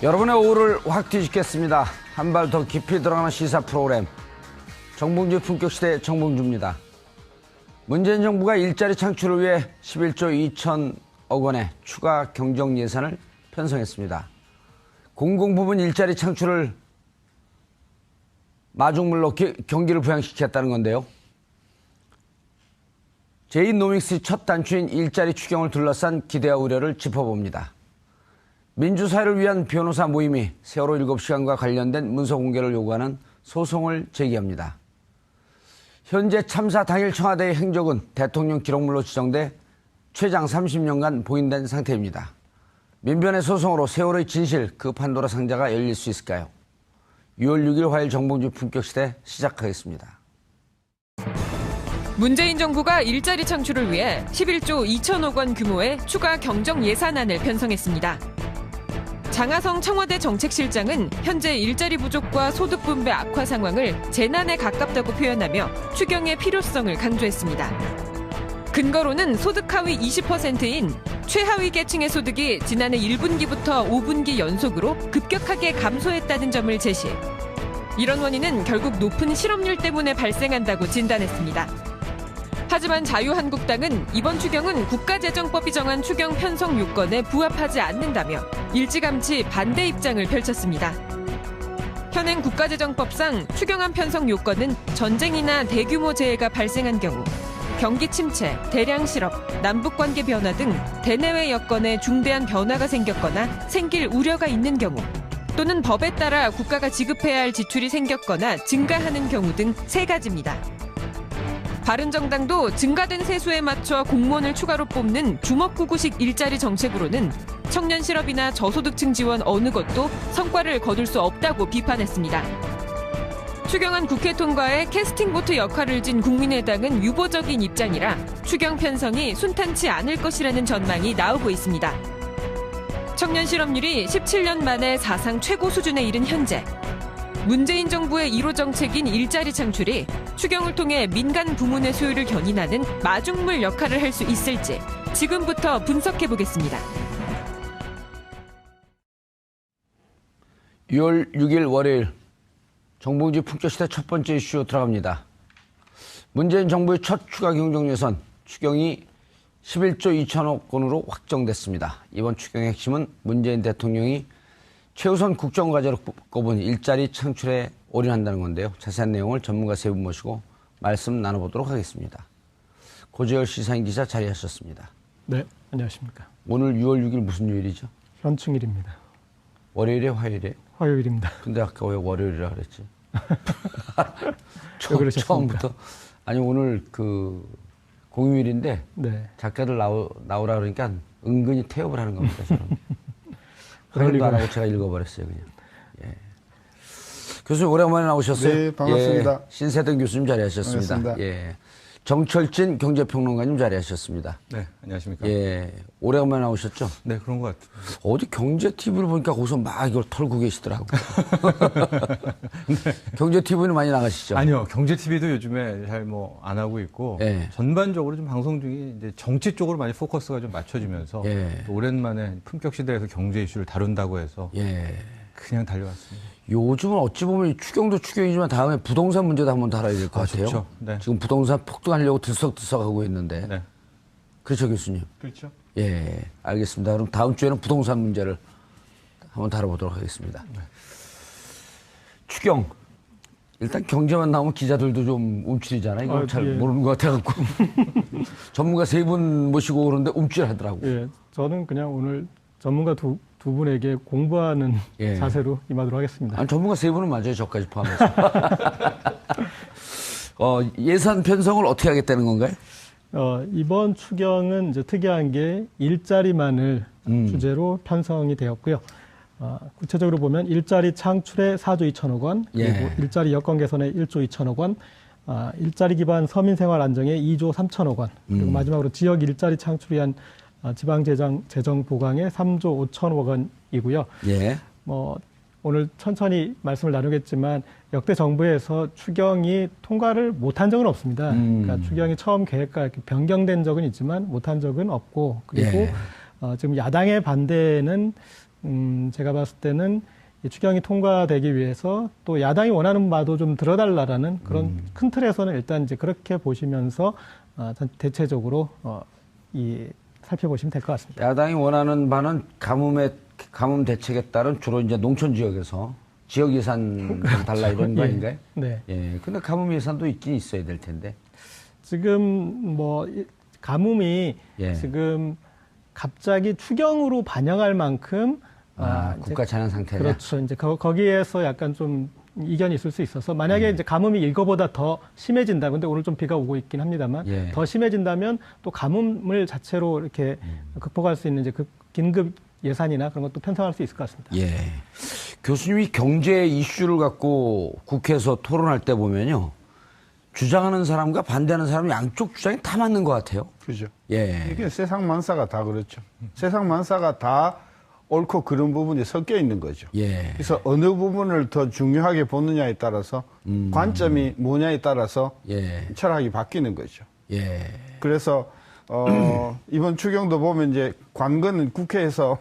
여러분의 오후를 확 뒤집겠습니다. 한 발 더 깊이 들어가는 시사 프로그램 정봉주 품격시대 정봉주입니다. 문재인 정부가 일자리 창출을 위해 11조 2천억 원의 추가 경정 예산을 편성했습니다. 공공부문 일자리 창출을 마중물로 경기를 부양시켰다는 건데요. 제2노믹스의 첫 단추인 일자리 추경을 둘러싼 기대와 우려를 짚어봅니다. 민주사회를 위한 변호사 모임이 세월호 7시간과 관련된 문서 공개를 요구하는 소송을 제기합니다. 현재 참사 당일 청와대의 행적은 대통령 기록물로 지정돼 최장 30년간 보인된 상태입니다. 민변의 소송으로 세월호의 진실, 그 판도라 상자가 열릴 수 있을까요? 6월 6일 화요일 정봉주 품격시대 시작하겠습니다. 문재인 정부가 일자리 창출을 위해 11조 2천억 원 규모의 추가 경정 예산안을 편성했습니다. 장하성 청와대 정책실장은 현재 일자리 부족과 소득 분배 악화 상황을 재난에 가깝다고 표현하며 추경의 필요성을 강조했습니다. 근거로는 소득 하위 20%인 최하위 계층의 소득이 지난해 1분기부터 5분기 연속으로 급격하게 감소했다는 점을 제시. 이런 원인은 결국 높은 실업률 때문에 발생한다고 진단했습니다. 하지만 자유한국당은 이번 추경은 국가재정법이 정한 추경 편성 요건에 부합하지 않는다며 일찌감치 반대 입장을 펼쳤습니다. 현행 국가재정법상 추경안 편성 요건은 전쟁이나 대규모 재해가 발생한 경우, 경기 침체, 대량 실업, 남북관계 변화 등 대내외 여건에 중대한 변화가 생겼거나 생길 우려가 있는 경우, 또는 법에 따라 국가가 지급해야 할 지출이 생겼거나 증가하는 경우 등 3가지입니다. 바른정당도 증가된 세수에 맞춰 공무원을 추가로 뽑는 주먹구구식 일자리 정책으로는 청년 실업이나 저소득층 지원 어느 것도 성과를 거둘 수 없다고 비판했습니다. 추경안 국회 통과에 캐스팅보트 역할을 진 국민의당은 유보적인 입장이라 추경 편성이 순탄치 않을 것이라는 전망이 나오고 있습니다. 청년 실업률이 17년 만에 사상 최고 수준에 이른 현재, 문재인 정부의 1호 정책인 일자리 창출이 추경을 통해 민간 부문의 수요를 견인하는 마중물 역할을 할 수 있을지 지금부터 분석해보겠습니다. 6월 6일 월요일 정봉주 품격시대 첫 번째 이슈 들어갑니다. 문재인 정부의 첫 추가 경정 예산 추경이 11조 2천억 원으로 확정됐습니다. 이번 추경의 핵심은 문재인 대통령이 최우선 국정과제로 꼽은 일자리 창출에 올인한다는 건데요. 자세한 내용을 전문가 3분 모시고 말씀 나눠보도록 하겠습니다. 고재열 시사인 기자 자리하셨습니다. 네, 안녕하십니까. 오늘 6월 6일 무슨 요일이죠? 현충일입니다. 월요일에 화요일에? 화요일입니다. 근데 아까 왜 월요일이라 그랬지? 왜 그러셨습니까? 처음부터. 아니 오늘 그 공휴일인데 네. 작가들 나오라 그러니까 은근히 태업을 하는 겁니다. 저는. 확인도 안 하고 제가 읽어버렸어요, 그냥. 예. 교수님 오랜만에 나오셨어요. 네, 반갑습니다. 예, 신세등 교수님 자리하셨습니다. 반갑습니다. 예. 정철진 경제평론가님 자리하셨습니다. 네, 안녕하십니까. 예, 오랜만에 나오셨죠? 네, 그런 것 같아요. 어디 경제 TV를 보니까 거기서 막 이걸 털고 계시더라고요. 네. 경제 TV는 많이 나가시죠? 아니요, 경제 TV도 요즘에 잘 뭐 안 하고 있고 예. 전반적으로 좀 방송 중이 이제 정치 쪽으로 많이 포커스가 좀 맞춰지면서 예. 또 오랜만에 품격 시대에서 경제 이슈를 다룬다고 해서 예. 그냥 달려왔습니다. 요즘은 어찌 보면 추경도 추경이지만 다음에 부동산 문제도 한번 다뤄야 될 것 같아요. 좋죠. 네. 지금 부동산 폭등하려고 들썩들썩하고 있는데. 네, 그렇죠, 교수님? 그렇죠. 예, 알겠습니다. 그럼 다음 주에는 부동산 문제를 한번 다뤄보도록 하겠습니다. 네. 추경. 일단 경제만 나오면 기자들도 좀 움츠리잖아요. 이거 잘 예. 모르는 것 같아갖고. 전문가 3분 모시고 그러는데 움찔하더라고요. 예, 저는 그냥 오늘 전문가 두 분에게 공부하는 예. 자세로 임하도록 하겠습니다. 아니, 전문가 3분은 맞아요. 저까지 포함해서. 예산 편성을 어떻게 하겠다는 건가요? 이번 추경은 이제 특이한 게 일자리만을 주제로 편성이 되었고요. 구체적으로 보면 일자리 창출에 4조 2천억 원, 그리고 예. 일자리 여건 개선에 1조 2천억 원, 일자리 기반 서민생활 안정에 2조 3천억 원, 그리고 마지막으로 지역 일자리 창출을 위한 지방재정 보강에 3조 5천억 원이고요. 예. 오늘 천천히 말씀을 나누겠지만 역대 정부에서 추경이 통과를 못한 적은 없습니다. 그러니까 추경이 처음 계획과 이렇게 변경된 적은 있지만 못한 적은 없고, 그리고 예. 지금 야당의 반대는 제가 봤을 때는 이 추경이 통과되기 위해서 또 야당이 원하는 바도 좀 들어달라라는 그런 큰 틀에서는 일단 이제 그렇게 보시면서 대체적으로 살펴보시면 될 것 같습니다. 야당이 원하는 바는 가뭄 대책에 따른 주로 이제 농촌 지역에서 지역 예산 좀 달라 이런 거 아닌가요? 네. 예. 근데 가뭄 예산도 있긴 있어야 될 텐데. 지금 가뭄이 예. 지금 갑자기 추경으로 반영할 만큼 국가 자연 상태냐? 그렇죠. 이제 거기에서 약간 좀 이견이 있을 수 있어서 만약에 이제 가뭄이 이거보다 더 심해진다. 근데 오늘 좀 비가 오고 있긴 합니다만 예. 더 심해진다면 또 가뭄을 자체로 이렇게 극복할 수 있는 이제 그 긴급 예산이나 그런 것도 편성할 수 있을 것 같습니다. 예. 교수님이 경제 이슈를 갖고 국회에서 토론할 때 보면요. 주장하는 사람과 반대하는 사람 양쪽 주장이 다 맞는 것 같아요. 그죠. 예. 이게 세상 만사가 다 그렇죠. 세상 만사가 다 옳고 그런 부분이 섞여 있는 거죠. 예. 그래서 어느 부분을 더 중요하게 보느냐에 따라서 관점이 뭐냐에 따라서 예. 철학이 바뀌는 거죠. 예. 그래서 이번 추경도 보면 이제 관건은 국회에서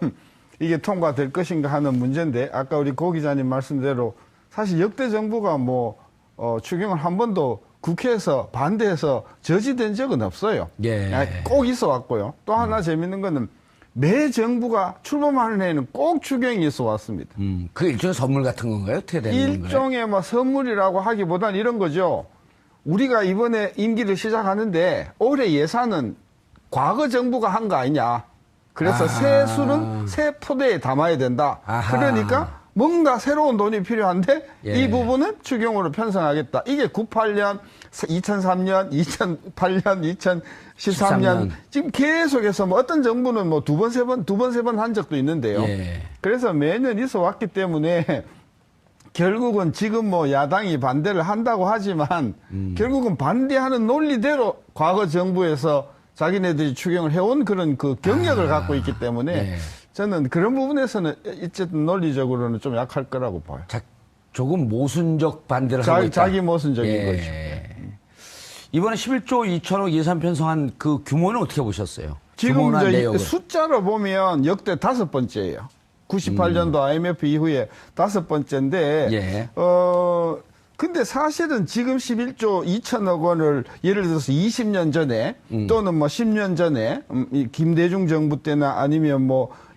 이게 통과될 것인가 하는 문제인데 아까 우리 고 기자님 말씀대로 사실 역대 정부가 추경을 한 번도 국회에서 반대해서 저지된 적은 없어요. 예. 꼭 있어 왔고요. 또 하나 재밌는 거는 매 정부가 출범하는 해에는 꼭 추경이 있어 왔습니다. 그 일종의 선물 같은 건가요? 어떻게 되는 건가요? 일종의 선물이라고 하기보단 이런 거죠. 우리가 이번에 임기를 시작하는데 올해 예산은 과거 정부가 한 거 아니냐. 그래서 세수는 새 포대에 담아야 된다. 아하. 그러니까 뭔가 새로운 돈이 필요한데 예. 이 부분은 추경으로 편성하겠다. 이게 98년, 2003년, 2008년, 2013년 지금 계속해서 어떤 정부는 두 번, 세 번 한 적도 있는데요. 예. 그래서 매년 있어 왔기 때문에 결국은 지금 야당이 반대를 한다고 하지만 결국은 반대하는 논리대로 과거 정부에서 자기네들이 추경을 해온 그런 그 경력을 갖고 있기 때문에 예. 저는 그런 부분에서는 어쨌든 논리적으로는 좀 약할 거라고 봐요. 조금 모순적 반대를 하고 있다. 자기 모순적인 예. 거죠. 이번에 11조 2천억 예산 편성한 그 규모는 어떻게 보셨어요? 지금 규모나 이제 내역을. 숫자로 보면 역대 5번째예요. 98년도 IMF 이후에 5번째인데 예. 근데 사실은 지금 11조 2천억 원을 예를 들어서 20년 전에 또는 10년 전에 이 김대중 정부 때나 아니면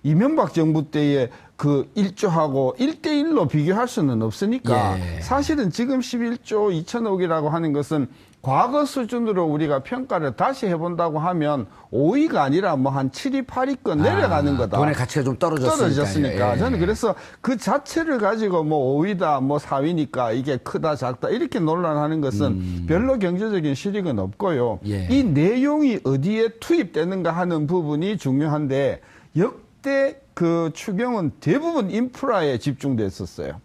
이명박 정부 때의 그 1조하고 1대1로 비교할 수는 없으니까 예. 사실은 지금 11조 2천억이라고 하는 것은 과거 수준으로 우리가 평가를 다시 해본다고 하면 5위가 아니라 한 7위, 8위권 내려가는 거다. 돈의 가치가 좀 떨어졌으니까. 예. 저는 그래서 그 자체를 가지고 5위다, 4위니까 이게 크다, 작다 이렇게 논란하는 것은 별로 경제적인 실익은 없고요. 예. 이 내용이 어디에 투입되는가 하는 부분이 중요한데 역대 그 추경은 대부분 인프라에 집중됐었어요.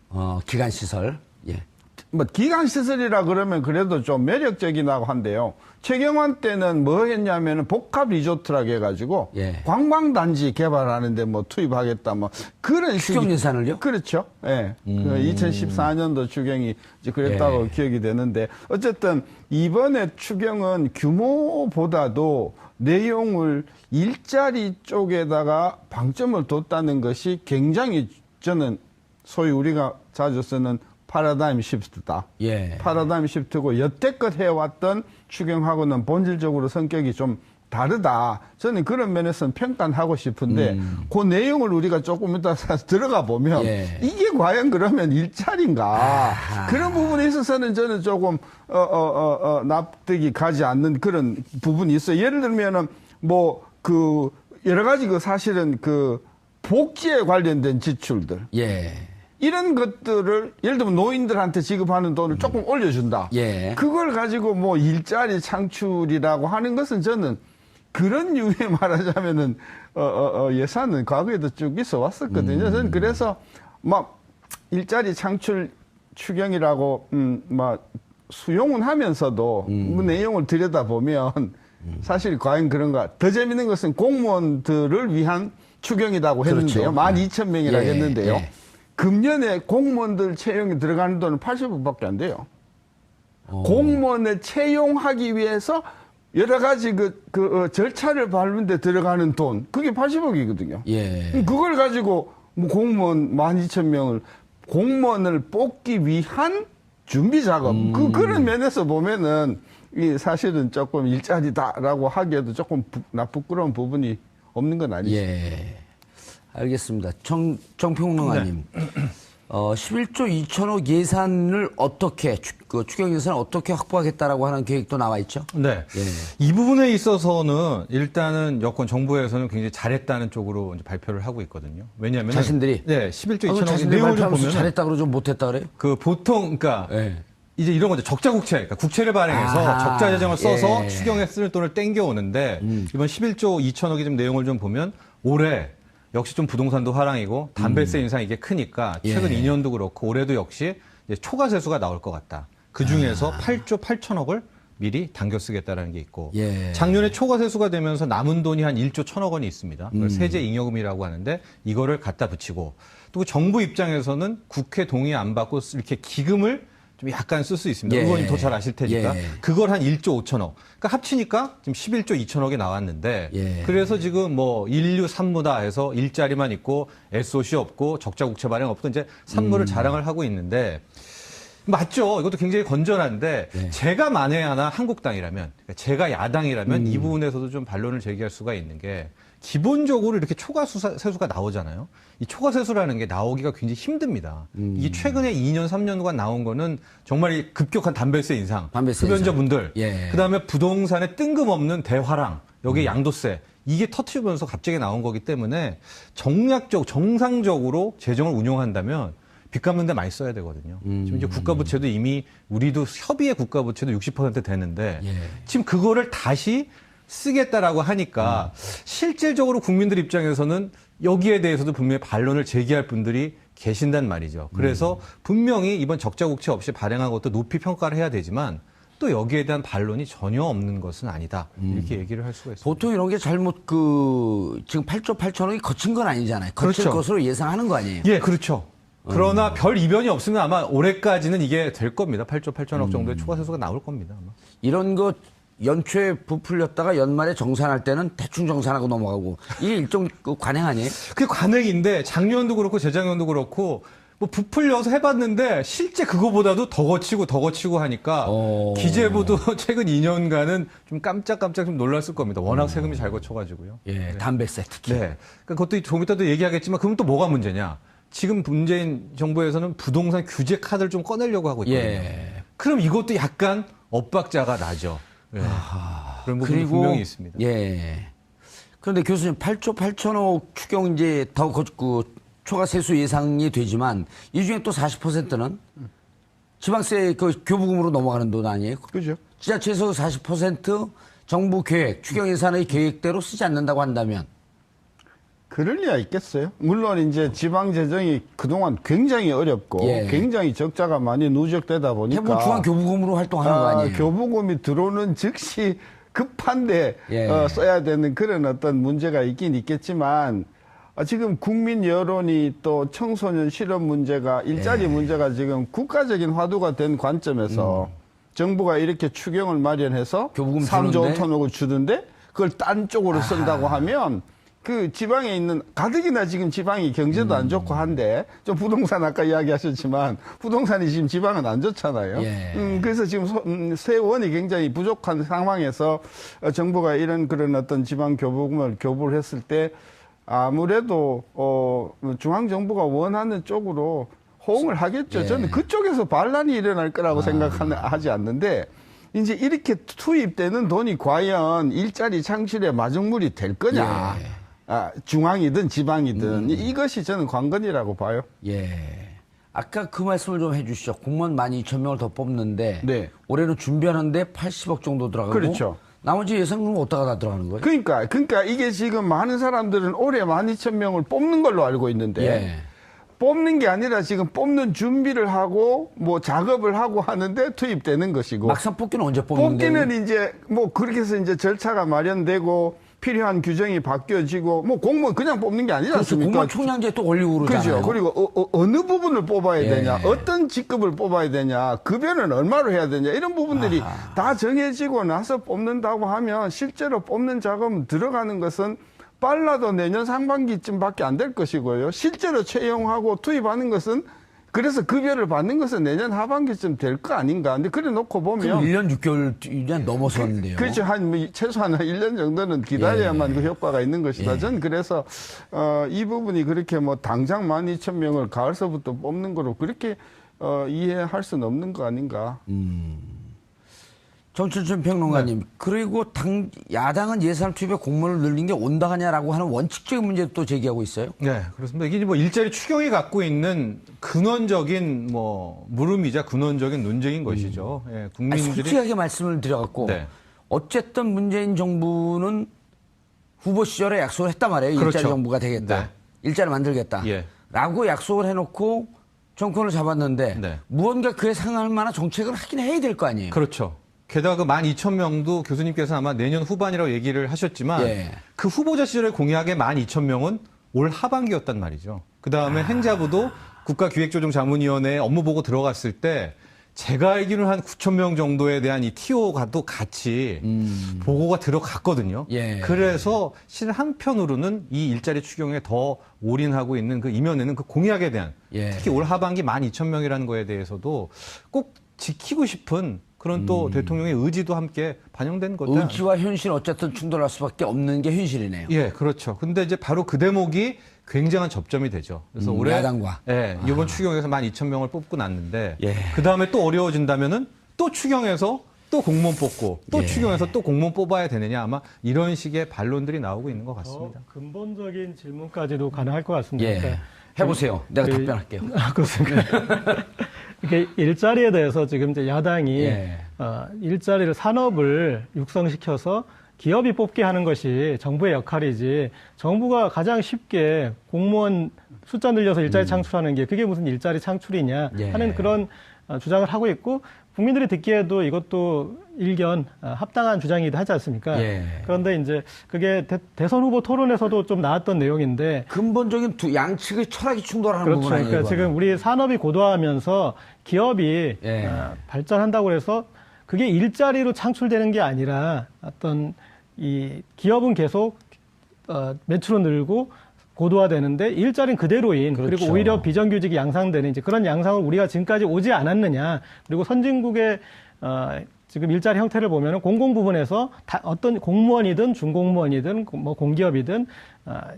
기간 시설. 예. 기간 시설이라 그러면 그래도 좀 매력적이라고 한데요. 최경환 때는 뭐 했냐면은 복합 리조트라고 해가지고 예. 관광단지 개발하는데 투입하겠다 그런 추경 예산을요? 그렇죠. 예. 그 2014년도 추경이 이제 그랬다고 예. 기억이 되는데 어쨌든 이번에 추경은 규모보다도 내용을 일자리 쪽에다가 방점을 뒀다는 것이 굉장히 저는 소위 우리가 자주 쓰는 파라다임 시프트다. 예. 파라다임 시프트고 여태껏 해왔던 추경하고는 본질적으로 성격이 좀 다르다. 저는 그런 면에서는 평가는 하고 싶은데 그 내용을 우리가 조금 이따 들어가 보면 예. 이게 과연 그러면 일자리인가 그런 부분에 있어서는 저는 조금 납득이 가지 않는 그런 부분이 있어요. 예를 들면은 여러 가지 사실은 복지에 관련된 지출들 예. 이런 것들을 예를 들면 노인들한테 지급하는 돈을 조금 올려준다. 예. 그걸 가지고 일자리 창출이라고 하는 것은 저는 그런 유의 말하자면은 예산은 과거에도 쭉 있어 왔었거든요. 저는 그래서 일자리 창출 추경이라고 수용은 하면서도 그 내용을 들여다보면 사실 과연 그런가. 더 재밌는 것은 공무원들을 위한 추경이라고 했는데요. 그렇죠. 12,000명이라고 예. 했는데요. 예. 금년에 공무원들 채용이 들어가는 돈은 80억밖에 안 돼요. 공무원을 채용하기 위해서 여러 가지 절차를 밟는 데 들어가는 돈, 그게 80억이거든요. 예. 그걸 가지고 뭐 공무원 12,000명을 공무원을 뽑기 위한 준비 작업. 그런 면에서 보면은 이 사실은 조금 일자리다라고 하기에도 조금 부끄러운 부분이 없는 건 아니죠. 예. 알겠습니다. 정평론가님. 11조 2천억 예산을 어떻게, 추경 예산을 어떻게 확보하겠다라고 하는 계획도 나와 있죠? 네. 예. 이 부분에 있어서는 일단은 여권 정부에서는 굉장히 잘했다는 쪽으로 이제 발표를 하고 있거든요. 왜냐하면 자신들이? 네, 11조 2천억 자신들이 내용을 좀 발표하면서 보면 잘했다 그러죠? 못했다 그래요? 그 보통 그러니까 예. 이제 이런 거죠. 적자 국채, 그러니까 국채를 발행해서 아하. 적자 재정을 써서 예. 추경에 쓸 돈을 땡겨 오는데 이번 11조 2천억의 좀 내용을 좀 보면 올해 역시 좀 부동산도 화랑이고 담배세 인상이 이게 크니까 최근 예. 2년도 그렇고 올해도 역시 이제 초과 세수가 나올 것 같다. 그 중에서 8조 8천억을 미리 당겨 쓰겠다라는 게 있고 예. 작년에 초과 세수가 되면서 남은 돈이 한 1조 1천억 원이 있습니다. 그걸 세제 잉여금이라고 하는데 이거를 갖다 붙이고 또 그 정부 입장에서는 국회 동의 안 받고 이렇게 기금을 좀 약간 쓸 수 있습니다. 예. 의원님 더 잘 아실 테니까. 예. 그걸 한 1조 5천억. 그러니까 합치니까 지금 11조 2천억이 나왔는데 예. 그래서 지금 뭐 인류 산무다 해서 일자리만 있고 SOC 없고 적자 국채 발행 없고 이제 산무를 자랑을 하고 있는데 맞죠. 이것도 굉장히 건전한데 예. 제가 만에 하나 한국당이라면 그러니까 제가 야당이라면 이 부분에서도 좀 반론을 제기할 수가 있는 게 기본적으로 이렇게 초과 세수가 나오잖아요. 이 초과 세수라는 게 나오기가 굉장히 힘듭니다. 이게 최근에 2년, 3년간 나온 거는 정말 이 급격한 담배세 인상, 담배세 흡연자분들, 예. 그다음에 부동산의 뜬금없는 대화랑, 여기 양도세, 이게 터트리면서 갑자기 나온 거기 때문에 정상적으로 재정을 운용한다면 빚 갚는 데 많이 써야 되거든요. 지금 이제 국가부채도 이미 우리도 협의의 국가부채도 60% 되는데 예. 지금 그거를 다시 쓰겠다라고 하니까 실질적으로 국민들 입장에서는 여기에 대해서도 분명히 반론을 제기할 분들이 계신단 말이죠. 그래서 분명히 이번 적자 국채 없이 발행한 것도 높이 평가를 해야 되지만 또 여기에 대한 반론이 전혀 없는 것은 아니다. 이렇게 얘기를 할 수가 있습니다. 보통 이런 게 잘못 지금 8조 8천억이 거친 건 아니잖아요. 거칠 그렇죠. 것으로 예상하는 거 아니에요? 예, 그렇죠. 그러나 별 이변이 없으면 아마 올해까지는 이게 될 겁니다. 8조 8천억 정도의 초과 세수가 나올 겁니다. 아마. 이런 거 연초에 부풀렸다가 연말에 정산할 때는 대충 정산하고 넘어가고 이게 일종 관행 아니에요? 그게 관행인데 작년도 그렇고 재작년도 그렇고 뭐 부풀려서 해봤는데 실제 그거보다도 더 거치고 하니까 기재부도 최근 2년간은 좀 깜짝깜짝 좀 놀랐을 겁니다. 워낙 세금이 잘 거쳐가지고요. 예, 담배세 특히. 네. 그러니까 그것도 조금 이따도 얘기하겠지만 그럼 또 뭐가 문제냐? 지금 문재인 정부에서는 부동산 규제 카드를 좀 꺼내려고 하고 있거든요. 예. 그럼 이것도 약간 엇박자가 나죠. 예. 그런 부분이 분명히 있습니다. 예. 그런데 교수님 8조 8천억 추경 이제 더 초과 세수 예상이 되지만 이 중에 또 40%는 지방세 교부금으로 넘어가는 돈 아니에요? 그죠? 지자체에서 40% 정부 계획, 추경 예산의 계획대로 쓰지 않는다고 한다면 그럴 리가 있겠어요? 물론 이제 지방 재정이 그동안 굉장히 어렵고 예. 굉장히 적자가 많이 누적되다 보니까 대부분 중앙 교부금으로 활동하는 거 아니에요? 교부금이 들어오는 즉시 급한데 예. 써야 되는 그런 어떤 문제가 있긴 있겠지만 지금 국민 여론이 또 청소년 실업 문제가 일자리 문제가 지금 국가적인 화두가 된 관점에서 정부가 이렇게 추경을 마련해서 교부금 3조 주는데? 5천억을 주던데 그걸 딴 쪽으로 쓴다고 하면 그 지방에 있는 가뜩이나 지금 지방이 경제도 안 좋고 한데 좀 부동산 아까 이야기하셨지만 부동산이 지금 지방은 안 좋잖아요. 예. 그래서 지금 세원이 굉장히 부족한 상황에서 정부가 이런 그런 어떤 지방 교부금을 교부를 했을 때 아무래도 중앙 정부가 원하는 쪽으로 호응을 하겠죠. 예. 저는 그쪽에서 반란이 일어날 거라고 생각하지 않는데 이제 이렇게 투입되는 돈이 과연 일자리 창출의 마중물이 될 거냐. 예. 중앙이든 지방이든 이것이 저는 관건이라고 봐요. 예. 아까 그 말씀을 좀 해주시죠. 공무원 12,000명을 더 뽑는데 네. 올해는 준비하는데 80억 정도 들어가고 그렇죠. 나머지 예산은 어디다가 다 들어가는 거예요? 그러니까 이게 지금 많은 사람들은 올해 12,000명을 뽑는 걸로 알고 있는데 예. 뽑는 게 아니라 지금 뽑는 준비를 하고 뭐 작업을 하고 하는데 투입되는 것이고 막상 뽑기는 언제 뽑는데? 뽑기는 이제 뭐 그렇게 해서 이제 절차가 마련되고 필요한 규정이 바뀌어지고 뭐 공무원 그냥 뽑는 게 아니지 그렇죠. 않습니까? 공무원 총량제 또 올리고 그러잖아요. 그죠. 그리고 어느 부분을 뽑아야 예. 되냐, 어떤 직급을 뽑아야 되냐, 급여는 얼마로 해야 되냐 이런 부분들이 다 정해지고 나서 뽑는다고 하면 실제로 뽑는 작업 들어가는 것은 빨라도 내년 상반기쯤밖에 안 될 것이고요. 실제로 채용하고 투입하는 것은 그래서 급여를 받는 것은 내년 하반기쯤 될 거 아닌가. 근데 그래 놓고 그럼 보면 1년 6개월 1년 넘어섰는데요. 그렇죠. 최소한 1년 정도는 기다려야만 그 효과가 있는 것이다. 저는 그래서 이 부분이 그렇게 뭐 당장 12,000명을 가을서부터 뽑는 거로 그렇게 이해할 수는 없는 거 아닌가. 정철준 평론가님, 그리고 야당은 예산 투입에 공무원을 늘린 게 온당하냐라고 하는 원칙적인 문제도 또 제기하고 있어요. 네, 그렇습니다. 이게 뭐 일자리 추경이 갖고 있는 근원적인 뭐 물음이자 근원적인 논쟁인 것이죠. 예, 아니, 국민들이 솔직하게 말씀을 드려갖고 네. 어쨌든 문재인 정부는 후보 시절에 약속을 했단 말이에요. 일자리 그렇죠. 정부가 되겠다. 네. 일자리 만들겠다. 예. 라고 약속을 해놓고 정권을 잡았는데 네. 무언가 그에 상응할 만한 정책을 하긴 해야 될 거 아니에요. 그렇죠. 게다가 그 12,000명도 교수님께서 아마 내년 후반이라고 얘기를 하셨지만 예. 그 후보자 시절에 공약의 12,000명은 올 하반기였단 말이죠. 그다음에 행자부도 국가기획조정자문위원회에 업무 보고 들어갔을 때 제가 알기로는 한 9,000명 정도에 대한 이 TO가도 같이 보고가 들어갔거든요. 예. 그래서 실 한편으로는 이 일자리 추경에 더 올인하고 있는 그 이면에는 그 공약에 대한 예. 특히 올 하반기 12,000명이라는 거에 대해서도 꼭 지키고 싶은 그런 또 대통령의 의지도 함께 반영된 거다. 의지와 현실 어쨌든 충돌할 수밖에 없는 게 현실이네요. 예, 그렇죠. 근데 이제 바로 그 대목이 굉장한 접점이 되죠. 그래서 올해 야당과. 예, 이번 추경에서 12,000명을 뽑고 났는데 예. 그 다음에 또 어려워진다면은 또 추경에서 또 공무원 뽑고 또 예. 추경에서 또 공무원 뽑아야 되느냐 아마 이런 식의 반론들이 나오고 있는 것 같습니다. 근본적인 질문까지도 가능할 것 같습니다. 예. 그러니까 해보세요. 내가 우리- 답변할게요. 그렇습니까? 이게 일자리에 대해서 지금 이제 야당이 예. 일자리를 산업을 육성시켜서 기업이 뽑게 하는 것이 정부의 역할이지 정부가 가장 쉽게 공무원 숫자 늘려서 일자리 창출하는 게 그게 무슨 일자리 창출이냐 예. 하는 그런 주장을 하고 있고 국민들이 듣기에도 이것도 일견 합당한 주장이기도 하지 않습니까? 예. 그런데 이제 그게 대선 후보 토론에서도 좀 나왔던 내용인데 근본적인 양측의 철학이 충돌하는 그렇죠. 부분 아니에요? 그러니까 지금 우리 산업이 고도화하면서 기업이 예. 발전한다고 해서 그게 일자리로 창출되는 게 아니라 어떤 이 기업은 계속 매출은 늘고 고도화되는데 일자리는 그대로인 그렇죠. 그리고 오히려 비정규직이 양상되는 이제 그런 양상을 우리가 지금까지 오지 않았느냐. 그리고 선진국의 지금 일자리 형태를 보면은 공공 부분에서 어떤 공무원이든 중공무원이든 뭐 공기업이든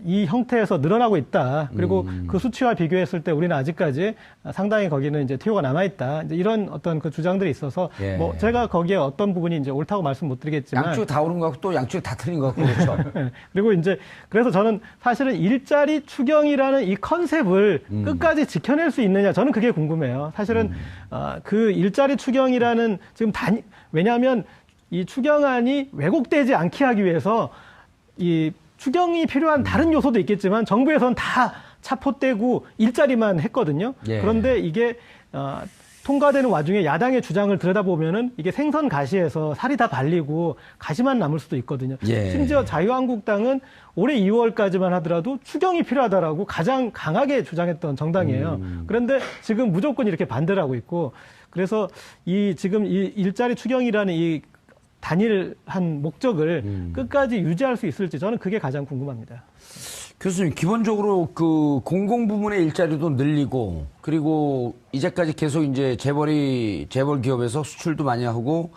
이 형태에서 늘어나고 있다. 그리고 그 수치와 비교했을 때 우리는 아직까지 상당히 거기는 이제 TO가 남아 있다. 이제 이런 어떤 그 주장들이 있어서 예. 뭐 제가 거기에 어떤 부분이 이제 옳다고 말씀 못 드리겠지만 양쪽 다 옳은 것 같고 또 양쪽 다 틀린 것 같고 그렇죠. 예. 그리고 이제 그래서 저는 사실은 일자리 추경이라는 이 컨셉을 끝까지 지켜낼 수 있느냐 저는 그게 궁금해요. 사실은 그 일자리 추경이라는 지금 왜냐하면 이 추경안이 왜곡되지 않게 하기 위해서 이 추경이 필요한 다른 요소도 있겠지만 정부에서는 다 차포떼고 일자리만 했거든요. 예. 그런데 이게 통과되는 와중에 야당의 주장을 들여다보면은 이게 생선 가시에서 살이 다 발리고 가시만 남을 수도 있거든요. 예. 심지어 자유한국당은 올해 2월까지만 하더라도 추경이 필요하다라고 가장 강하게 주장했던 정당이에요. 그런데 지금 무조건 이렇게 반대를 하고 있고 그래서 지금 이 일자리 추경이라는 이 단일한 목적을 끝까지 유지할 수 있을지 저는 그게 가장 궁금합니다. 교수님, 기본적으로 그 공공 부문의 일자리도 늘리고 그리고 이제까지 계속 이제 재벌 기업에서 수출도 많이 하고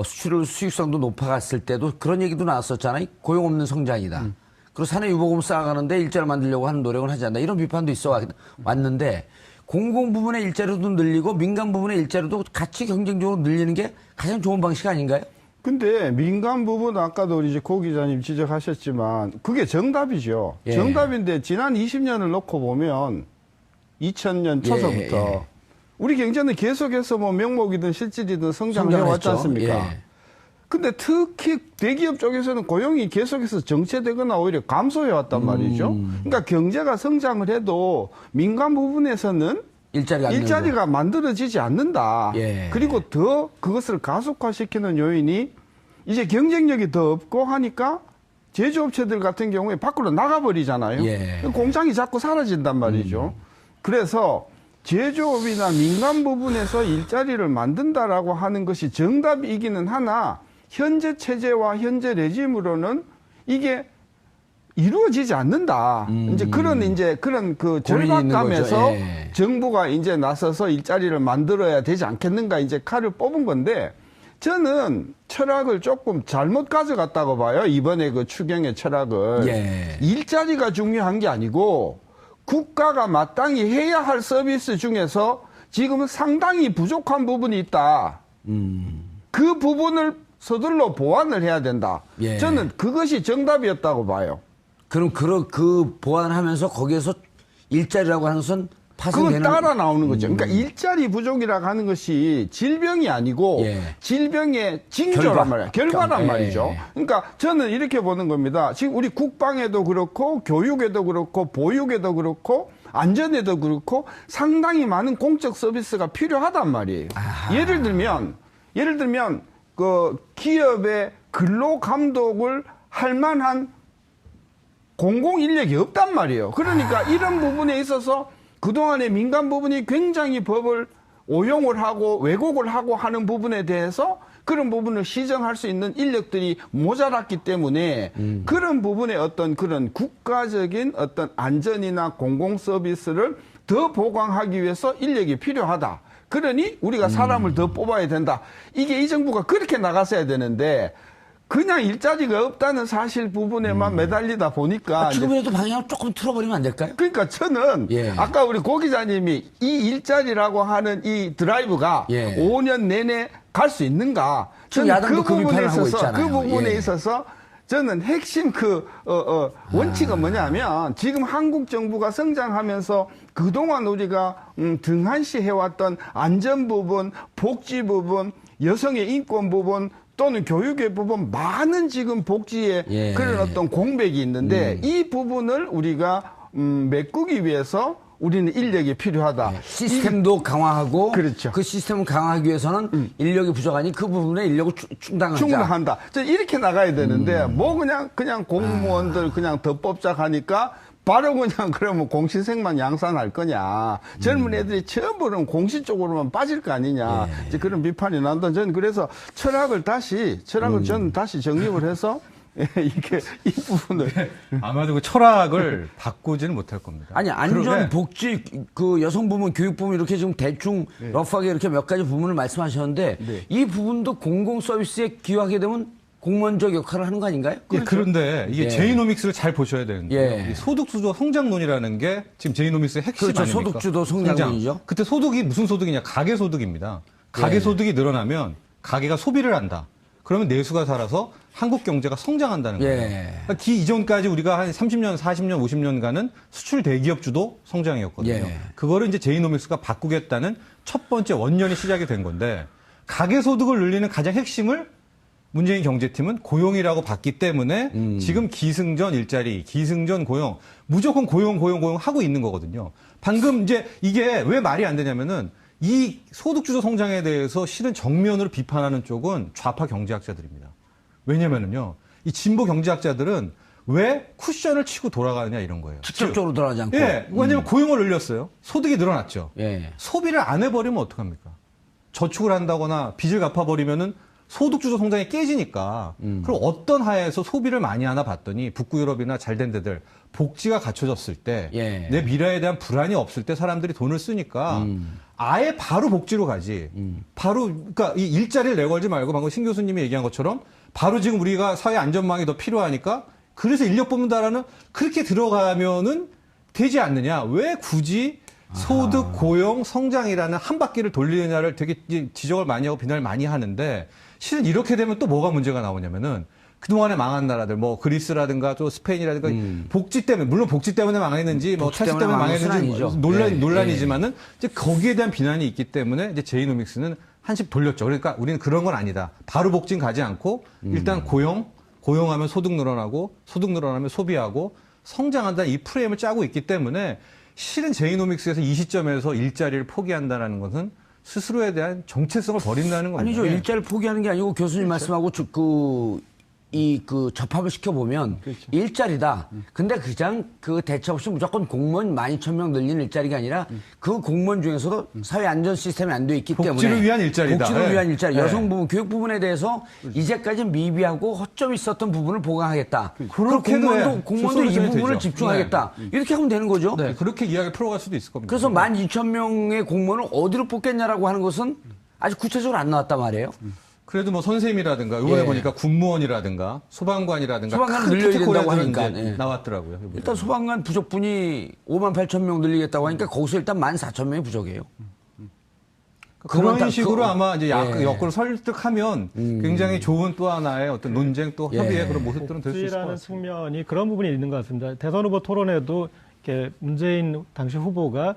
수익성도 높아갔을 때도 그런 얘기도 나왔었잖아요. 고용 없는 성장이다. 그리고 사내 유보금 쌓아가는데 일자리 만들려고 하는 노력은 하지 않는다. 이런 비판도 있어 왔는데 공공 부문의 일자리도 늘리고 민간 부문의 일자리도 같이 경쟁적으로 늘리는 게 가장 좋은 방식 아닌가요? 근데 민간 부분 아까도 우리 이제 고 기자님 지적하셨지만 그게 정답이죠. 예. 정답인데 지난 20년을 놓고 보면 2000년 초서부터 예. 우리 경제는 계속해서 뭐 명목이든 실질이든 성장을 성장했죠. 해왔지 않습니까? 예. 근데 특히 대기업 쪽에서는 고용이 계속해서 정체되거나 오히려 감소해왔단 말이죠. 그러니까 경제가 성장을 해도 민간 부분에서는 일자리가 만들어지지 않는다. 예. 그리고 더 그것을 가속화시키는 요인이 이제 경쟁력이 더 없고 하니까 제조업체들 같은 경우에 밖으로 나가버리잖아요. 예. 공장이 자꾸 사라진단 말이죠. 그래서 제조업이나 민간 부분에서 일자리를 만든다라고 하는 것이 정답이기는 하나 현재 체제와 현재 레짐으로는 이게 이루어지지 않는다. 이제 그런 그 고민이 있는 절박감에서 거죠. 예. 정부가 이제 나서서 일자리를 만들어야 되지 않겠는가 이제 칼을 뽑은 건데 저는 철학을 조금 잘못 가져갔다고 봐요. 이번에 그 추경의 철학을. 예. 일자리가 중요한 게 아니고 국가가 마땅히 해야 할 서비스 중에서 지금은 상당히 부족한 부분이 있다. 그 부분을 서둘러 보완을 해야 된다. 예. 저는 그것이 정답이었다고 봐요. 그럼 그 보완하면서 거기에서 일자리라고 하는 것은 그건 파생되는 따라 나오는 거죠. 그러니까 일자리 부족이라고 하는 것이 질병이 아니고 예. 질병의 징조란 결과. 말이에요. 결과란 예. 말이죠. 그러니까 저는 이렇게 보는 겁니다. 지금 우리 국방에도 그렇고 교육에도 그렇고 보육에도 그렇고 안전에도 그렇고 상당히 많은 공적 서비스가 필요하단 말이에요. 아하. 예를 들면 그 기업의 근로 감독을 할 만한 공공 인력이 없단 말이에요. 그러니까 이런 부분에 있어서 그동안의 민간 부분이 굉장히 법을 오용을 하고 왜곡을 하고 하는 부분에 대해서 그런 부분을 시정할 수 있는 인력들이 모자랐기 때문에 그런 부분에 어떤 그런 국가적인 어떤 안전이나 공공 서비스를 더 보강하기 위해서 인력이 필요하다. 그러니 우리가 사람을 더 뽑아야 된다. 이게 이 정부가 그렇게 나갔어야 되는데 그냥 일자리가 없다는 사실 부분에만 매달리다 보니까 지금이라도 방향을 조금 틀어버리면 안 될까요? 그러니까 저는 예. 아까 우리 고 기자님이 이 일자리라고 하는 이 드라이브가 예. 5년 내내 갈 수 있는가? 지금 저는 야당도 그 비판을 하고 있잖아요. 그 부분에 예. 있어서 저는 핵심 원칙은 뭐냐면 지금 한국 정부가 성장하면서 그동안 우리가 등한시 해왔던 안전 부분, 복지 부분, 여성의 인권 부분 또는 교육의 부분 많은 지금 복지에 예. 그런 어떤 공백이 있는데 이 부분을 우리가 메꾸기 위해서 우리는 인력이 필요하다. 시스템도 강화하고 그렇죠. 그 시스템을 강화하기 위해서는 인력이 부족하니 그 부분에 인력을 충당하자. 충분한다. 이렇게 나가야 되는데 뭐 그냥 공무원들 그냥 더 뽑자 하니까 바로 그냥 그러면 공시생만 양산할 거냐. 젊은 애들이 전부 그럼 공시 쪽으로만 빠질 거 아니냐. 이제 그런 비판이 난다. 저는 그래서 철학을 저는 다시 정립을 해서 이게 이 부분을 아마도 그 철학을 바꾸지는 못할 겁니다. 아니 안전, 그러게 복지, 그 여성 부문, 교육 부문 이렇게 지금 대충 러프하게 이렇게 몇 가지 부분을 말씀하셨는데 네. 이 부분도 공공 서비스에 기여하게 되면 공무원적 역할을 하는 거 아닌가요? 예, 그런데 이게 예. 제이노믹스를 잘 보셔야 되는데 예. 이 소득주도 성장론이라는 게 지금 제이노믹스의 핵심 그렇죠. 아닙니까? 소득주도 성장론이죠. 그때 소득이 무슨 소득이냐? 가계소득입니다. 가계소득이 늘어나면 가계가 소비를 한다. 그러면 내수가 살아서 한국 경제가 성장한다는 거예요. 예. 그러니까 기 이전까지 우리가 한 30년, 40년, 50년간은 수출 대기업 주도 성장이었거든요. 예. 그거를 이제 제이노믹스가 바꾸겠다는 첫 번째 원년이 시작이 된 건데 가계소득을 늘리는 가장 핵심을 문재인 경제팀은 고용이라고 봤기 때문에 지금 기승전 일자리, 기승전 고용, 무조건 고용 하고 있는 거거든요. 방금 이제 이게 왜 말이 안 되냐면은 이 소득주도 성장에 대해서 실은 정면으로 비판하는 쪽은 좌파 경제학자들입니다. 왜냐면은요, 이 진보 경제학자들은 왜 쿠션을 치고 돌아가느냐 이런 거예요. 직접적으로 들어가지 않고. 예, 왜냐면 고용을 늘렸어요. 소득이 늘어났죠. 예. 소비를 안 해버리면 어떡합니까? 저축을 한다거나 빚을 갚아버리면은 소득주도 성장이 깨지니까 그럼 어떤 하에서 소비를 많이 하나 봤더니 북구 유럽이나 잘된 데들 복지가 갖춰졌을 때 내 예. 미래에 대한 불안이 없을 때 사람들이 돈을 쓰니까 아예 바로 복지로 가지. 바로 그러니까 이 일자리를 내걸지 말고 방금 신 교수님이 얘기한 것처럼 바로 지금 우리가 사회 안전망이 더 필요하니까 그래서 인력 뽑는다라는 그렇게 들어가면은 되지 않느냐. 왜 굳이 소득, 고용, 성장이라는 한 바퀴를 돌리느냐를 되게 지적을 많이 하고 비난을 많이 하는데 실은 이렇게 되면 또 뭐가 문제가 나오냐면은 그동안에 망한 나라들, 뭐 그리스라든가 또 스페인이라든가 복지 때문에, 물론 복지 때문에 망했는지 뭐 복지 탈세 때문에 때문에 망한 망했는지 것은 뭐 아니죠. 논란이지만은 이제 거기에 대한 비난이 있기 때문에 이제 제이노믹스는 한식 돌렸죠. 그러니까 우리는 그런 건 아니다. 바로 복지는 가지 않고 일단 고용하면 소득 늘어나고 소득 늘어나면 소비하고 성장한다는 이 프레임을 짜고 있기 때문에 실은 제이노믹스에서 이 시점에서 일자리를 포기한다는 것은 스스로에 대한 정체성을 버린다는 겁니다. 아니죠. 예. 일자리를 포기하는 게 아니고 교수님 말씀하고 그 접합을 시켜보면 일자리다. 근데 그냥 그 대책 없이 무조건 공무원 12,000명 늘리는 일자리가 아니라 그 공무원 중에서도 사회 안전 시스템이 안 돼 있기 때문에 복지를 위한 일자리다. 복지를 위한 일자리. 네. 여성 부분, 교육 부분에 대해서 이제까지 미비하고 허점이 있었던 부분을 보강하겠다. 그리고 그렇게도 해. 공무원도 이 솔루션이 부분을 되죠. 집중하겠다. 이렇게 하면 되는 거죠. 네, 그렇게 이야기 풀어갈 수도 있을 겁니다. 그래서 12,000명의 공무원을 어디로 뽑겠냐라고 하는 것은 아직 구체적으로 안 나왔단 말이에요. 그래도 뭐 선생님이라든가 이번에 예. 보니까 군무원이라든가 소방관이라든가 소방관은 큰 늘려야 된다고 카테고리에서는 하니까, 이제 예. 나왔더라고요. 이번에. 일단 소방관 부족분이 58,000명 늘리겠다고 하니까 거기서 일단 14,000명이 부족해요. 그런 그건 식으로 그- 아마 이제 예. 여건을 설득하면 굉장히 좋은 또 하나의 어떤 논쟁 또 협의의 예. 그런 모습들은 될 수 있을 것 복지라는 같습니다. 측면이 그런 부분이 있는 것 같습니다. 대선 후보 토론에도 이렇게 문재인 당시 후보가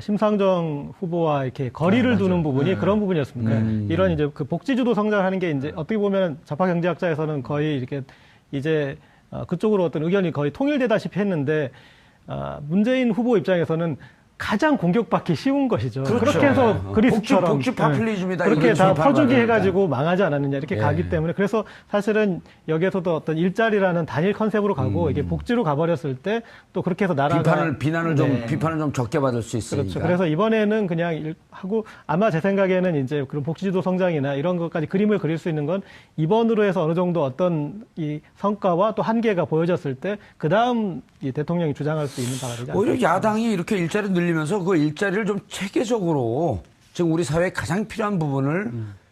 심상정 후보와 이렇게 거리를 두는 부분이 그런 부분이었습니다. 이런 이제 그 복지주도 성장하는 게 이제 어떻게 보면 좌파 경제학자에서는 거의 이렇게 이제 그쪽으로 어떤 의견이 거의 통일되다시피 했는데 문재인 후보 입장에서는 가장 공격받기 쉬운 것이죠. 그렇죠. 그렇게 해서 그리스처럼 복지 파퓰리즘이다. 그렇게 이걸 다 비판받으니까. 퍼주기 해가지고 망하지 않았느냐 이렇게 예. 가기 때문에 그래서 사실은 여기에서도 어떤 일자리라는 단일 컨셉으로 가고 이게 복지로 가버렸을 때 또 그렇게 해서 나라가 비판을 좀 적게 받을 수 있으니까. 그렇죠. 그래서 이번에는 그냥 하고 아마 제 생각에는 이제 그런 복지주도 성장이나 이런 것까지 그림을 그릴 수 있는 건 이번으로 해서 어느 정도 어떤 이 성과와 또 한계가 보여졌을 때 그 다음 이 대통령이 주장할 수 있는 바가 되지 않을까. 오히려 야당이 이렇게 일자리 늘리면서 그 일자리를 좀 체계적으로 지금 우리 사회에 가장 필요한 부분을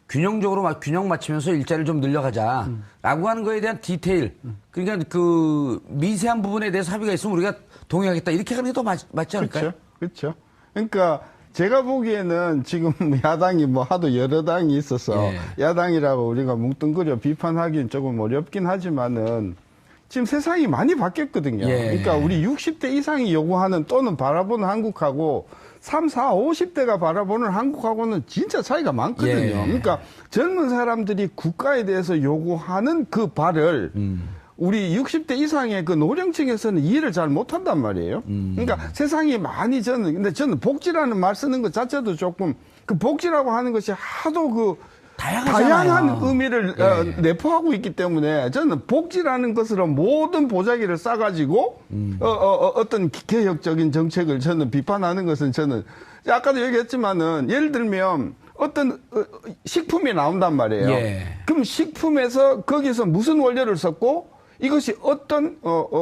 균형적으로 균형 맞추면서 일자리를 좀 늘려가자라고 하는 거에 대한 디테일. 그러니까 그 미세한 부분에 대해서 합의가 있으면 우리가 동의하겠다. 이렇게 하는 게 더 맞지 않을까요? 그렇죠. 그러니까 제가 보기에는 지금 야당이 뭐 하도 여러 당이 있어서 예. 야당이라고 우리가 뭉뚱그려 비판하기는 조금 어렵긴 하지만은 지금 세상이 많이 바뀌었거든요. 예. 그러니까 우리 60대 이상이 요구하는 또는 바라보는 한국하고 3, 4, 50대가 바라보는 한국하고는 진짜 차이가 많거든요. 예. 그러니까 젊은 사람들이 국가에 대해서 요구하는 그 발을 우리 60대 이상의 그 노령층에서는 이해를 잘 못한단 말이에요. 그러니까 세상이 많이 근데 저는 복지라는 말 쓰는 것 자체도 조금 그 복지라고 하는 것이 하도 그 다양한 의미를 내포하고 있기 때문에 저는 복지라는 것으로 모든 보자기를 싸가지고 어떤 개혁적인 정책을 저는 비판하는 것은 저는 아까도 얘기했지만은 예를 들면 어떤 식품이 나온단 말이에요. 예. 그럼 식품에서 거기서 무슨 원료를 썼고 이것이 어떤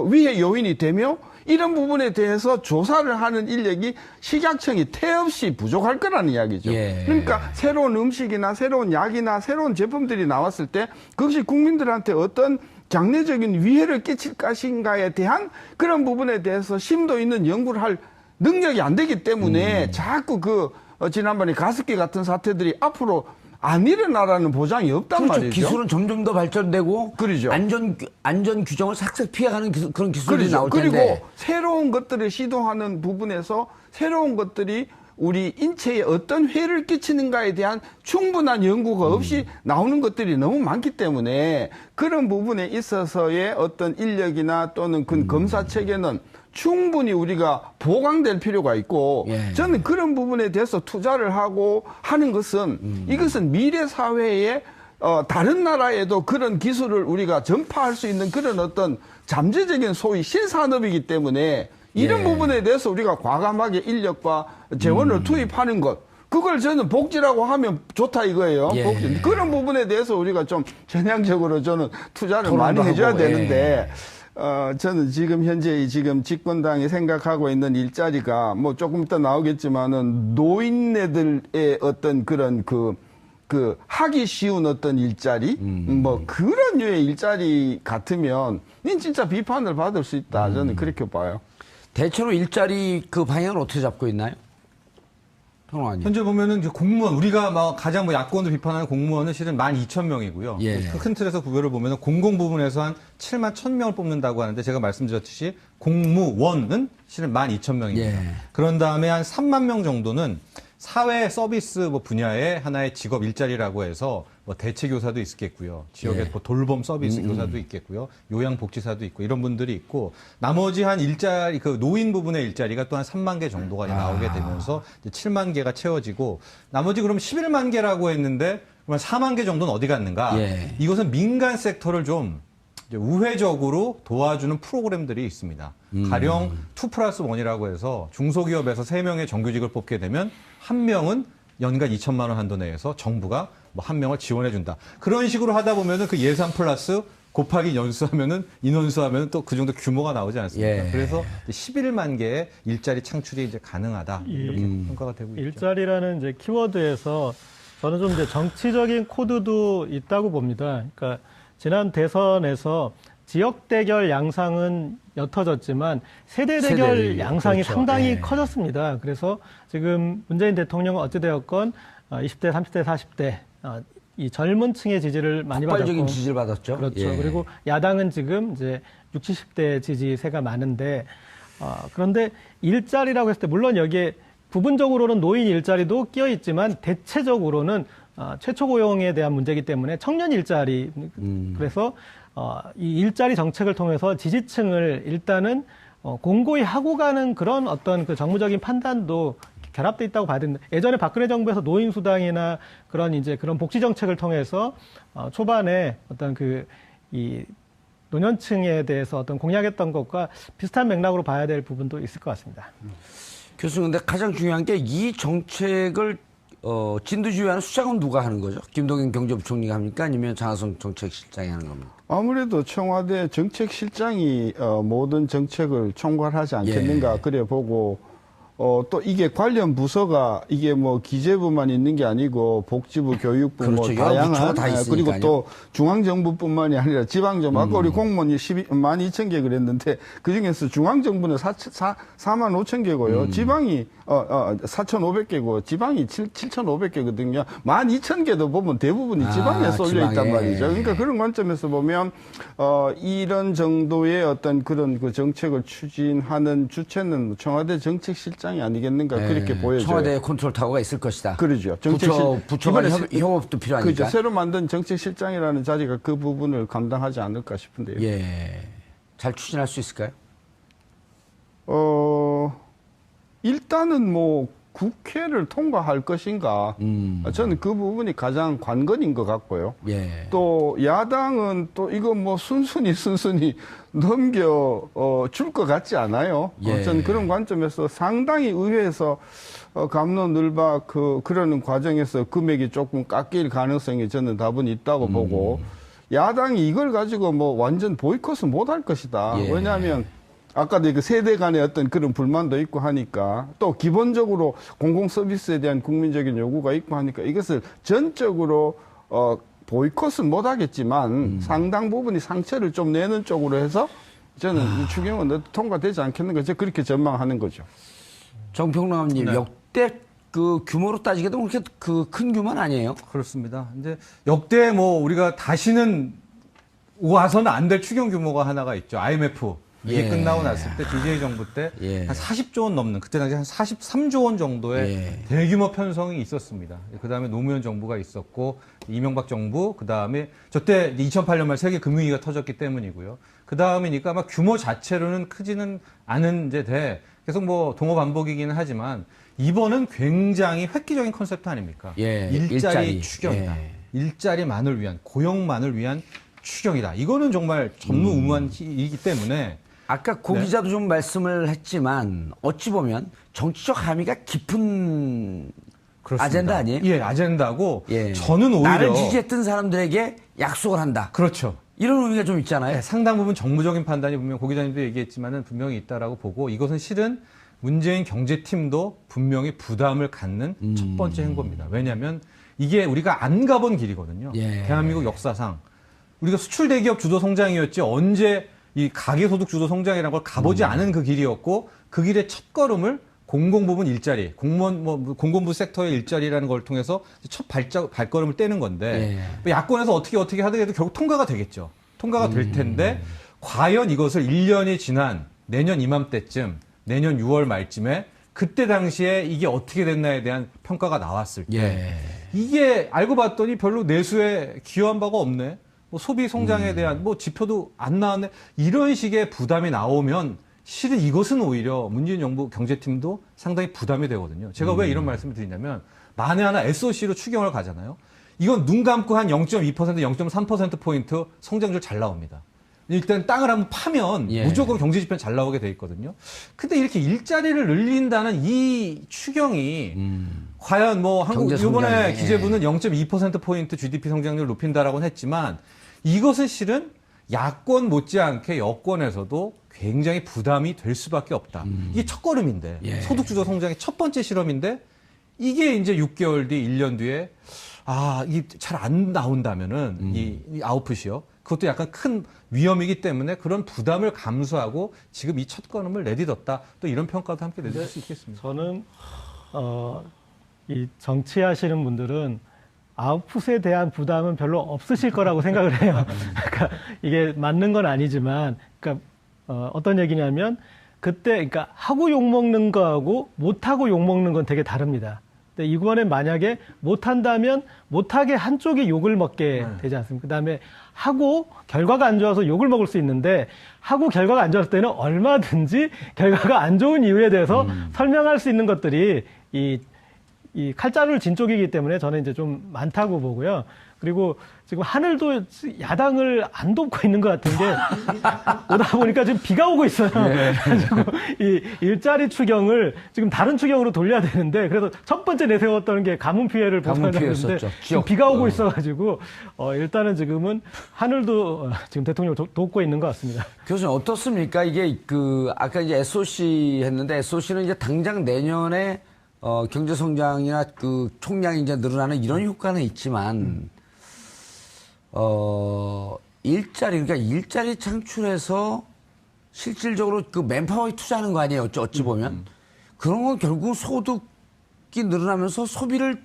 위해 요인이 되며 이런 부분에 대해서 조사를 하는 인력이 식약청이 태없이 부족할 거라는 이야기죠. 예. 그러니까 새로운 음식이나 새로운 약이나 새로운 제품들이 나왔을 때 그것이 국민들한테 어떤 장래적인 위해를 끼칠 것인가에 대한 그런 부분에 대해서 심도 있는 연구를 할 능력이 안 되기 때문에 자꾸 지난번에 가습기 같은 사태들이 앞으로 안 일어나라는 보장이 없단 그렇죠. 말이죠. 기술은 점점 더 발전되고 그러죠. 안전 규정을 삭삭 피해가는 그런 기술이 그렇죠. 나올 텐데. 그리고 새로운 것들을 시도하는 부분에서 새로운 것들이 우리 인체에 어떤 해를 끼치는가에 대한 충분한 연구가 없이 나오는 것들이 너무 많기 때문에 그런 부분에 있어서의 어떤 인력이나 또는 그 검사 체계는 충분히 우리가 보강될 필요가 있고 예. 저는 그런 부분에 대해서 투자를 하고 하는 것은 이것은 미래 사회에 다른 나라에도 그런 기술을 우리가 전파할 수 있는 그런 어떤 잠재적인 소위 신산업이기 때문에 이런 예. 부분에 대해서 우리가 과감하게 인력과 재원을 투입하는 것 그걸 저는 복지라고 하면 좋다 이거예요. 예. 복지. 그런 부분에 대해서 우리가 좀 전향적으로 저는 투자를 많이 토론도 해줘야 하고, 되는데 저는 지금 현재 지금 집권당이 생각하고 있는 일자리가 뭐 조금 이따 나오겠지만은 노인네들의 어떤 그런 하기 쉬운 어떤 일자리 뭐 그런 류의 일자리 같으면 진짜 비판을 받을 수 있다. 저는 그렇게 봐요. 대체로 일자리 그 방향을 어떻게 잡고 있나요? 통화님. 현재 보면은 이제 공무원, 우리가 가장 야권을 비판하는 공무원은 실은 12,000명이고요. 예. 큰 틀에서 구별을 보면은 공공 부분에서 한 71,000명을 뽑는다고 하는데 제가 말씀드렸듯이 공무원은 실은 12,000명입니다. 예. 그런 다음에 한 3만 명 정도는 사회 서비스 분야의 하나의 직업 일자리라고 해서 대체교사도 있겠고요. 지역에 예. 돌봄 서비스 교사도 있겠고요. 요양복지사도 있고 이런 분들이 있고 나머지 한 일자리 노인 부분의 일자리가 또 한 3만 개 정도가 나오게 되면서 이제 7만 개가 채워지고 나머지 그럼 11만 개라고 했는데 그러면 4만 개 정도는 어디 갔는가? 예. 이것은 민간 섹터를 좀 이제 우회적으로 도와주는 프로그램들이 있습니다. 가령 2+1이라고 해서 중소기업에서 3명의 정규직을 뽑게 되면 1명은 연간 2천만 원 한도 내에서 정부가 뭐 1명을 지원해준다. 그런 식으로 하다 보면은 그 예산 플러스 곱하기 연수하면은 인원수하면은 또 그 정도 규모가 나오지 않습니까? 예. 그래서 11만 개의 일자리 창출이 이제 가능하다 이렇게 평가가 되고 있죠. 일자리라는 이제 키워드에서 저는 좀 이제 정치적인 코드도 있다고 봅니다. 그러니까 지난 대선에서 지역 대결 양상은 옅어졌지만 세대 대결 세대, 양상이 그렇죠. 상당히 예. 커졌습니다. 그래서 지금 문재인 대통령은 어찌되었건 20대, 30대, 40대 이 젊은 층의 지지를 많이 폭발적인 받았고 지지를 받았죠. 그렇죠. 예. 그리고 야당은 지금 이제 60, 70대 지지세가 많은데 그런데 일자리라고 했을 때 물론 여기에 부분적으로는 노인 일자리도 끼어 있지만 대체적으로는 최초 고용에 대한 문제이기 때문에 청년 일자리 그래서 이 일자리 정책을 통해서 지지층을 일단은 공고히 하고 가는 그런 어떤 그 정무적인 판단도 결합돼 있다고 봐야 됩니다. 예전에 박근혜 정부에서 노인수당이나 그런 이제 그런 복지 정책을 통해서 초반에 어떤 이 노년층에 대해서 어떤 공약했던 것과 비슷한 맥락으로 봐야 될 부분도 있을 것 같습니다. 교수님, 근데 가장 중요한 게 이 정책을 진두지휘하는 수장은 누가 하는 거죠? 김동연 경제부총리가 합니까? 아니면 장하성 정책실장이 하는 겁니까? 아무래도 청와대 정책실장이 모든 정책을 총괄하지 않겠는가 예. 그래 보고 또 이게 관련 부서가 이게 뭐 기재부만 있는 게 아니고 복지부, 교육부 그렇죠. 뭐 여러 부처가 다양한 다 있으니까요. 그리고 또 중앙정부뿐만이 아니라 지방정부 아까 우리 공무원이 12,000개 그랬는데 그중에서 중앙정부는 45,000개고요. 지방이 4,500개고 지방이 7,500개거든요. 12,000개도 보면 대부분이 지방에 쏠려 있단 지방에. 말이죠. 그러니까 그런 관점에서 보면 이런 정도의 어떤 그런 그 정책을 추진하는 주체는 청와대 정책실장이 아니겠는가 그렇게 보여져요. 청와대 컨트롤 타워가 있을 것이다. 그렇죠. 부처 간 이번에 협업도 필요하니까. 그렇죠. 새로 만든 정책실장이라는 자리가 그 부분을 감당하지 않을까 싶은데요. 예. 잘 추진할 수 있을까요? 일단은 뭐 국회를 통과할 것인가. 저는 그 부분이 가장 관건인 것 같고요. 예. 또 야당은 또 이거 뭐 순순히 넘겨 줄 것 같지 않아요. 예. 저는 그런 관점에서 상당히 의회에서 갑론을박 그러는 과정에서 금액이 조금 깎일 가능성이 저는 다분히 있다고 보고 야당이 이걸 가지고 뭐 완전 보이콧은 못 할 것이다. 예. 왜냐하면 아까도 그 세대 간의 어떤 그런 불만도 있고 하니까 또 기본적으로 공공 서비스에 대한 국민적인 요구가 있고 하니까 이것을 전적으로 보이콧은 못 하겠지만 상당 부분이 상처를 좀 내는 쪽으로 해서 저는 이 추경은 통과되지 않겠는가 저 그렇게 전망하는 거죠. 정평론가님, 네. 역대 그 규모로 따지게도 그렇게 그 큰 규모는 아니에요. 그렇습니다. 이제 역대 뭐 우리가 다시는 와서는 안 될 추경 규모가 하나가 있죠. IMF. 이게 예. 끝나고 났을 때 DJ 정부 때 한 예. 40조 원 넘는 그때 당시 한 43조 원 정도의 예. 대규모 편성이 있었습니다. 그다음에 노무현 정부가 있었고 이명박 정부 그다음에 저때 2008년 말 세계 금융위기가 터졌기 때문이고요. 그다음이니까 아마 규모 자체로는 크지는 않은 이제 계속 뭐 동호 반복이기는 하지만 이번은 굉장히 획기적인 컨셉트 아닙니까? 예. 일자리 추경이다. 예. 일자리만을 위한 고용만을 위한 추경이다. 이거는 정말 전무후무한 일이기 때문에 아까 고 네. 기자도 좀 말씀을 했지만 어찌 보면 정치적 함의가 깊은 그렇습니다. 아젠다 아니에요? 예, 아젠다고 예. 저는 오히려 나를 지지했던 사람들에게 약속을 한다. 그렇죠. 이런 의미가 좀 있잖아요. 네, 상당 부분 정무적인 판단이 분명 고 기자님도 얘기했지만은 분명히 있다라고 보고 이것은 실은 문재인 경제팀도 분명히 부담을 갖는 첫 번째 행보입니다. 왜냐하면 이게 우리가 안 가본 길이거든요. 예. 대한민국 역사상 우리가 수출 대기업 주도 성장이었지 언제 이 가계소득 주도 성장이라는 걸 가보지 않은 그 길이었고 그 길의 첫 걸음을 공공부문 일자리, 공무원 공공부 섹터의 일자리라는 걸 통해서 첫 발걸음을 떼는 건데 예. 야권에서 어떻게 하더라도 결국 통과가 되겠죠. 통과가 될 텐데 과연 이것을 1년이 지난 내년 이맘때쯤 내년 6월 말쯤에 그때 당시에 이게 어떻게 됐나에 대한 평가가 나왔을 때 예. 이게 알고 봤더니 별로 내수에 기여한 바가 없네. 뭐 소비 성장에 대한 뭐 지표도 안 나왔네. 이런 식의 부담이 나오면 실은 이것은 오히려 문재인 정부 경제팀도 상당히 부담이 되거든요. 제가 왜 이런 말씀을 드리냐면 만에 하나 SOC로 추경을 가잖아요. 이건 눈 감고 한 0.2%, 0.3%포인트 성장률 잘 나옵니다. 일단 땅을 한번 파면 예. 무조건 경제 지표는 잘 나오게 돼 있거든요. 근데 이렇게 일자리를 늘린다는 이 추경이 과연 뭐 한국 경제 성장에, 이번에 기재부는 0.2%포인트 GDP 성장률 높인다라고는 했지만 이것은 실은 야권 못지않게 여권에서도 굉장히 부담이 될 수밖에 없다. 이게 첫걸음인데 예. 소득주도 성장의 첫 번째 실험인데 이게 이제 6개월 뒤, 1년 뒤에 이게 잘 안 나온다면은 이 아웃풋이요. 그것도 약간 큰 위험이기 때문에 그런 부담을 감수하고 지금 이 첫걸음을 내딛었다. 또 이런 평가도 함께 내줄 수 있겠습니다. 저는 이 정치하시는 분들은 아웃풋에 대한 부담은 별로 없으실 거라고 생각을 해요. 그러니까 이게 맞는 건 아니지만, 그러니까 어떤 얘기냐면 그때 그러니까 하고 욕 먹는 거하고 못하고 욕 먹는 건 되게 다릅니다. 근데 이번에 만약에 못한다면 못하게 한쪽이 욕을 먹게 되지 않습니까? 그다음에 하고 결과가 안 좋아서 욕을 먹을 수 있는데 하고 결과가 안 좋았을 때는 얼마든지 결과가 안 좋은 이유에 대해서 설명할 수 있는 것들이 이 칼자루를 진 쪽이기 때문에 저는 이제 좀 많다고 보고요. 그리고 지금 하늘도 야당을 안 돕고 있는 것 같은 게 오다 보니까 지금 비가 오고 있어요. 그래가지고 이 일자리 추경을 지금 다른 추경으로 돌려야 되는데 그래서 첫 번째 내세웠던 게 가뭄 피해를 보상하는데 지금 비가 오고 있어가지고 일단은 지금은 하늘도 지금 대통령을 돕고 있는 것 같습니다. 교수님 어떻습니까? 이게 아까 이제 SOC 했는데 SOC는 이제 당장 내년에 경제 성장이나 총량이 이제 늘어나는 이런 효과는 있지만 그러니까 일자리 창출해서 실질적으로 맨파워에 투자하는 거 아니에요? 어찌 보면 그런 건 결국 소득이 늘어나면서 소비를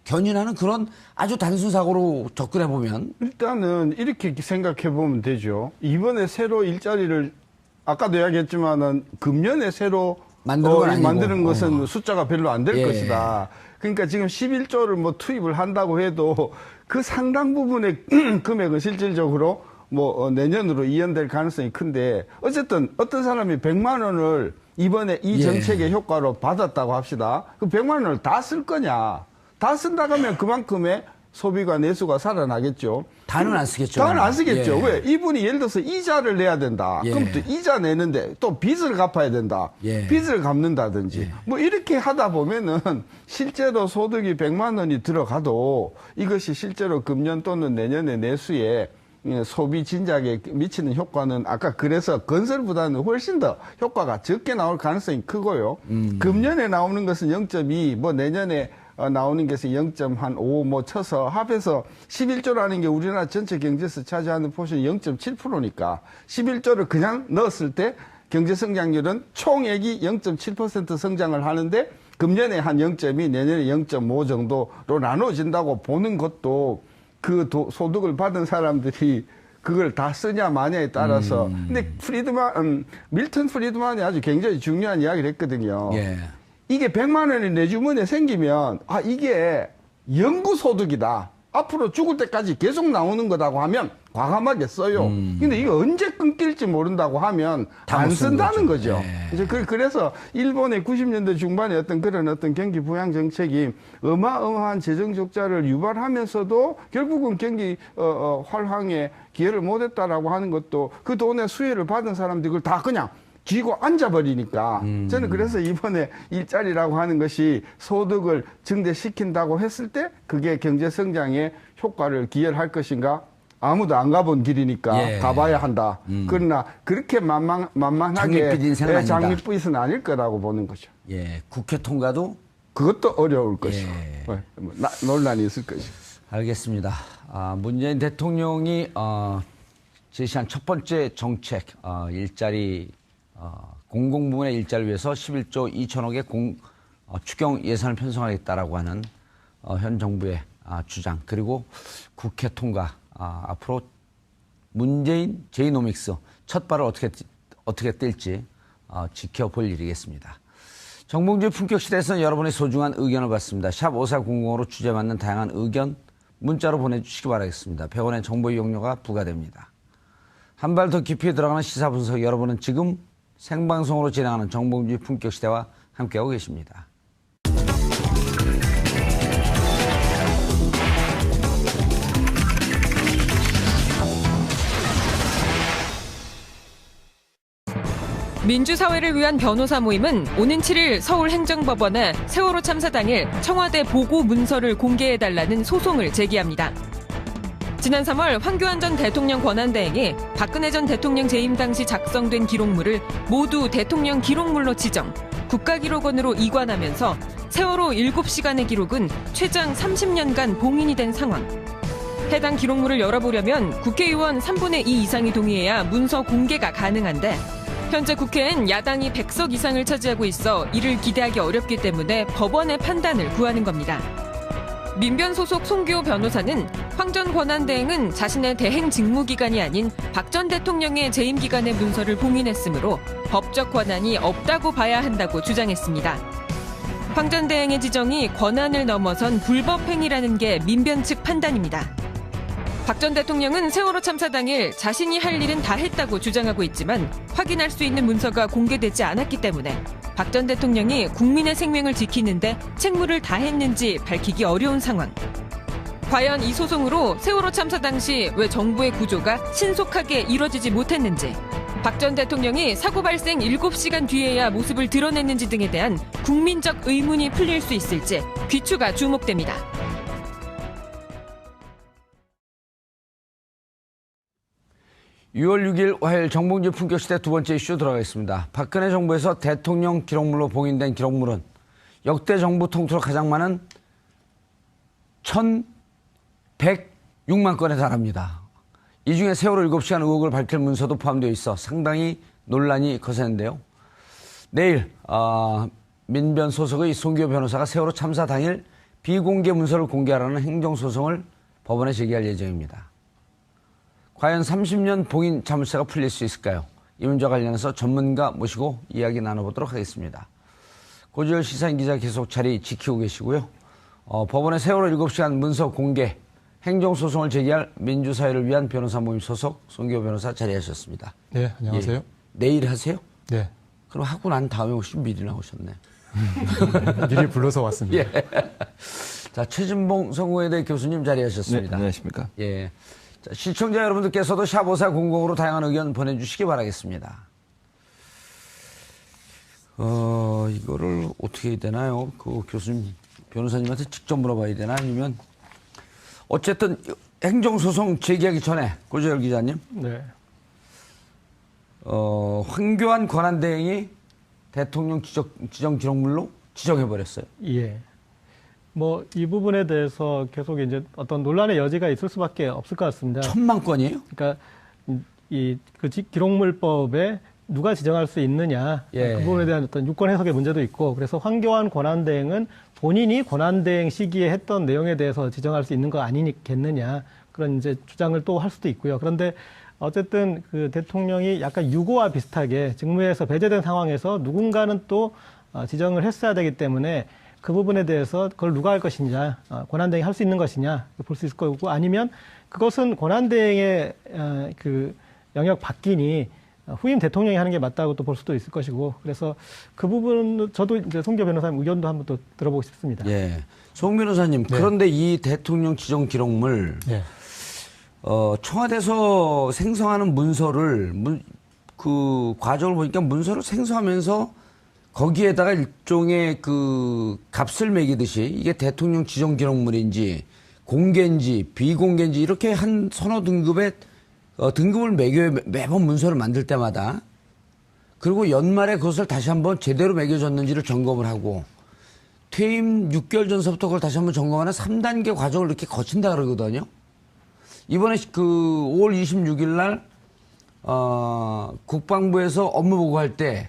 견인하는 그런 아주 단순 사고로 접근해 보면 일단은 이렇게 생각해 보면 되죠. 이번에 새로 일자리를 아까도 이야기했지만은 금년에 새로 만드는 것은 숫자가 별로 안 될 것이다. 그러니까 지금 11조를 뭐 투입을 한다고 해도 그 상당 부분의 금액은 실질적으로 뭐 내년으로 이연될 가능성이 큰데 어쨌든 어떤 사람이 100만 원을 이번에 이 정책의 효과로 받았다고 합시다. 그 100만 원을 다 쓸 거냐? 다 쓴다고 하면 그만큼의 소비가 내수가 살아나겠죠. 다는 안 쓰겠죠. 다는 안 쓰겠죠. 왜? 이분이 예를 들어서 이자를 내야 된다. 그럼 또 이자 내는데 또 빚을 갚아야 된다. 빚을 갚는다든지. 뭐 이렇게 하다 보면은 실제로 소득이 100만 원이 들어가도 이것이 실제로 금년 또는 내년의 내수에 소비 진작에 미치는 효과는 아까 그래서 건설보다는 훨씬 더 효과가 적게 나올 가능성이 크고요. 금년에 나오는 것은 0.2, 뭐 내년에 나오는 것은 0.5 뭐 쳐서 합해서 11조라는 게 우리나라 전체 경제에서 차지하는 포션이 0.7%니까 11조를 그냥 넣었을 때 경제 성장률은 총액이 0.7% 성장을 하는데 금년에 한 0.2, 내년에 0.5 정도로 나눠진다고 보는 것도 그 소득을 받은 사람들이 그걸 다 쓰냐 마냐에 따라서 근데 밀턴 프리드만이 아주 굉장히 중요한 이야기를 했거든요. 이게 100만 원이 내 주머니에 생기면 이게 영구소득이다. 앞으로 죽을 때까지 계속 나오는 거라고 하면 과감하게 써요. 근데 이게 언제 끊길지 모른다고 하면 안 쓴다는 거죠. 이제 그래서 일본의 90년대 중반에 그런 경기 부양 정책이 어마어마한 재정 적자를 유발하면서도 결국은 경기 활황에 기여를 못했다라고 하는 것도 그 돈의 수혜를 받은 사람들이 그걸 다 그냥 쥐고 앉아버리니까 저는 그래서 이번에 일자리라고 하는 것이 소득을 증대시킨다고 했을 때 그게 경제 성장에 효과를 기여할 것인가 아무도 안 가본 길이니까 가봐야 한다. 그러나 그렇게 만만하게 장밋빛은 아닐 거라고 보는 거죠. 국회 통과도 그것도 어려울 것이고 논란이 있을 것이고. 알겠습니다. 문재인 대통령이 제시한 첫 번째 정책 일자리 공공부문의 일자리를 위해서 11조 2천억의 추경 예산을 편성하겠다라고 하는 현 정부의 주장 그리고 국회 통과 앞으로 문재인 제이노믹스 첫 발을 어떻게 뗄지 지켜볼 일이겠습니다. 정봉주의 품격시대에서는 여러분의 소중한 의견을 받습니다. 샵 5400으로 주제맞는 다양한 의견 문자로 보내주시기 바라겠습니다. 100원의 정보 이용료가 부과됩니다. 한 발 더 깊이 들어가는 시사 분석 여러분은 지금 생방송으로 진행하는 정봉주의 품격시대와 함께하고 계십니다. 민주사회를 위한 변호사 모임은 오는 7일 서울행정법원에 세월호 참사 당일 청와대 보고 문서를 공개해달라는 소송을 제기합니다. 지난 3월 황교안 전 대통령 권한대행이 박근혜 전 대통령 재임 당시 작성된 기록물을 모두 대통령 기록물로 지정, 국가기록원으로 이관하면서 세월호 7시간의 기록은 최장 30년간 봉인이 된 상황. 해당 기록물을 열어보려면 국회의원 3분의 2 이상이 동의해야 문서 공개가 가능한데 현재 국회엔 야당이 100석 이상을 차지하고 있어 이를 기대하기 어렵기 때문에 법원의 판단을 구하는 겁니다. 민변 소속 송규호 변호사는 황 전 권한대행은 자신의 대행 직무기간이 아닌 박 전 대통령의 재임 기간의 문서를 봉인했으므로 법적 권한이 없다고 봐야 한다고 주장했습니다. 황 전 대행의 지정이 권한을 넘어선 불법 행위라는 게 민변 측 판단입니다. 박 전 대통령은 세월호 참사 당일 자신이 할 일은 다 했다고 주장하고 있지만 확인할 수 있는 문서가 공개되지 않았기 때문에 박 전 대통령이 국민의 생명을 지키는데 책무를 다했는지 밝히기 어려운 상황. 과연 이 소송으로 세월호 참사 당시 왜 정부의 구조가 신속하게 이뤄지지 못했는지, 박 전 대통령이 사고 발생 7시간 뒤에야 모습을 드러냈는지 등에 대한 국민적 의문이 풀릴 수 있을지 귀추가 주목됩니다. (6월 6일) 화요일 정봉주 품격시대 두 번째 이슈 들어가겠습니다. 박근혜 정부에서 대통령 기록물로 봉인된 기록물은 역대 정부 통틀어 가장 많은 1,106만 건에 달합니다. 이 중에 세월호 7시간 의혹을 밝힐 문서도 포함되어 있어 상당히 논란이 거세는데요. 내일 민변 소속의 송규호 변호사가 세월호 참사 당일 비공개 문서를 공개하라는 행정소송을 법원에 제기할 예정입니다. 과연 30년 봉인 자물쇠가 풀릴 수 있을까요? 이 문제와 관련해서 전문가 모시고 이야기 나눠보도록 하겠습니다. 고지열 시사인 기자 계속 자리 지키고 계시고요. 법원의 세월호 7시간 문서 공개 행정소송을 제기할 민주사회를 위한 변호사 모임 소속 송규호 변호사 자리하셨습니다. 네, 안녕하세요. 예. 내일 하세요? 네. 그럼 하고 난 다음에 오시면 미리 나오셨네. 미리 불러서 왔습니다. 예. 자, 최진봉 성공회대 교수님 자리하셨습니다. 네, 안녕하십니까. 예. 자, 시청자 여러분들께서도 샵5400으로 다양한 의견 보내주시기 바라겠습니다. 이거를 어떻게 해야 되나요? 그 교수님, 변호사님한테 직접 물어봐야 되나? 아니면, 어쨌든, 행정소송 제기하기 전에, 고재열 기자님. 네. 황교안 권한대행이 대통령 지정 기록물로 지정해버렸어요. 예. 뭐 이 부분에 대해서 계속 이제 어떤 논란의 여지가 있을 수밖에 없을 것 같습니다. 1,000만 건이에요? 그러니까 그 기록물법에 누가 지정할 수 있느냐, 예. 그 부분에 대한 어떤 유권 해석의 문제도 있고, 그래서 황교안 권한대행은 본인이 권한대행 시기에 했던 내용에 대해서 지정할 수 있는 거 아니겠느냐, 그런 이제 주장을 또 할 수도 있고요. 그런데 어쨌든 그 대통령이 약간 유고와 비슷하게 직무에서 배제된 상황에서 누군가는 또 지정을 했어야 되기 때문에 그 부분에 대해서 그걸 누가 할 것이냐, 권한대행이 할 수 있는 것이냐 볼 수 있을 거고, 아니면 그것은 권한대행의 그 영역 밖이니 후임 대통령이 하는 게 맞다고 또 볼 수도 있을 것이고, 그래서 그 부분은 저도 이제 송규호 변호사님 의견도 한번 또 들어보고 싶습니다. 예. 송 변호사님, 네. 그런데 이 대통령 지정 기록물, 네. 청와대에서 생성하는 문서를, 그 과정을 보니까 문서를 생성하면서 거기에다가 일종의 그 값을 매기듯이 이게 대통령 지정 기록물인지 공개인지 비공개인지 이렇게 한 서너 등급의 등급을 매겨요. 매번 문서를 만들 때마다. 그리고 연말에 그것을 다시 한번 제대로 매겨졌는지를 점검을 하고 퇴임 6개월 전서부터 그걸 다시 한번 점검하는 3단계 과정을 이렇게 거친다 그러거든요. 이번에 그 5월 26일 날 국방부에서 업무 보고할 때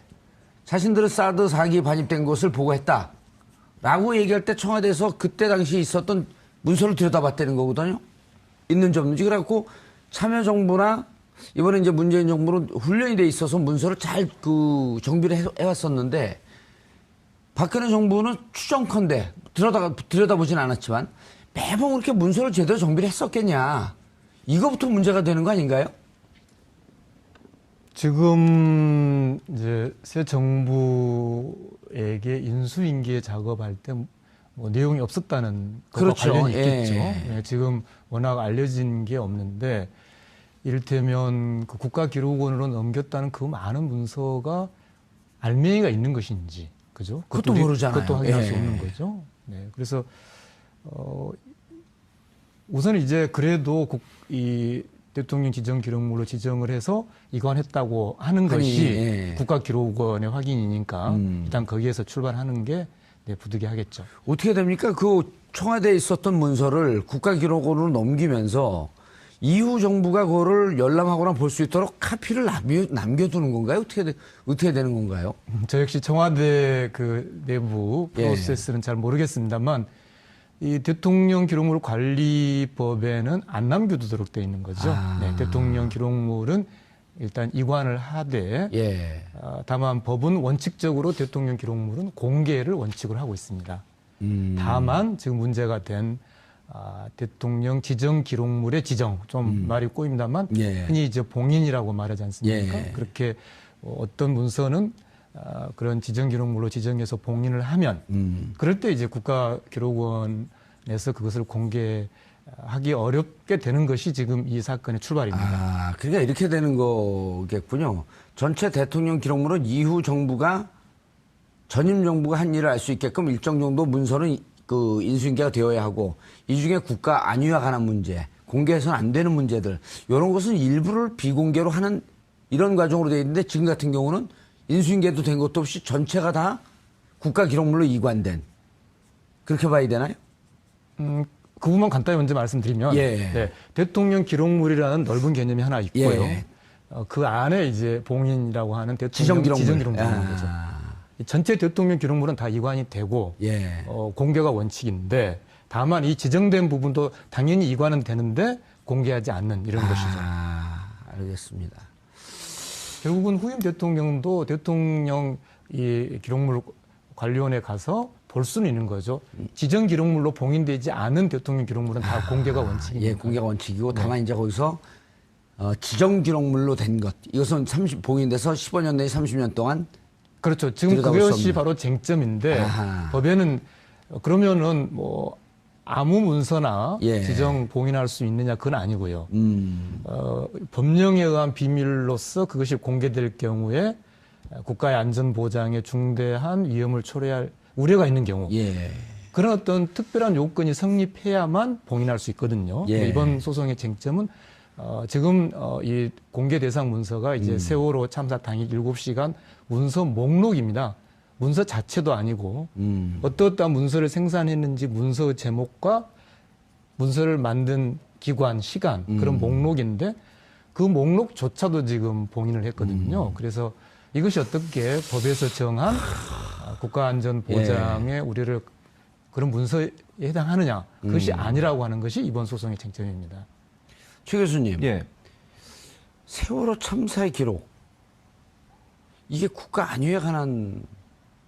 자신들은 사드 4기 반입된 것을 보고했다 라고 얘기할 때 청와대에서 그때 당시 있었던 문서를 들여다봤다는 거거든요. 있는지 없는지. 그래갖고 참여정부나 이번에 이제 문재인 정부는 훈련이 돼 있어서 문서를 잘 그 정비를 해왔었는데 박근혜 정부는 추정컨대 들여다보진 않았지만 매번 그렇게 문서를 제대로 정비를 했었겠냐. 이거부터 문제가 되는 거 아닌가요? 지금 이제 새 정부에게 인수인계 작업할 때 뭐 내용이 없었다는 것과 그렇죠. 관련이 있겠죠. 예. 예, 지금 워낙 알려진 게 없는데 이를테면 그 국가기록원으로 넘겼다는 그 많은 문서가 알맹이가 있는 것인지, 그죠? 그것도 모르잖아요. 그것도 확인할 수 예. 없는 거죠. 네, 그래서 우선 이제 그래도 이 대통령 지정 기록물로 지정을 해서 이관했다고 하는 것이 예. 국가기록원의 확인이니까 일단 거기에서 출발하는 게 네, 부득이하겠죠. 어떻게 됩니까? 그 청와대에 있었던 문서를 국가기록원으로 넘기면서 이후 정부가 그거를 열람하거나 볼 수 있도록 카피를 남겨두는 건가요? 어떻게 되는 건가요? 저 역시 청와대 그 내부 예. 프로세스는 잘 모르겠습니다만 이 대통령 기록물 관리법에는 안 남겨두도록 되어 있는 거죠. 아. 네, 대통령 기록물은 일단 이관을 하되 예. 다만 법은 원칙적으로 대통령 기록물은 공개를 원칙으로 하고 있습니다. 다만 지금 문제가 된 대통령 지정 기록물의 지정, 좀 말이 꼬입니다만 예. 흔히 이제 봉인이라고 말하지 않습니까? 예. 그렇게 어떤 문서는 그런 지정 기록물로 지정해서 봉인을 하면 그럴 때 이제 국가기록원에서 그것을 공개하기 어렵게 되는 것이 지금 이 사건의 출발입니다. 아, 그러니까 이렇게 되는 거겠군요. 전체 대통령 기록물은 이후 정부가 전임 정부가 한 일을 알 수 있게끔 일정 정도 문서는 그 인수인계가 되어야 하고 이 중에 국가 안위와 관한 문제, 공개해서는 안 되는 문제들 이런 것은 일부를 비공개로 하는 이런 과정으로 되어 있는데 지금 같은 경우는 인수인계도 된 것도 없이 전체가 다 국가 기록물로 이관된 그렇게 봐야 되나요? 그 부분 간단히 먼저 말씀드리면 예. 네, 대통령 기록물이라는 넓은 개념이 하나 있고요. 예. 그 안에 이제 봉인이라고 하는 지정 대통령 기록물. 지정 기록물인 거죠. 전체 대통령 기록물은 다 이관이 되고 예. 공개가 원칙인데 다만 이 지정된 부분도 당연히 이관은 되는데 공개하지 않는 이런 것이죠. 알겠습니다. 결국은 후임 대통령도 대통령 이 기록물 관리원에 가서 볼 수는 있는 거죠. 지정 기록물로 봉인되지 않은 대통령 기록물은 다 공개가 원칙입니다. 예, 공개가 원칙이고 다만 이제 거기서 지정 기록물로 된 것 이것은 봉인돼서 15년 내지 30년 동안 그렇죠. 지금 들여다볼 수 그것이 없는. 바로 쟁점인데 아하. 법에는 그러면은 뭐 아무 문서나 예. 지정 봉인할 수 있느냐 그건 아니고요. 법령에 의한 비밀로서 그것이 공개될 경우에 국가의 안전 보장에 중대한 위험을 초래할 우려가 있는 경우 예. 그런 어떤 특별한 요건이 성립해야만 봉인할 수 있거든요. 예. 이번 소송의 쟁점은 지금 이 공개 대상 문서가 이제 세월호 참사 당일 7시간 문서 목록입니다. 문서 자체도 아니고 어떠한 문서를 생산했는지 문서 제목과 문서를 만든 기관, 시간 그런 목록인데 그 목록조차도 지금 봉인을 했거든요. 그래서 이것이 어떻게 법에서 정한 국가안전보장의 우려를 그런 문서에 해당하느냐 그것이 아니라고 하는 것이 이번 소송의 쟁점입니다. 최 교수님, 예. 세월호 참사의 기록 이게 국가 안위에 관한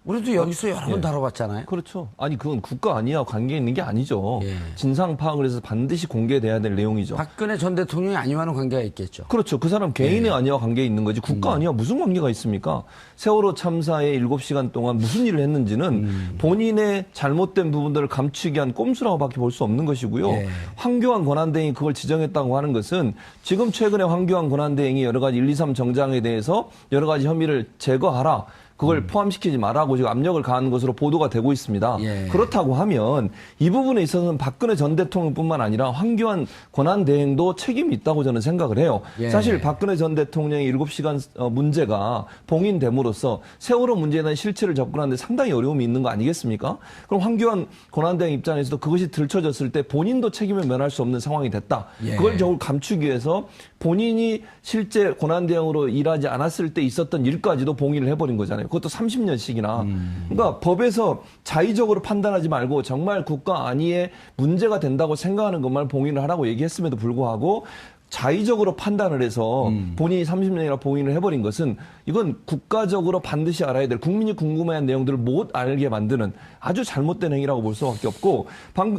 우리도 여기서 여러 번 다뤄봤잖아요. 그렇죠. 아니 그건 국가 안위와 관계 있는 게 아니죠. 예. 진상 파악을 해서 반드시 공개돼야 될 내용이죠. 박근혜 전 대통령이 안위와는 관계가 있겠죠. 그렇죠. 그 사람 개인의 안위와 관계 있는 거지 국가 안위와 무슨 관계가 있습니까? 세월호 참사에 7시간 동안 무슨 일을 했는지는 본인의 잘못된 부분들을 감추기 위한 꼼수라고밖에 볼 수 없는 것이고요. 예. 황교안 권한대행이 그걸 지정했다고 하는 것은 지금 최근에 황교안 권한대행이 여러 가지 1, 2, 3 정장에 대해서 여러 가지 혐의를 제거하라. 그걸 포함시키지 말라고 지금 압력을 가하는 것으로 보도가 되고 있습니다. 예. 그렇다고 하면 이 부분에 있어서는 박근혜 전 대통령뿐만 아니라 황교안 권한대행도 책임이 있다고 저는 생각을 해요. 예. 사실 박근혜 전 대통령의 7시간 문제가 봉인됨으로써 세월호 문제에 대한 실체를 접근하는데 상당히 어려움이 있는 거 아니겠습니까? 그럼 황교안 권한대행 입장에서도 그것이 들춰졌을 때 본인도 책임을 면할 수 없는 상황이 됐다. 예. 그걸 겨우 감추기 위해서 본인이 실제 권한대행으로 일하지 않았을 때 있었던 일까지도 봉인을 해버린 거잖아요. 그것도 30년씩이나. 그러니까 법에서 자의적으로 판단하지 말고 정말 국가 안위에 문제가 된다고 생각하는 것만 봉인을 하라고 얘기했음에도 불구하고 자의적으로 판단을 해서 본인이 30년이나 봉인을 해버린 것은 이건 국가적으로 반드시 알아야 될 국민이 궁금해한 내용들을 못 알게 만드는 아주 잘못된 행위라고 볼 수밖에 없고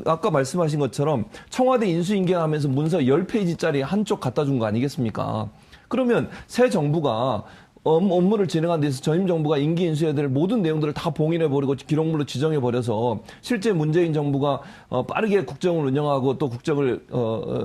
아까 말씀하신 것처럼 청와대 인수인계하면서 문서 10페이지짜리 한쪽 갖다 준 거 아니겠습니까? 그러면 새 정부가 업무를 진행한 데서 전임 정부가 임기 인수해야 될 모든 내용들을 다 봉인해버리고 기록물로 지정해버려서 실제 문재인 정부가 빠르게 국정을 운영하고 또 국정을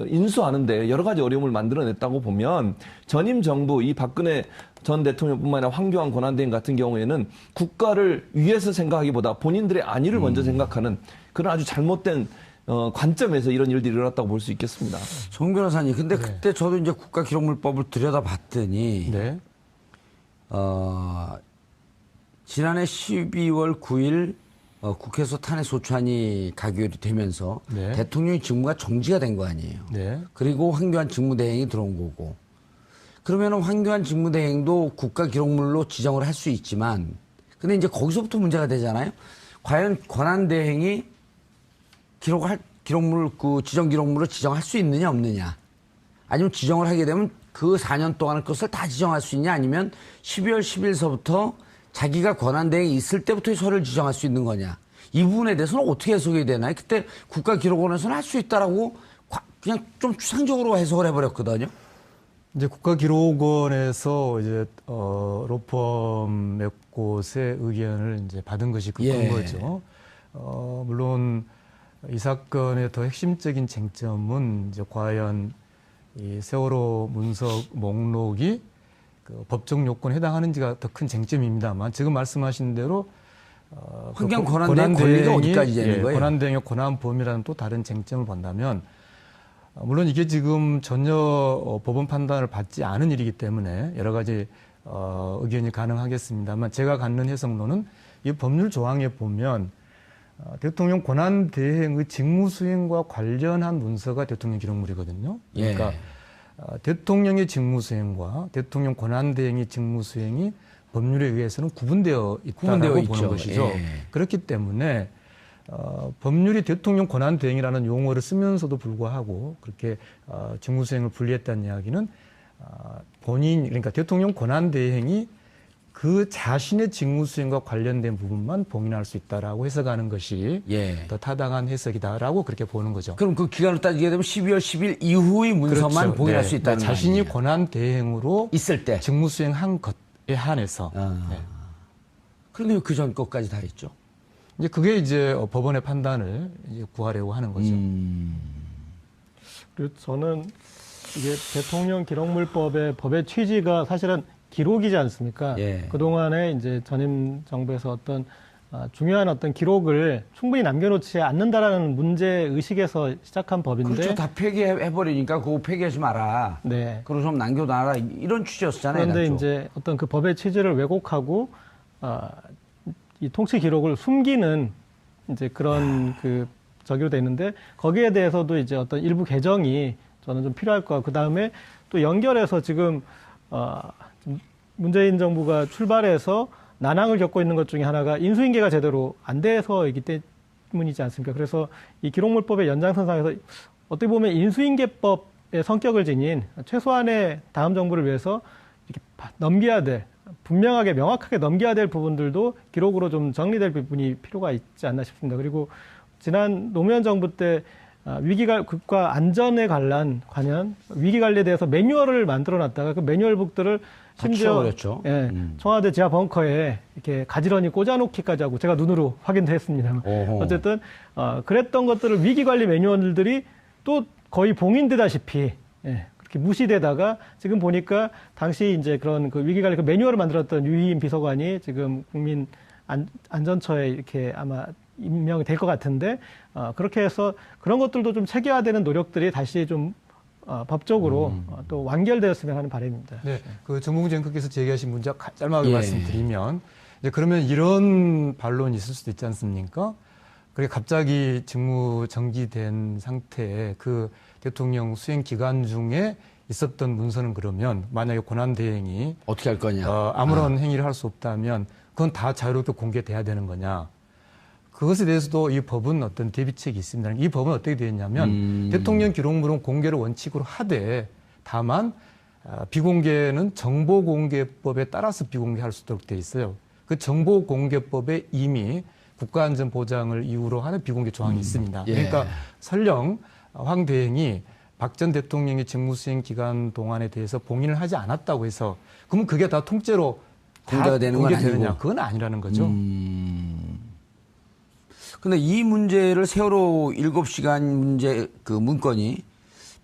인수하는데 여러 가지 어려움을 만들어냈다고 보면 전임 정부 이 박근혜 전 대통령뿐만 아니라 황교안 권한대행 같은 경우에는 국가를 위해서 생각하기보다 본인들의 안위를 먼저 생각하는 그런 아주 잘못된 관점에서 이런 일들이 일어났다고 볼 수 있겠습니다. 정 변호사님, 근데 그때 저도 이제 국가기록물법을 들여다봤더니 네. 지난해 12월 9일 국회에서 탄핵 소추안이 가결이 되면서 네. 대통령의 직무가 정지가 된 거 아니에요. 네. 그리고 황교안 직무대행이 들어온 거고. 그러면 황교안 직무대행도 국가기록물로 지정을 할 수 있지만, 근데 이제 거기서부터 문제가 되잖아요. 과연 권한대행이 기록물, 지정 기록물로 지정할 수 있느냐 없느냐. 아니면 지정을 하게 되면 그 4년 동안의 것을 다 지정할 수 있냐, 아니면 12월 10일서부터 자기가 권한대행이 있을 때부터 서류를 지정할 수 있는 거냐. 이 부분에 대해서는 어떻게 해석이 되나요? 그때 국가기록원에서는 할 수 있다라고 그냥 좀 추상적으로 해석을 해버렸거든요. 이제 국가기록원에서 이제 로펌 몇 곳의 의견을 이제 받은 것이 그 예. 근거죠. 물론 이 사건의 더 핵심적인 쟁점은 이제 과연 이 세월호 문서 목록이 그 법적 요건에 해당하는지가 더 큰 쟁점입니다만, 지금 말씀하신 대로 환경 권한대행 권리가 어디까지 되는 거예요? 권한대행의 권한 범위라는 또 다른 쟁점을 본다면, 물론 이게 지금 전혀 법원 판단을 받지 않은 일이기 때문에 여러 가지 의견이 가능하겠습니다만, 제가 갖는 해석론은 이 법률 조항에 보면 대통령 권한대행의 직무수행과 관련한 문서가 대통령 기록물이거든요. 그러니까 대통령의 직무수행과 대통령 권한대행의 직무수행이 법률에 의해서는 구분되어 있다고 보는 것이죠. 예. 그렇기 때문에 법률이 대통령 권한대행이라는 용어를 쓰면서도 불구하고 그렇게 직무수행을 분리했다는 이야기는 본인, 그러니까 대통령 권한대행이 그 자신의 직무수행과 관련된 부분만 봉인할 수 있다라고 해석하는 것이 더 타당한 해석이다라고 그렇게 보는 거죠. 그럼 그 기간을 따지게 되면 12월 10일 이후의 문서만 그렇죠. 봉인할 네. 수 있다는 거 자신이 아니에요? 권한대행으로 있을 때. 직무수행한 것에 한해서. 네. 그런데 왜 그 전 것까지 다 있죠? 이제 그게 이제 법원의 판단을 이제 구하려고 하는 거죠. 그리고 저는 이게 대통령 기록물법의 법의 취지가 사실은 기록이지 않습니까? 예. 그동안에 이제 전임 정부에서 어떤 중요한 어떤 기록을 충분히 남겨놓지 않는다라는 문제 의식에서 시작한 법인데. 그렇죠. 다 폐기해버리니까 그거 폐기하지 마라. 네. 그리고 좀 남겨놔라. 이런 취지였잖아요. 그런데 당초. 이제 어떤 그 법의 취지를 왜곡하고 이 통치 기록을 숨기는 이제 그런 그 저기로 돼 있는데, 거기에 대해서도 이제 어떤 일부 개정이 저는 좀 필요할 것 같고, 그 다음에 또 연결해서 지금 문재인 정부가 출발해서 난항을 겪고 있는 것 중에 하나가 인수인계가 제대로 안 돼서이기 때문이지 않습니까? 그래서 이 기록물법의 연장선상에서 어떻게 보면 인수인계법의 성격을 지닌 최소한의 다음 정부를 위해서 이렇게 넘겨야 될, 분명하게 명확하게 넘겨야 될 부분들도 기록으로 좀 정리될 부분이 필요가 있지 않나 싶습니다. 그리고 지난 노무현 정부 때 국가 안전에 관련 위기관리에 대해서 매뉴얼을 만들어놨다가 그 매뉴얼북들을 심지어 청와대 지하 벙커에 이렇게 가지런히 꽂아놓기까지 하고, 제가 눈으로 확인도 했습니다만, 어쨌든 그랬던 것들을 위기관리 매뉴얼들이 또 거의 봉인되다시피 그렇게 무시되다가, 지금 보니까 당시 이제 그런 그 위기관리 그 매뉴얼을 만들었던 유희인 비서관이 지금 국민 안전처에 이렇게 아마 임명이 될 것 같은데, 그렇게 해서 그런 것들도 좀 체계화되는 노력들이 다시 좀 법적으로 또 완결되었으면 하는 바람입니다. 네, 그 정봉주 앵커께서 제기하신 문제 짧게 말씀드리면, 이제 그러면 이런 반론이 있을 수도 있지 않습니까? 그게 갑자기 직무 정지된 상태에 그 대통령 수행 기간 중에 있었던 문서는, 그러면 만약에 권한대행이 어떻게 할 거냐? 아무런 행위를 할 수 없다면 그건 다 자유롭게 공개돼야 되는 거냐? 그것에 대해서도 이 법은 어떤 대비책이 있습니다. 이 법은 어떻게 되어 있냐면, 대통령 기록물은 공개를 원칙으로 하되, 다만 비공개는 정보공개법에 따라서 비공개할 수 있도록 되어 있어요. 그 정보공개법에 이미 국가안전보장을 이유로 하는 비공개 조항이 있습니다. 그러니까 설령 황 대행이 박 전 대통령의 직무수행 기간 동안에 대해서 봉인을 하지 않았다고 해서, 그러면 그게 다 통째로 공개가 되는 건 공개되느냐? 아니고. 그건 아니라는 거죠. 근데 이 문제를 세월호 7시간 문제 그 문건이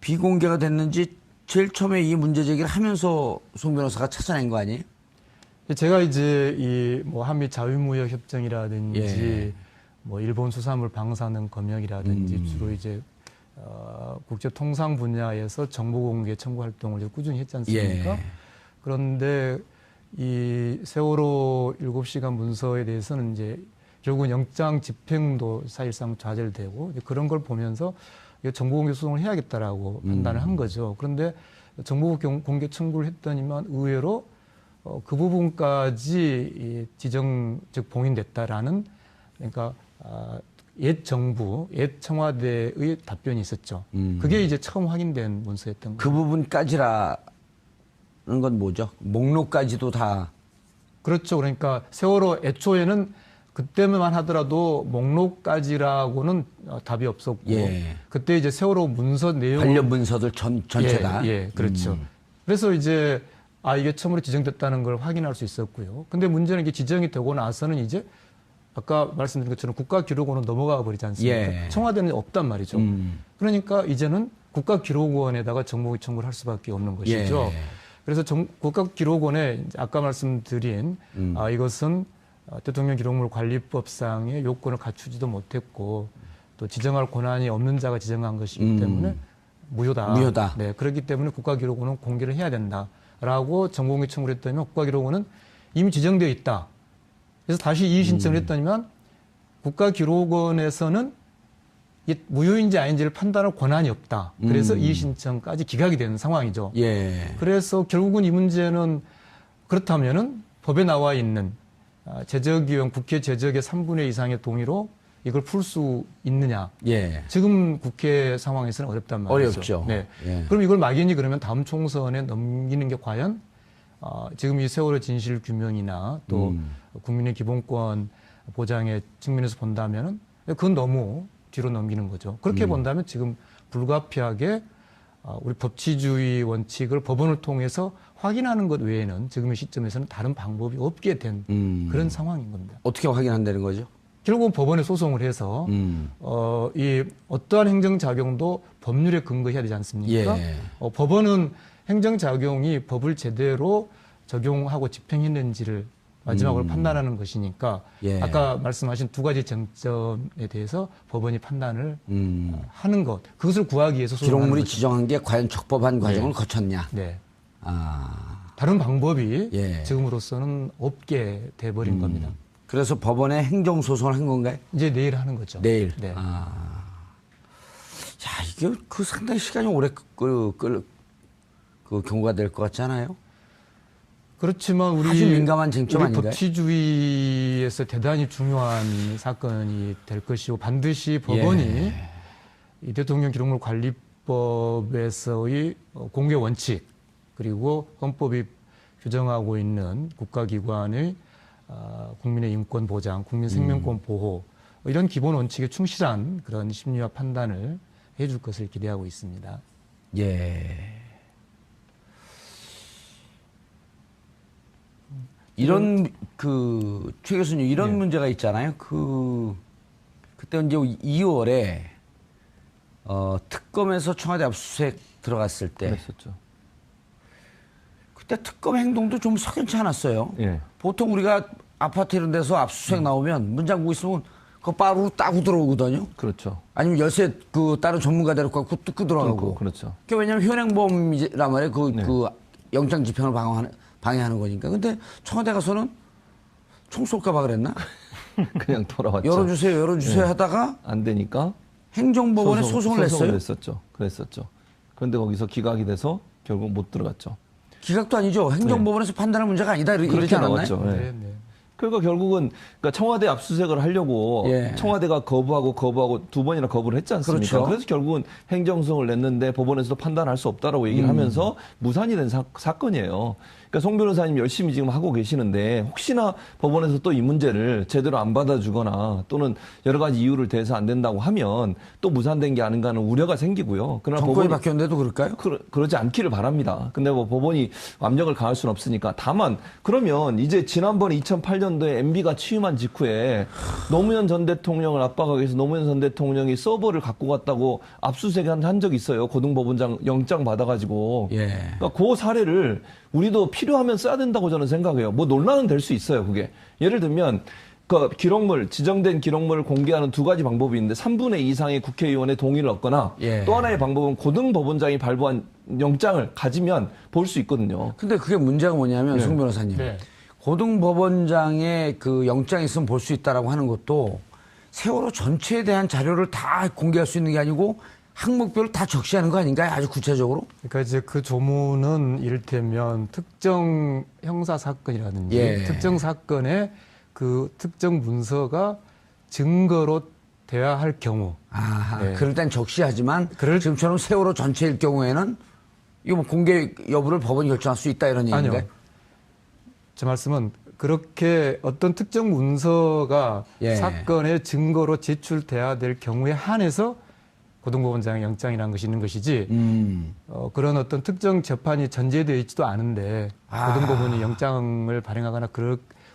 비공개가 됐는지 제일 처음에 이 문제 제기를 하면서 송 변호사가 찾아낸 거 아니에요? 제가 이제 이 뭐 한미 자유무역 협정이라든지 예. 뭐 일본 수산물 방사능 검역이라든지 주로 이제 국제 통상 분야에서 정보 공개 청구 활동을 이제 꾸준히 했지 않습니까? 예. 그런데 이 세월호 7시간 문서에 대해서는 이제 결국은 영장 집행도 사실상 좌절되고 이제 그런 걸 보면서 이거 정보 공개 소송을 해야겠다라고 판단을 한 거죠. 그런데 정보 공개 청구를 했더니만 의외로 그 부분까지 이 지정 즉 봉인됐다라는 그러니까 옛 정부, 옛 청와대의 답변이 있었죠. 그게 이제 처음 확인된 문서였던 그 거예요. 부분까지라는 건 뭐죠? 목록까지도 다. 그렇죠. 그러니까 세월호 애초에는 그때만 하더라도 목록까지라고는 답이 없었고 예. 그때 이제 세월호 문서 내용 관련 문서들 전체 다. 예, 그렇죠. 그래서 이제 이게 처음으로 지정됐다는 걸 확인할 수 있었고요. 근데 문제는 이게 지정이 되고 나서는 이제 아까 말씀드린 것처럼 국가기록원은 넘어가 버리지 않습니까? 예. 청와대는 없단 말이죠. 그러니까 이제는 국가기록원에다가 정보공개 청구를 할 수밖에 없는 것이죠. 예. 그래서 국가기록원에 아까 말씀드린 이것은 대통령 기록물 관리법상의 요건을 갖추지도 못했고 또 지정할 권한이 없는 자가 지정한 것이기 때문에 무효다. 무효다. 네, 그렇기 때문에 국가기록원은 공개를 해야 된다라고 정보공개 청구를 했더니만 국가기록원은 이미 지정되어 있다. 그래서 다시 이의 신청을 했더니만 국가기록원에서는 이게 무효인지 아닌지를 판단할 권한이 없다. 그래서 이의 신청까지 기각이 되는 상황이죠. 예. 그래서 결국은 이 문제는 그렇다면은 법에 나와 있는 제적위원 국회 제적의 3분의 2 이상의 동의로 이걸 풀 수 있느냐? 예. 지금 국회 상황에서는 어렵단 말이죠. 어렵죠. 네. 예. 그럼 이걸 막연히 그러면 다음 총선에 넘기는 게 과연 지금 이 세월호 진실 규명이나 또 국민의 기본권 보장의 측면에서 본다면은 그건 너무 뒤로 넘기는 거죠. 그렇게 본다면 지금 불가피하게 우리 법치주의 원칙을 법원을 통해서 확인하는 것 외에는 지금의 시점에서는 다른 방법이 없게 된 그런 상황인 겁니다. 어떻게 확인한다는 거죠? 결국은 법원에 소송을 해서 이 어떠한 행정작용도 법률에 근거해야 되지 않습니까? 예. 법원은 행정작용이 법을 제대로 적용하고 집행했는지를 마지막으로 판단하는 것이니까 예. 아까 말씀하신 두 가지 쟁점에 대해서 법원이 판단을 하는 것 그것을 구하기 위해서 소송하는 기록물이 거죠. 지정한 게 과연 적법한 과정을 거쳤냐? 네. 아. 다른 방법이 예. 지금으로서는 없게 돼버린 겁니다. 그래서 법원에 행정소송을 한 건가요? 이제 내일 하는 거죠. 내일. 네. 자, 이게 상당히 시간이 오래 그 경고가 될 것 같지 않아요? 그렇지만 우리 아주 민감한 쟁점 우리 아닌가요? 법치주의에서 대단히 중요한 사건이 될 것이고 반드시 법원이 예. 이 대통령 기록물 관리법에서의 공개 원칙 그리고 헌법이 규정하고 있는 국가기관의 국민의 인권 보장, 국민 생명권 보호 이런 기본 원칙에 충실한 그런 심리와 판단을 해줄 것을 기대하고 있습니다. 예. 이런 최 교수님 이런 예. 문제가 있잖아요. 그때 이제 2월에 특검에서 청와대 압수수색 들어갔을 때 그랬었죠. 그때 특검 행동도 좀 석연치 않았어요. 예. 보통 우리가 아파트 이런 데서 압수수색 나오면 문 잠그고 있으면 그거 바로 따고 들어오거든요. 그렇죠. 아니면 열쇠 다른 전문가들 갖고 뜯고 들어가고. 그렇죠. 그게 왜냐면 현행범이란 말이에요. 그 영장 집행을 방해하는 거니까. 근데 청와대 가서는 총 쏠까봐 그랬나? 그냥 돌아왔죠. 열어주세요 하다가 안 되니까 행정법원에 소송을 냈어요. 그랬었죠. 그런데 거기서 기각이 돼서 결국 못 들어갔죠. 기각도 아니죠. 행정법원에서 판단할 문제가 아니다. 이렇게 그렇게 않았나요? 나왔죠. 네. 네, 네. 그러니까 결국은 청와대 압수수색을 하려고 예. 청와대가 거부하고 두 번이나 거부를 했지 않습니까? 그렇죠. 그래서 결국은 행정소송을 냈는데 법원에서도 판단할 수 없다라고 얘기를 하면서 무산이 된 사건이에요. 그러니까 송 변호사님 열심히 지금 하고 계시는데 혹시나 법원에서 또 이 문제를 제대로 안 받아주거나 또는 여러 가지 이유를 대해서 안 된다고 하면 또 무산된 게 아닌가 하는 우려가 생기고요. 그러나 정권이 바뀌었는데도 그럴까요? 그러지 않기를 바랍니다. 근데 뭐 법원이 압력을 가할 수는 없으니까. 다만 그러면 이제 지난번 2008년도에 MB가 취임한 직후에 노무현 전 대통령을 압박하기 위해서 노무현 전 대통령이 서버를 갖고 갔다고 압수수색 한 적이 있어요. 고등법원장 영장 받아가지고. 예. 그러니까 그 사례를 우리도 필요하면 써야 된다고 저는 생각해요. 뭐 논란은 될 수 있어요. 그게. 예를 들면 그 기록물, 지정된 기록물을 공개하는 두 가지 방법이 있는데 3분의 2 이상의 국회의원의 동의를 얻거나 예. 또 하나의 방법은 고등법원장이 발부한 영장을 가지면 볼 수 있거든요. 근데 그게 문제가 뭐냐면 송 변호사님. 네. 고등법원장의 그 영장이 있으면 볼 수 있다라고 하는 것도 세월호 전체에 대한 자료를 다 공개할 수 있는 게 아니고 항목별로 다 적시하는 거 아닌가요? 아주 구체적으로? 그러니까 이제 그 조문은 이를테면 특정 형사 사건이라든지 예. 특정 사건의 그 특정 문서가 증거로 돼야 할 경우. 아하, 네. 그럴 땐 적시하지만 그럴- 지금처럼 세월호 전체일 경우에는 이거 뭐 공개 여부를 법원이 결정할 수 있다 이런 얘기인가요? 아니요. 제 말씀은 그렇게 어떤 특정 문서가 예. 사건의 증거로 제출돼야 될 경우에 한해서 고등법원장의 영장이라는 것이 있는 것이지 그런 어떤 특정 재판이 전제되어 있지도 않은데 고등법원이 영장을 발행하거나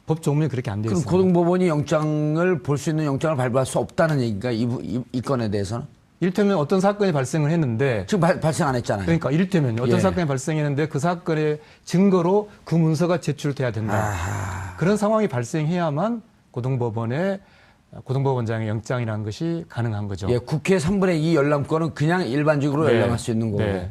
법 조문이 그렇게 안 되어 그럼 있습니다. 고등법원이 영장을 볼 수 있는 영장을 발부할 수 없다는 얘기인가 이 건에 대해서는? 이를테면 어떤 사건이 발생을 했는데 지금 발생 안 했잖아요. 그러니까 이를테면 어떤 예. 사건이 발생했는데 그 사건의 증거로 그 문서가 제출돼야 된다. 아하. 그런 상황이 발생해야만 고등법원장의 영장이라는 것이 가능한 거죠. 예, 국회 3분의 2 열람권은 그냥 일반적으로 네. 열람할 수 있는 거고. 네.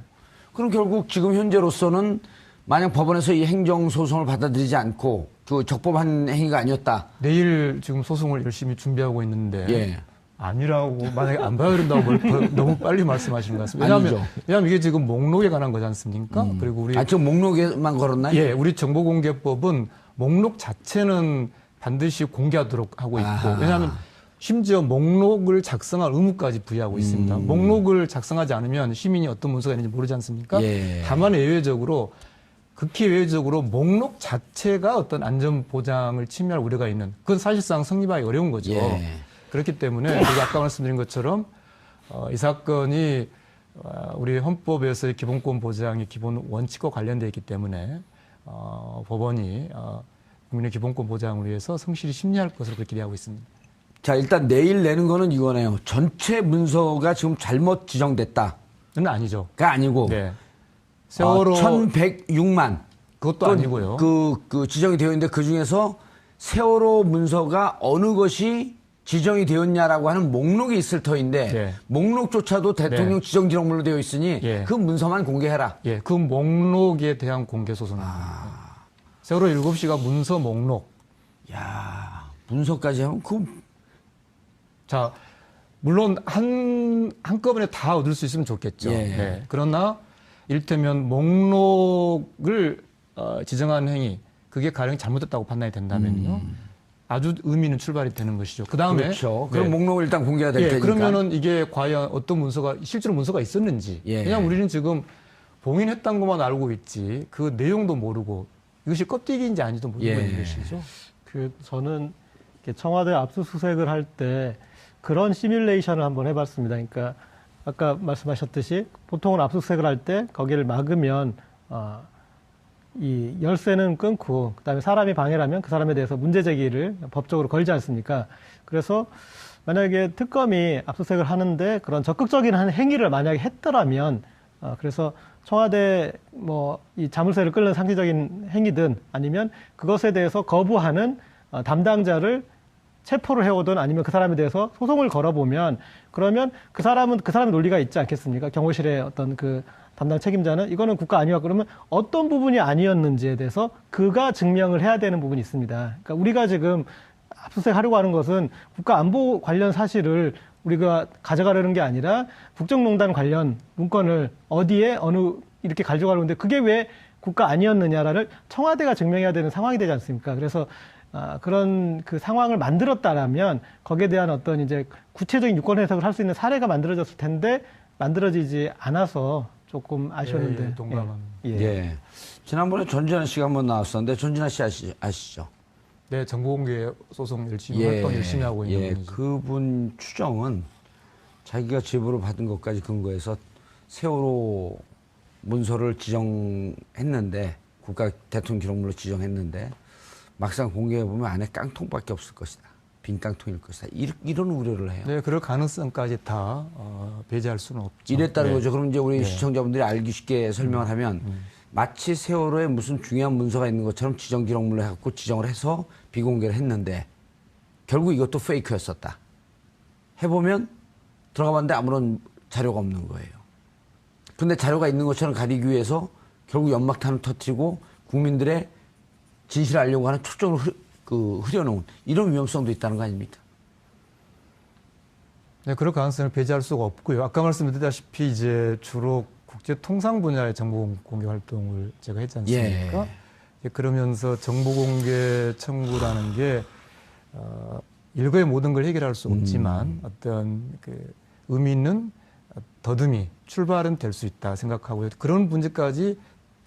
그럼 결국 지금 현재로서는 만약 법원에서 이 행정소송을 받아들이지 않고 그 적법한 행위가 아니었다. 내일 지금 소송을 열심히 준비하고 있는데 예. 아니라고 만약에 안 받아들인다고 너무 빨리 말씀하시는 것 같습니다. 아니죠. 왜냐하면 이게 지금 목록에 관한 거지 않습니까? 그리고 우리 지금 목록에만 걸었나요? 예, 우리 정보공개법은 목록 자체는 반드시 공개하도록 하고 있고 아하. 왜냐하면 심지어 목록을 작성할 의무까지 부여하고 있습니다. 목록을 작성하지 않으면 시민이 어떤 문서가 있는지 모르지 않습니까? 예. 다만 예외적으로 극히 예외적으로 목록 자체가 어떤 안전 보장을 침해할 우려가 있는 그건 사실상 성립하기 어려운 거죠. 예. 그렇기 때문에 제가 아까 말씀드린 것처럼 이 사건이 우리 헌법에서의 기본권 보장의 기본 원칙과 관련되어 있기 때문에 법원이 국민의 기본권 보장을 위해서 성실히 심리할 것으로 그렇게 기대하고 있습니다. 자, 일단 내일 내는 거는 이거네요. 전체 문서가 지금 잘못 지정됐다. 는 아니죠. 가 아니고. 네. 세월호 1106만. 그것도 아니고요. 그 지정이 되어 있는데 그 중에서 세월호 문서가 어느 것이 지정이 되었냐라고 하는 목록이 있을 터인데 네. 목록조차도 대통령 네. 지정 기록물로 되어 있으니 예. 그 문서만 공개해라. 예, 그 목록에 대한 공개 소송입니다. 세월호 7시가 문서 목록. 야, 문서까지 하면 자, 물론 한꺼번에 다 얻을 수 있으면 좋겠죠. 예. 네. 그러나 이를테면 목록을 지정한 행위, 그게 가령 잘못됐다고 판단이 된다면요. 아주 의미는 출발이 되는 것이죠. 그 다음에 그렇죠. 그럼 목록을 일단 공개가 될 테니까. 그러면은 이게 과연 어떤 문서가 실제로 문서가 있었는지. 예. 그냥 우리는 지금 봉인했던 것만 알고 있지 그 내용도 모르고 이것이 껍데기인지 아닌지도 모르고 예. 있는 것이죠. 저는 이렇게 청와대 압수수색을 할 때 그런 시뮬레이션을 한번 해봤습니다. 그러니까 아까 말씀하셨듯이 보통은 압수수색을 할 때 거기를 막으면 이 열쇠는 끊고 그다음에 사람이 방해를 하면 그 사람에 대해서 문제 제기를 법적으로 걸지 않습니까? 그래서 만약에 특검이 압수수색을 하는데 그런 적극적인 행위를 만약에 했더라면 그래서 청와대 이 자물쇠를 끌는 상시적인 행위든 아니면 그것에 대해서 거부하는 담당자를 체포를 해오든 아니면 그 사람에 대해서 소송을 걸어보면 그러면 그 사람의 논리가 있지 않겠습니까? 경호실의 어떤 그 담당 책임자는 이거는 국가 아니야 그러면 어떤 부분이 아니었는지에 대해서 그가 증명을 해야 되는 부분이 있습니다. 그러니까 우리가 지금 압수수색하려고 하는 것은 국가 안보 관련 사실을 우리가 가져가려는 게 아니라 국정농단 관련 문건을 어디에 이렇게 가져가려고 하는데 그게 왜 국가 아니었느냐를 청와대가 증명해야 되는 상황이 되지 않습니까? 그래서 그런 그 상황을 만들었다라면 거기에 대한 어떤 이제 구체적인 유권 해석을 할 수 있는 사례가 만들어졌을 텐데 만들어지지 않아서 조금 아쉬웠는데. 예, 동감합니다. 예. 지난번에 전진아 씨가 한번 나왔었는데 전진아 씨 아시죠? 네, 정보공개 소송 열심히 활동 열심히 하고 있는 분이죠. 그분 추정은 자기가 제보를 받은 것까지 근거해서 세월호 문서를 지정했는데 국가 대통령 기록물로 지정했는데 막상 공개해 보면 안에 깡통밖에 없을 것이다. 빈 깡통일 것이다. 이런 우려를 해요. 네, 그럴 가능성까지 다 배제할 수는 없죠. 이랬다는 네. 거죠. 그럼 이제 우리 시청자분들이 알기 쉽게 설명을 하면 마치 세월호에 무슨 중요한 문서가 있는 것처럼 지정 기록물로 해갖고 지정을 해서 비공개를 했는데 결국 이것도 페이크였었다. 해보면 들어가 봤는데 아무런 자료가 없는 거예요. 근데 자료가 있는 것처럼 가리기 위해서 결국 연막탄을 터뜨리고 국민들의 진실을 알려고 하는 초점을 흐려놓은 이런 위험성도 있다는 거 아닙니까? 네, 그럴 가능성을 배제할 수가 없고요. 아까 말씀드렸다시피 이제 주로 국제 통상 분야의 정보 공개 활동을 제가 했지 않습니까? 예, 그러면서 정보 공개 청구라는 게 일거의 모든 걸 해결할 수 없지만 어떤 그 의미 있는 더듬이 출발은 될 수 있다 생각하고요. 그런 문제까지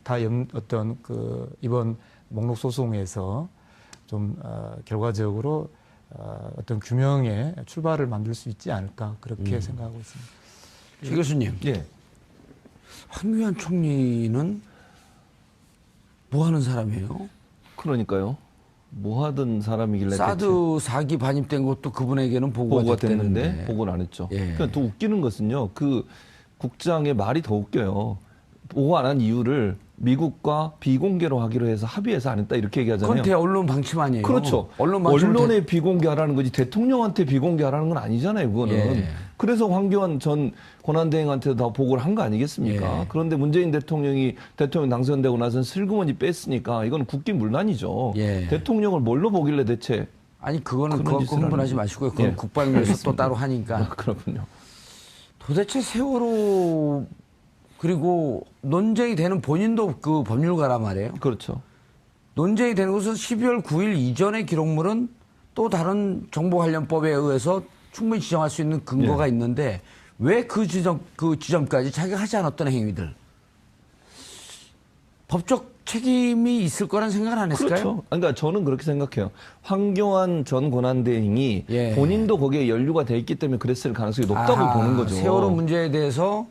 다 어떤 그 이번 목록 소송에서 좀 결과적으로 어떤 규명의 출발을 만들 수 있지 않을까 그렇게 생각하고 있습니다. 최 교수님, 예. 황교안 총리는 뭐 하는 사람이에요? 그러니까요. 뭐 하던 사람이길래 사드 대체 4기 반입된 것도 그분에게는 보고가 보고가 됐는데 됐는데 보고를 안 했죠. 예. 그러니까 더 웃기는 것은요. 그 국장의 말이 더 웃겨요. 보고 안 한 이유를 미국과 비공개로 하기로 해서 합의해서 안 했다 이렇게 얘기하잖아요. 그건 대언론 방침 아니에요? 그렇죠. 언론 방침은 언론에 비공개하라는 거지 대통령한테 비공개하라는 건 아니잖아요. 그거는. 예. 그래서 황교안 전 권한대행한테도 다 보고를 한 거 아니겠습니까? 예. 그런데 문재인 대통령이 대통령 당선되고 나서는 슬그머니 뺐으니까 이건 국기문란이죠. 예. 대통령을 뭘로 보길래 대체. 아니 그거는 그런 그거 짓을 흥분하지 하는 마시고요. 그건 예. 국방위에서 또 따로 하니까. 그렇군요. 도대체 세월호 그리고 논쟁이 되는 본인도 그 법률가란 말이에요. 그렇죠. 논쟁이 되는 것은 12월 9일 이전의 기록물은 또 다른 정보관련법에 의해서 충분히 지정할 수 있는 근거가 있는데 왜 그 지점까지 자기가 하지 않았던 행위들 법적 책임이 있을 거란 생각을 안 했을까요? 그렇죠. 그러니까 저는 그렇게 생각해요. 황교안 전 권한대행이 예. 본인도 거기에 연루가 돼 있기 때문에 그랬을 가능성이 높다고 아하, 보는 거죠. 세월호 문제에 대해서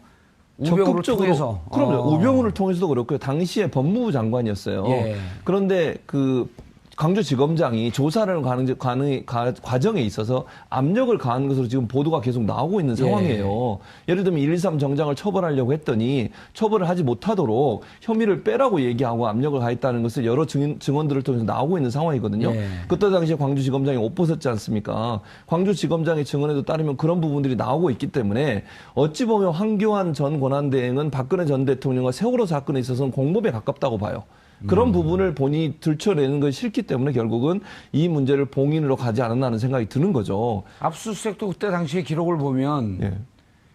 우병우를 적극적으로 통해서 그럼요. 우병우를 통해서도 그렇고요. 당시에 법무부 장관이었어요. 예. 그런데 그 광주지검장이 조사를 가는 과정에 있어서 압력을 가한 것으로 지금 보도가 계속 나오고 있는 상황이에요. 예를 들면 123 정장을 처벌하려고 했더니 처벌을 하지 못하도록 혐의를 빼라고 얘기하고 압력을 가했다는 것을 여러 증언들을 통해서 나오고 있는 상황이거든요. 예. 그때 당시에 광주지검장이 옷 벗었지 않습니까? 광주지검장의 증언에도 따르면 그런 부분들이 나오고 있기 때문에 어찌 보면 황교안 전 권한대행은 박근혜 전 대통령과 세월호 사건에 있어서는 공범에 가깝다고 봐요. 그런 부분을 본인이 들춰내는 것이 싫기 때문에 결국은 이 문제를 봉인으로 가지 않았나 하는 생각이 드는 거죠. 압수수색도 그때 당시에 기록을 보면 예.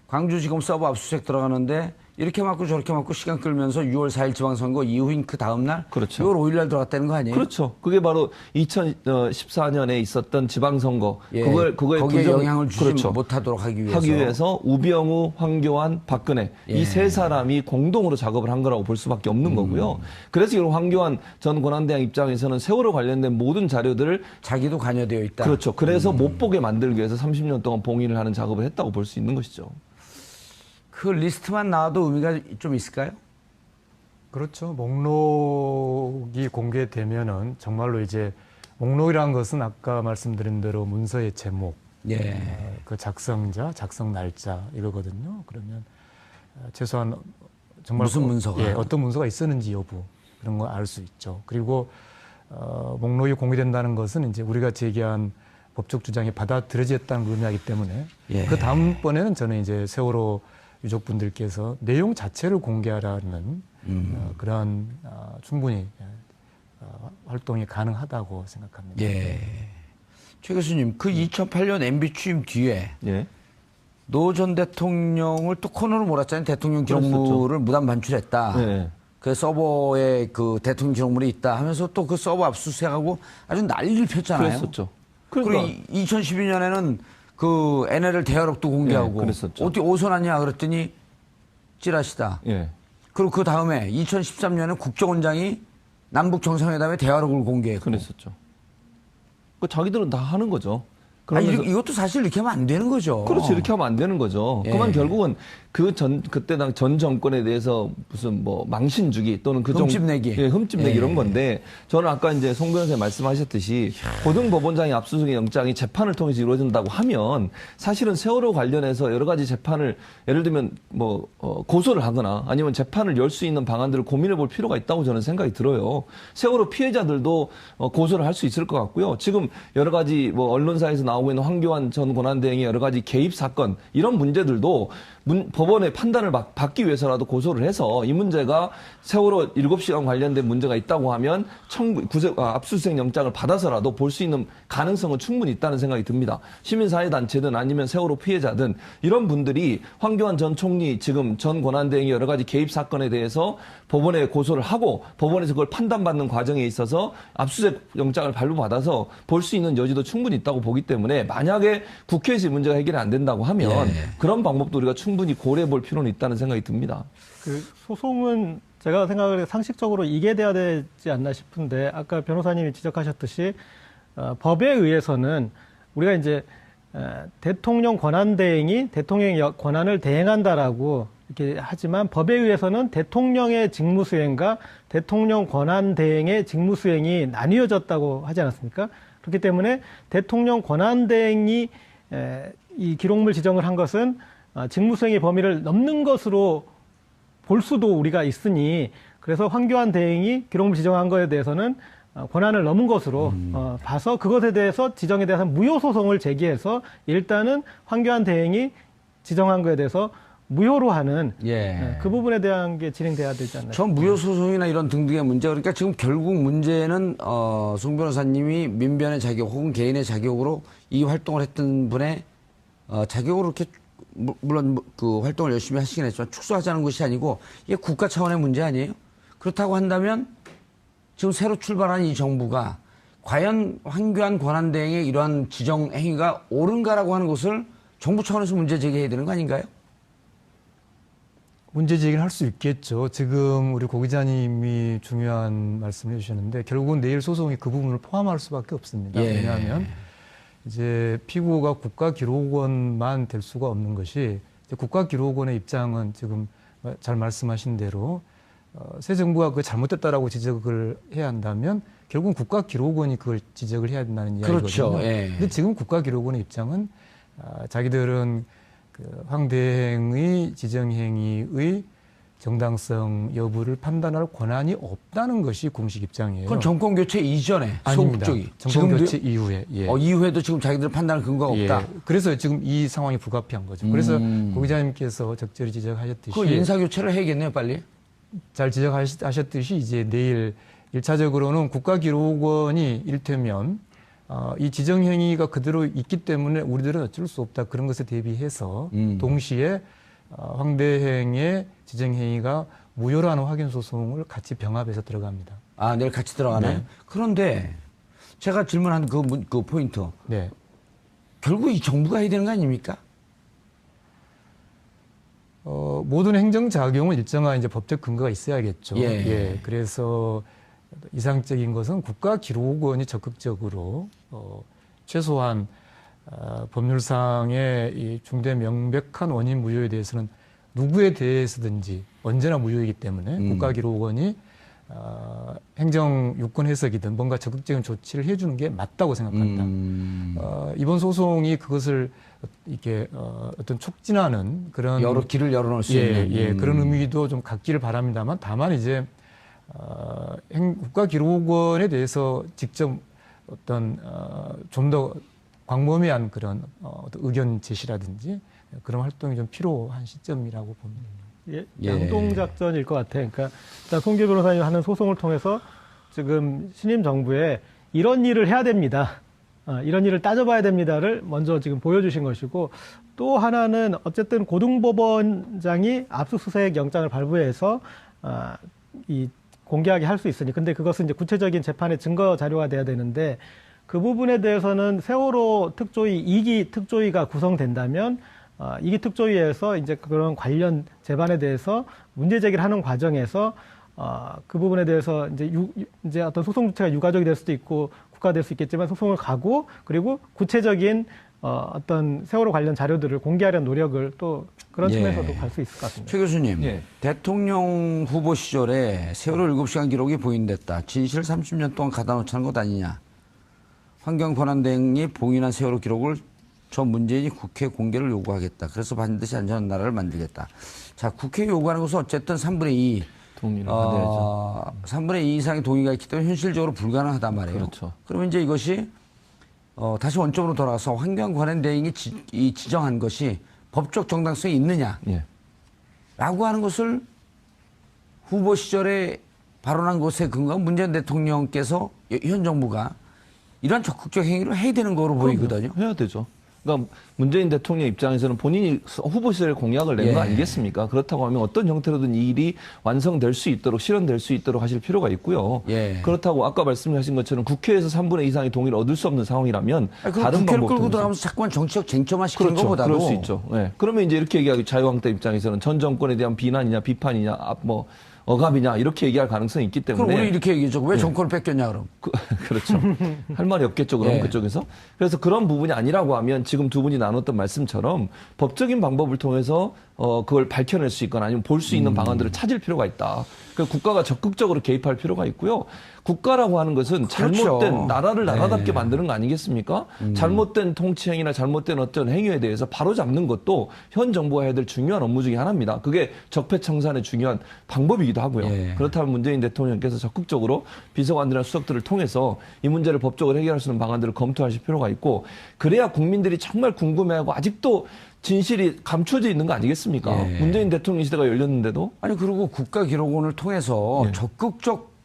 광주지검 서버 압수수색 들어가는데 이렇게 맞고 저렇게 맞고 시간 끌면서 6월 4일 지방선거 이후인 그 다음날 그렇죠. 6월 5일 날 들어갔다는 거 아니에요? 그렇죠. 그게 바로 2014년에 있었던 지방선거. 예, 그거에 거기에 영향을 주지 그렇죠. 못하도록 하기 위해서. 우병우, 황교안, 박근혜 예. 이 세 사람이 공동으로 작업을 한 거라고 볼 수밖에 없는 거고요. 그래서 결국 황교안 전 권한대행 입장에서는 세월호 관련된 모든 자료들을 자기도 관여되어 있다. 그렇죠. 그래서 못 보게 만들기 위해서 30년 동안 봉인을 하는 작업을 했다고 볼 수 있는 것이죠. 그 리스트만 나와도 의미가 좀 있을까요? 그렇죠. 목록이 공개되면은 정말로 이제 목록이라는 것은 아까 말씀드린 대로 문서의 제목, 예. 그 작성자, 작성 날짜 이거거든요. 그러면 최소한 정말 무슨 문서가? 예, 어떤 문서가 있었는지 여부 그런 거 알 수 있죠. 그리고 목록이 공개된다는 것은 이제 우리가 제기한 법적 주장이 받아들여졌다는 의미이기 때문에 예. 그 다음번에는 저는 이제 세월호 유족분들께서 내용 자체를 공개하라는 그러한 충분히 활동이 가능하다고 생각합니다. 예. 최 교수님, 그 2008년 MB 취임 뒤에 예. 노 전 대통령을 또 코너로 몰았잖아요. 대통령 기록물을 무단 반출했다. 네. 그 서버에 그 대통령 기록물이 있다 하면서 또 그 서버 압수수색하고 아주 난리를 폈잖아요. 그랬었죠. 그리고 2012년에는 그 NLL 대화록도 공개하고 네, 그랬었죠. 어떻게 오선하냐 그랬더니 찌라시다. 예. 그리고 그 다음에 2013년에 국정원장이 남북 정상회담의 대화록을 공개했고. 그랬었죠. 그 자기들은 다 하는 거죠. 아니, 그러면서 이것도 사실 이렇게 하면 안 되는 거죠. 그렇죠. 이렇게 하면 안 되는 거죠. 예. 그만 결국은 그때 당 전 정권에 대해서 무슨 뭐 망신 주기 또는 흠집 내기. 예, 흠집 내기 예. 이런 건데 저는 아까 이제 송 변호사님 말씀하셨듯이 고등법원장의 압수수색 영장이 재판을 통해서 이루어진다고 하면 사실은 세월호 관련해서 여러 가지 재판을 예를 들면 뭐 고소를 하거나 아니면 재판을 열 수 있는 방안들을 고민해 볼 필요가 있다고 저는 생각이 들어요. 세월호 피해자들도 고소를 할 수 있을 것 같고요. 지금 여러 가지 뭐 언론사에서 나오고 있는 황교안 전 권한대행의 여러 가지 개입 사건 이런 문제들도 법원의 판단을 받기 위해서라도 고소를 해서 이 문제가 세월호 7시간 관련된 문제가 있다고 하면 압수수색 영장을 받아서라도 볼 수 있는 가능성은 충분히 있다는 생각이 듭니다. 시민사회단체든 아니면 세월호 피해자든 이런 분들이 황교안 전 총리 지금 전 권한대행의 여러 가지 개입 사건에 대해서 법원에 고소를 하고 법원에서 그걸 판단받는 과정에 있어서 압수수색 영장을 발부받아서 볼 수 있는 여지도 충분히 있다고 보기 때문에 만약에 국회에서 이 문제가 해결이 안 된다고 하면 그런 방법도 우리가 충분히 고려해 볼 필요는 있다는 생각이 듭니다. 그 소송은 제가 생각을 상식적으로 이게 돼야 되지 않나 싶은데 아까 변호사님이 지적하셨듯이 법에 의해서는 우리가 이제 대통령 권한 대행이 대통령의 권한을 대행한다라고 이렇게 하지만 법에 의해서는 대통령의 직무 수행과 대통령 권한 대행의 직무 수행이 나뉘어졌다고 하지 않았습니까? 그렇기 때문에 대통령 권한 대행이 이 기록물 지정을 한 것은 직무 수행의 범위를 넘는 것으로 볼 수도 우리가 있으니 그래서 황교안 대행이 기록물 지정한 것에 대해서는 권한을 넘은 것으로 봐서 그것에 대해서 지정에 대해서 무효 소송을 제기해서 일단은 황교안 대행이 지정한 것에 대해서 무효로 하는 그 부분에 대한 게 진행돼야 되지 않나요? 전 무효 소송이나 이런 등등의 문제 그러니까 지금 결국 문제는 송 변호사님이 민변의 자격 혹은 개인의 자격으로 이 활동을 했던 분의 자격으로 이렇게 물론 그 활동을 열심히 하시긴 했지만 축소하자는 것이 아니고 이게 국가 차원의 문제 아니에요? 그렇다고 한다면 지금 새로 출발한 이 정부가 과연 황교안 권한대행의 이러한 지정 행위가 옳은가라고 하는 것을 정부 차원에서 문제 제기해야 되는 거 아닌가요? 문제 제기를 할 수 있겠죠. 지금 우리 고 기자님이 중요한 말씀을 해주셨는데 결국은 내일 소송이 그 부분을 포함할 수밖에 없습니다. 왜냐하면 이제 피고가 국가기록원만 될 수가 없는 것이 국가기록원의 입장은 지금 잘 말씀하신 대로 새 정부가 그 잘못됐다라고 지적을 해야 한다면 결국은 국가기록원이 그걸 지적을 해야 된다는 이야기거든요. 그렇죠. 근데 지금 국가기록원의 입장은 자기들은 그 황 대행의 지정행위의 정당성 여부를 판단할 권한이 없다는 것이 공식 입장이에요. 그건 정권 교체 이전에 아닙니다. 소극적이. 정권 교체 이후에. 이후에도 지금 자기들 판단할 근거가 없다. 그래서 지금 이 상황이 불가피한 거죠. 그래서 고 기자님께서 적절히 지적하셨듯이 그 인사 교체를 해야겠네요, 빨리. 잘 지적하셨듯이 이제 내일 1차적으로는 국가기록원이 일테면 이 지정행위가 그대로 있기 때문에 우리들은 어쩔 수 없다. 그런 것에 대비해서 동시에 황 대행의 지정행위가 무효라는 확인 소송을 같이 병합해서 들어갑니다. 아, 내일 같이 들어가나요? 네. 그런데 제가 질문한 그 포인트. 네. 결국 이 정부가 해야 되는 거 아닙니까? 모든 행정작용은 일정한 이제 법적 근거가 있어야겠죠. 그래서 이상적인 것은 국가기록원이 적극적으로 최소한 법률상의 이 중대 명백한 원인 무효에 대해서는 누구에 대해서든지 언제나 무효이기 때문에 국가기록원이 행정 유권 해석이든 뭔가 적극적인 조치를 해주는 게 맞다고 생각합니다. 이번 소송이 그것을 이렇게 어떤 촉진하는 그런 여러 길을 열어놓을 수 있는 그런 의미도 좀 갖기를 바랍니다만 다만 이제 국가기록원에 대해서 직접 어떤 좀 더 광범위한 그런 어떤 의견 제시라든지 그런 활동이 좀 필요한 시점이라고 봅니다. 양동작전일 것 같아요. 그러니까 일단 송기호 변호사님 하는 소송을 통해서 지금 신임 정부에 이런 일을 해야 됩니다. 이런 일을 따져봐야 됩니다를 먼저 지금 보여주신 것이고 또 하나는 어쨌든 고등법원장이 압수수색 영장을 발부해서 이 공개하게 할 수 있으니 근데 그것은 이제 구체적인 재판의 증거 자료가 돼야 되는데 그 부분에 대해서는 세월호 특조위 2기 특조위가 구성된다면 이기특조위에서 이제 그런 관련 제반에 대해서 문제 제기를 하는 과정에서 그 부분에 대해서 이제 어떤 소송 주체가 유가족이 될 수도 있고 국가가 될 수 있겠지만 소송을 가고 그리고 구체적인 어떤 세월호 관련 자료들을 공개하려는 노력을 또 그런 예. 측면에서도 갈 수 있을 것 같습니다. 최 교수님, 예. 대통령 후보 시절에 세월호 7시간 기록이 보인됐다. 진실 30년 동안 가다 놓자는 것 아니냐. 환경권한대행이 봉인한 세월호 기록을 저 문재인이 국회 공개를 요구하겠다. 그래서 반드시 안전한 나라를 만들겠다. 자, 국회 요구하는 것은 어쨌든 3분의 2. 동의를 받아야죠. 3분의 2 이상의 동의가 있기 때문에 현실적으로 불가능하단 말이에요. 그렇죠. 그러면 이제 이것이 다시 원점으로 돌아가서 환경권한대행이 지정한 것이 법적 정당성이 있느냐. 예. 라고 하는 것을 후보 시절에 발언한 것에 근거한 문재인 대통령께서 현 정부가 이러한 적극적 행위를 해야 되는 거로 보이거든요. 해야 되죠. 그러니까 문재인 대통령 입장에서는 본인이 후보 시절에 공약을 낸 거 예. 아니겠습니까? 그렇다고 하면 어떤 형태로든 이 일이 완성될 수 있도록 실현될 수 있도록 하실 필요가 있고요. 예. 그렇다고 아까 말씀하신 것처럼 국회에서 3분의 2 이상의 동의를 얻을 수 없는 상황이라면 다른 다른 국회를 방법도 끌고 들어가면서 자꾸만 정치적 쟁점화 시키는 그렇죠. 것보다도 그럴 수 있죠. 네. 그러면 이제 이렇게 얘기하기 자유한국당 입장에서는 전 정권에 대한 비난이냐 비판이냐 뭐 억압이냐 이렇게 얘기할 가능성이 있기 때문에 그럼 우리 이렇게 얘기했죠. 왜 정권을 뺏겼냐 그럼. 그렇죠. 할 말이 없겠죠. 그럼 예. 그쪽에서. 그래서 그런 부분이 아니라고 하면 지금 두 분이 나눴던 말씀처럼 법적인 방법을 통해서 그걸 밝혀낼 수 있거나 아니면 볼 수 있는 방안들을 찾을 필요가 있다. 그러니까 국가가 적극적으로 개입할 필요가 있고요. 국가라고 하는 것은 그렇죠. 잘못된 나라를 나라답게 네. 만드는 거 아니겠습니까? 잘못된 통치행위나 잘못된 어떤 행위에 대해서 바로 잡는 것도 현 정부가 해야 될 중요한 업무 중에 하나입니다. 그게 적폐청산의 중요한 방법이기도 하고요. 예. 그렇다면 문재인 대통령께서 적극적으로 비서관들이나 수석들을 통해서 이 문제를 법적으로 해결할 수 있는 방안들을 검토하실 필요가 있고 그래야 국민들이 정말 궁금해하고 아직도 진실이 감춰져 있는 거 아니겠습니까? 예. 문재인 대통령 시대가 열렸는데도 아니 그리고 국가기록원을 통해서 예. 적극적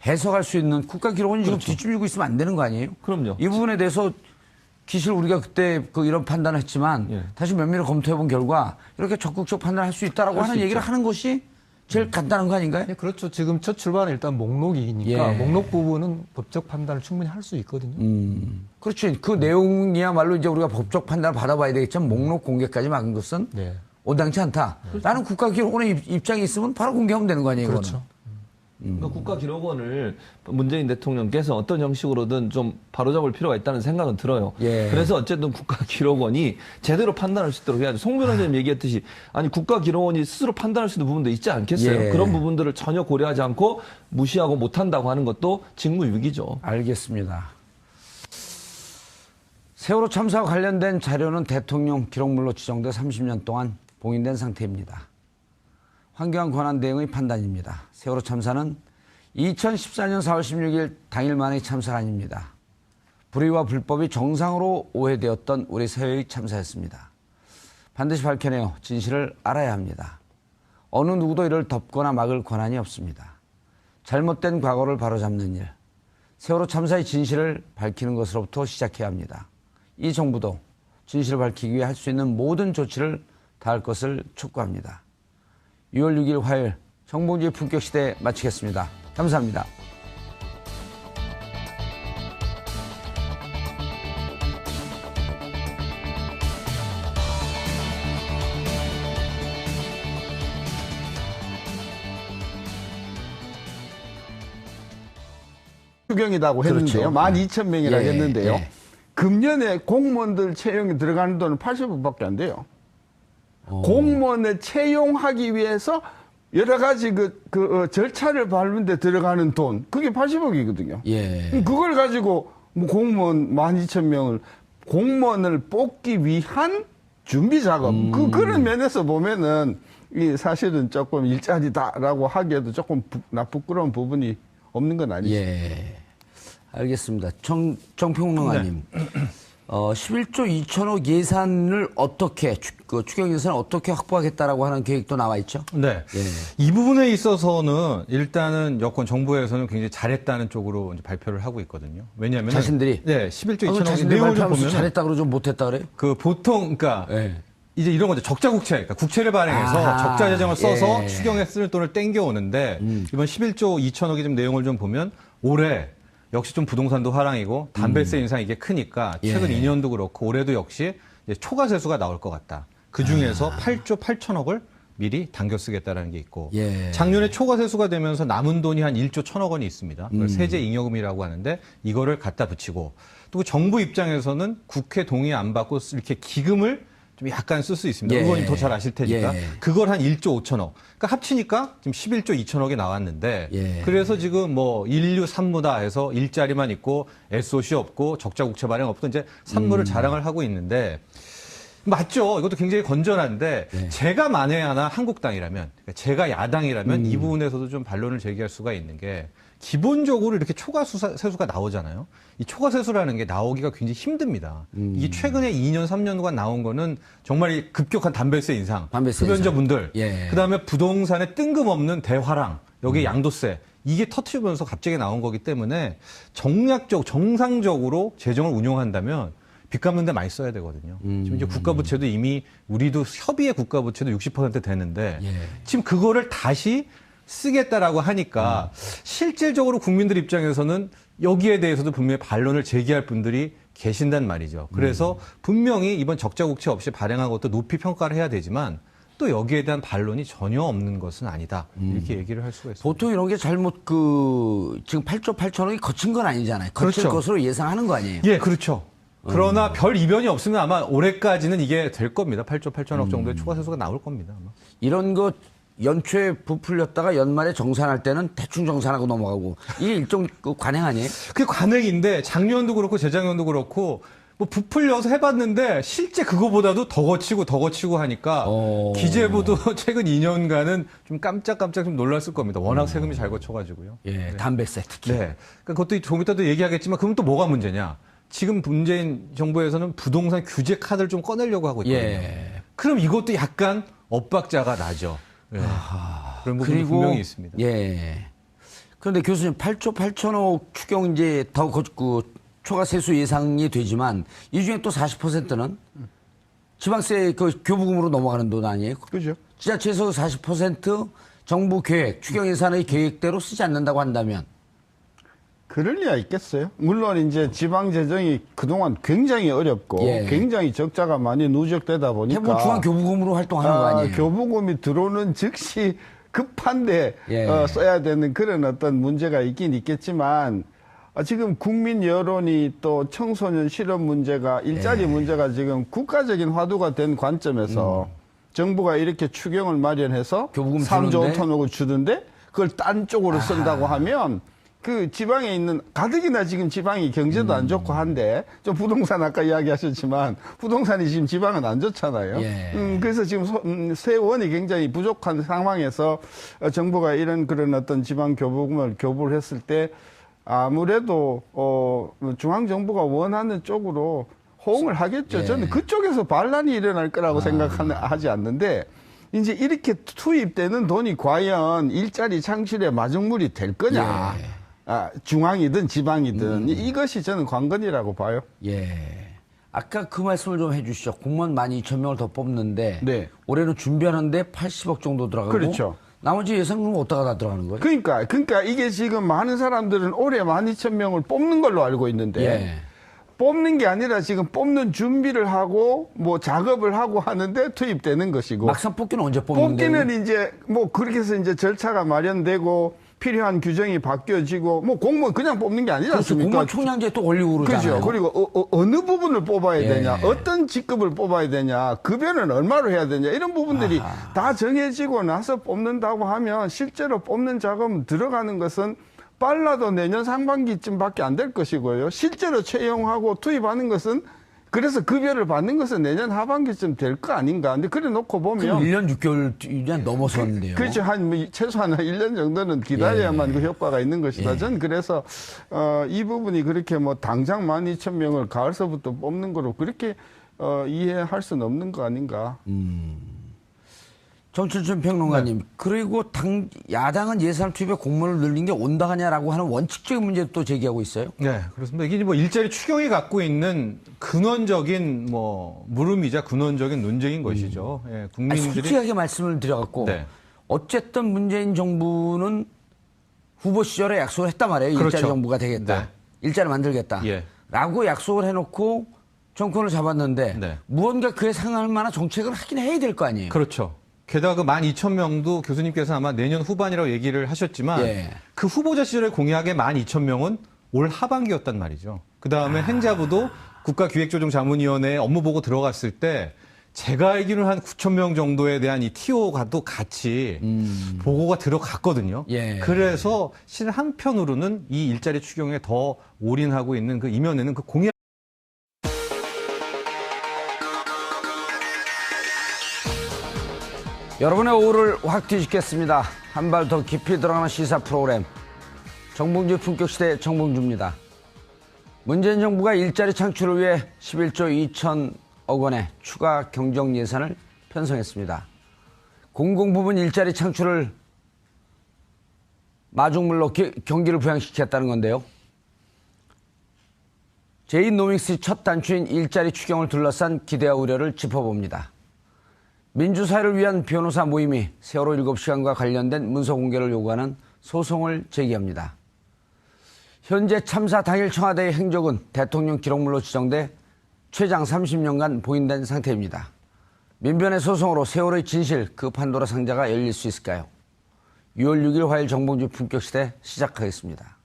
해석할 수 있는 국가기록원이 지금 뒷줄이고 있으면 안 되는 거 아니에요? 그럼요. 이 부분에 대해서 기실 우리가 그때 이런 판단을 했지만 예. 다시 면밀히 검토해 본 결과 이렇게 적극적 판단할 수 있다라고 할수 하는 얘기를 있죠. 하는 것이 제일 간단한 거 아닌가요? 예, 그렇죠. 지금 첫 출발은 일단 목록이니까 예. 목록 부분은 법적 판단을 충분히 할 수 있거든요. 그렇지. 그 내용이야말로 이제 우리가 법적 판단을 받아봐야 되겠지만 목록 공개까지 막은 것은 네. 온당치 않다. 나는 국가기록원의 입장이 있으면 바로 공개하면 되는 거 아니에요? 그렇죠. 이거는. 그러니까 국가기록원을 문재인 대통령께서 어떤 형식으로든 좀 바로잡을 필요가 있다는 생각은 들어요. 예. 그래서 어쨌든 국가기록원이 제대로 판단할 수 있도록 해야죠. 송 변호사님 얘기했듯이 아니 국가기록원이 스스로 판단할 수 있는 부분도 있지 않겠어요? 예. 그런 부분들을 전혀 고려하지 않고 무시하고 못한다고 하는 것도 직무유기죠. 알겠습니다. 세월호 참사와 관련된 자료는 대통령 기록물로 지정돼 30년 동안 봉인된 상태입니다. 환경한 권한대행의 판단입니다. 세월호 참사는 2014년 4월 16일 당일만의 참사가 아닙니다. 불의와 불법이 정상으로 오해되었던 우리 사회의 참사였습니다. 반드시 밝혀내어 진실을 알아야 합니다. 어느 누구도 이를 덮거나 막을 권한이 없습니다. 잘못된 과거를 바로잡는 일, 세월호 참사의 진실을 밝히는 것으로부터 시작해야 합니다. 이 정부도 진실을 밝히기 위해 할 수 있는 모든 조치를 다할 것을 촉구합니다. 6월 6일 화요일 정봉주의 품격시대 마치겠습니다. 감사합니다. 추경이라고 했는데요. 그렇죠. 12,000명이라고 예, 했는데요. 예. 금년에 공무원들 채용에 들어가는 돈은 80억밖에 안 돼요. 공무원을 채용하기 위해서 여러 가지 절차를 밟는데 들어가는 돈, 그게 80억이거든요. 예. 그걸 가지고 뭐 공무원 12,000명을 공무원을 뽑기 위한 준비 작업. 그런 면에서 보면은 이 사실은 조금 일자리다라고 하기에도 조금 부끄러운 부분이 없는 건 아니죠. 예. 알겠습니다. 정평론가님. 11조 2천억 예산을 어떻게, 추경 예산을 어떻게 확보하겠다라고 하는 계획도 나와 있죠? 네. 예. 이 부분에 있어서는 일단은 여권 정부에서는 굉장히 잘했다는 쪽으로 이제 발표를 하고 있거든요. 왜냐하면 자신들이? 네, 11조 아, 2천억 자신들이 내용을 좀 발표하면서 보면 잘했다 그러죠? 못했다 그래요? 그 보통 그러니까 예. 이제 이런 거죠. 적자 국채, 그러니까 국채를 발행해서 아하, 적자 재정을 써서 예. 추경에 쓸 돈을 땡겨 오는데 이번 11조 2천억의 좀 내용을 좀 보면 올해 역시 좀 부동산도 화랑이고 담배세 인상이 이게 크니까 최근 예. 2년도 그렇고 올해도 역시 이제 초과 세수가 나올 것 같다. 그 중에서 8조 8천억을 미리 당겨 쓰겠다라는 게 있고 예. 작년에 초과 세수가 되면서 남은 돈이 한 1조 1천억 원이 있습니다. 그걸 세제 잉여금이라고 하는데 이거를 갖다 붙이고 또 정부 입장에서는 국회 동의 안 받고 이렇게 기금을 좀 약간 쓸 수 있습니다. 예. 의원님 더 잘 아실 테니까 예. 그걸 한 1조 5천억. 그러니까 합치니까 지금 11조 2천억이 나왔는데 예. 그래서 지금 뭐 인류 산무다 해서 일자리만 있고 SOC 없고 적자 국채 발행 없고 이제 산무를 자랑을 하고 있는데 맞죠. 이것도 굉장히 건전한데 제가 만에 하나 한국당이라면 그러니까 제가 야당이라면 이 부분에서도 좀 반론을 제기할 수가 있는 게 기본적으로 이렇게 초과 세수가 나오잖아요. 이 초과 세수라는 게 나오기가 굉장히 힘듭니다. 이게 최근에 2년, 3년간 나온 거는 정말 이 급격한 담배세 인상, 담배세 흡연자분들, 예. 그다음에 부동산의 뜬금없는 대화랑, 여기 양도세 이게 터트리면서 갑자기 나온 거기 때문에 정상적으로 재정을 운용한다면 빚 갚는 데 많이 써야 되거든요. 지금 이제 국가부채도 이미 우리도 협의의 국가부채도 60% 되는데 예. 지금 그거를 다시 쓰겠다라고 하니까 실질적으로 국민들 입장에서는 여기에 대해서도 분명히 반론을 제기할 분들이 계신단 말이죠. 그래서 분명히 이번 적자 국채 없이 발행한 것도 높이 평가를 해야 되지만 또 여기에 대한 반론이 전혀 없는 것은 아니다. 이렇게 얘기를 할 수가 있습니다. 보통 이런 게 잘못 지금 8조 8천억이 거친 건 아니잖아요. 거칠 그렇죠. 것으로 예상하는 거 아니에요. 예, 그렇죠. 그러나 별 이변이 없으면 아마 올해까지는 이게 될 겁니다. 8조 8천억 정도의 추가 세수가 나올 겁니다. 아마. 이런 거 연초에 부풀렸다가 연말에 정산할 때는 대충 정산하고 넘어가고 이게 일종 그 관행 아니에요? 그게 관행인데 작년도 그렇고 재작년도 그렇고 뭐 부풀려서 해봤는데 실제 그거보다도 더 거치고 하니까 기재부도 최근 2년간은 좀 깜짝깜짝 좀 놀랐을 겁니다. 워낙 세금이 잘 거쳐가지고요. 예, 담배세 특히. 네. 그러니까 그것도 조금 이따 또 얘기하겠지만 그럼 또 뭐가 문제냐? 지금 문재인 정부에서는 부동산 규제 카드를 좀 꺼내려고 하고 있거든요. 예. 그럼 이것도 약간 엇박자가 나죠. 예. 그런 부분이 분명히 있습니다. 예. 그런데 교수님 8조 8천억 추경 이제 더 초과 세수 예상이 되지만 이 중에 또 40%는 지방세 그 교부금으로 넘어가는 돈 아니에요? 그죠? 지자체에서 40% 정부 계획, 추경 예산의 계획대로 쓰지 않는다고 한다면 그럴 리가 있겠어요? 물론 이제 지방 재정이 그동안 굉장히 어렵고 예. 굉장히 적자가 많이 누적되다 보니까 대부분 중앙 교부금으로 활동하는 거 아니에요? 교부금이 들어오는 즉시 급한데 예. 써야 되는 그런 어떤 문제가 있긴 있겠지만 지금 국민 여론이 또 청소년 실업 문제가 일자리 문제가 지금 국가적인 화두가 된 관점에서 정부가 이렇게 추경을 마련해서 교부금 3조 주는데? 5천억을 주던데 그걸 딴 쪽으로 쓴다고 하면 그 지방에 있는 가뜩이나 지금 지방이 경제도 안 좋고 한데 좀 부동산 아까 이야기하셨지만 부동산이 지금 지방은 안 좋잖아요. 예. 그래서 지금 세원이 굉장히 부족한 상황에서 정부가 이런 그런 어떤 지방 교부금을 교부를 했을 때 아무래도 중앙 정부가 원하는 쪽으로 호응을 하겠죠. 예. 저는 그쪽에서 반란이 일어날 거라고 생각하지 않는데 이제 이렇게 투입되는 돈이 과연 일자리 창출에 마중물이 될 거냐. 예. 중앙이든 지방이든 이것이 저는 관건이라고 봐요. 예. 아까 그 말씀을 좀 해주시죠. 공무원 12,000명을 더 뽑는데 네. 올해는 준비하는데 80억 정도 들어가고 그렇죠. 나머지 예산은 어디다가 다 들어가는 거예요? 그러니까 이게 지금 많은 사람들은 올해 12,000명을 뽑는 걸로 알고 있는데 예. 뽑는 게 아니라 지금 뽑는 준비를 하고 뭐 작업을 하고 하는데 투입되는 것이고 막상 뽑기는 언제 뽑는데? 뽑기는 이제 뭐 그렇게 해서 이제 절차가 마련되고 필요한 규정이 바뀌어지고 뭐 공무원 그냥 뽑는 게 아니지 그렇죠. 않습니까? 공무원 총량제 또 올리고 그러잖아요. 그죠. 그리고 어느 부분을 뽑아야 예. 되냐, 어떤 직급을 뽑아야 되냐, 급여는 얼마로 해야 되냐 이런 부분들이 다 정해지고 나서 뽑는다고 하면 실제로 뽑는 작업 들어가는 것은 빨라도 내년 상반기쯤밖에 안 될 것이고요. 실제로 채용하고 투입하는 것은 그래서 급여를 받는 것은 내년 하반기쯤 될 거 아닌가. 근데 그래 놓고 보면. 그럼 1년 6개월 1년 넘어섰는데요. 그렇죠. 최소한 1년 정도는 기다려야만 그 효과가 있는 것이다. 전 그래서, 이 부분이 그렇게 뭐 당장 12,000명을 가을서부터 뽑는 거로 그렇게, 이해할 수는 없는 거 아닌가. 정철춘 평론가님, 그리고 야당은 예산 투입에 공무원을 늘린 게 온당하냐라고 하는 원칙적인 문제도 또 제기하고 있어요. 네, 그렇습니다. 이게 뭐 일자리 추경이 갖고 있는 근원적인 뭐 물음이자 근원적인 논쟁인 것이죠. 예, 아니, 국민들이 솔직하게 말씀을 드려갖고 네. 어쨌든 문재인 정부는 후보 시절에 약속을 했단 말이에요. 그렇죠. 일자리 정부가 되겠다. 네. 일자리 만들겠다. 예. 라고 약속을 해놓고 정권을 잡았는데 네. 무언가 그에 상응할 만한 정책을 하긴 해야 될 거 아니에요. 그렇죠. 게다가 12,000명도 교수님께서 아마 내년 후반이라고 얘기를 하셨지만 예. 그 후보자 시절에 공약의 12,000명은 올 하반기였단 말이죠. 그다음에 행자부도 국가기획조정자문위원회 업무 보고 들어갔을 때 제가 알기로는 한 9,000명 정도에 대한 이 TO가도 같이 보고가 들어갔거든요. 예. 그래서 실 한편으로는 이 일자리 추경에 더 올인하고 있는 그 이면에는 그 공약 여러분의 오후를 확 뒤집겠습니다. 한 발 더 깊이 들어가는 시사 프로그램 정봉주 품격시대 정봉주입니다. 문재인 정부가 일자리 창출을 위해 11조 2천억 원의 추가 경정 예산을 편성했습니다. 공공부문 일자리 창출을 마중물로 경기를 부양시켰다는 건데요. 제2노믹스의 첫 단추인 일자리 추경을 둘러싼 기대와 우려를 짚어봅니다. 민주사회를 위한 변호사 모임이 세월호 7시간과 관련된 문서 공개를 요구하는 소송을 제기합니다. 현재 참사 당일 청와대의 행적은 대통령 기록물로 지정돼 최장 30년간 봉인된 상태입니다. 민변의 소송으로 세월호의 진실, 그 판도라 상자가 열릴 수 있을까요? 6월 6일 화요일 정봉주 품격시대 시작하겠습니다.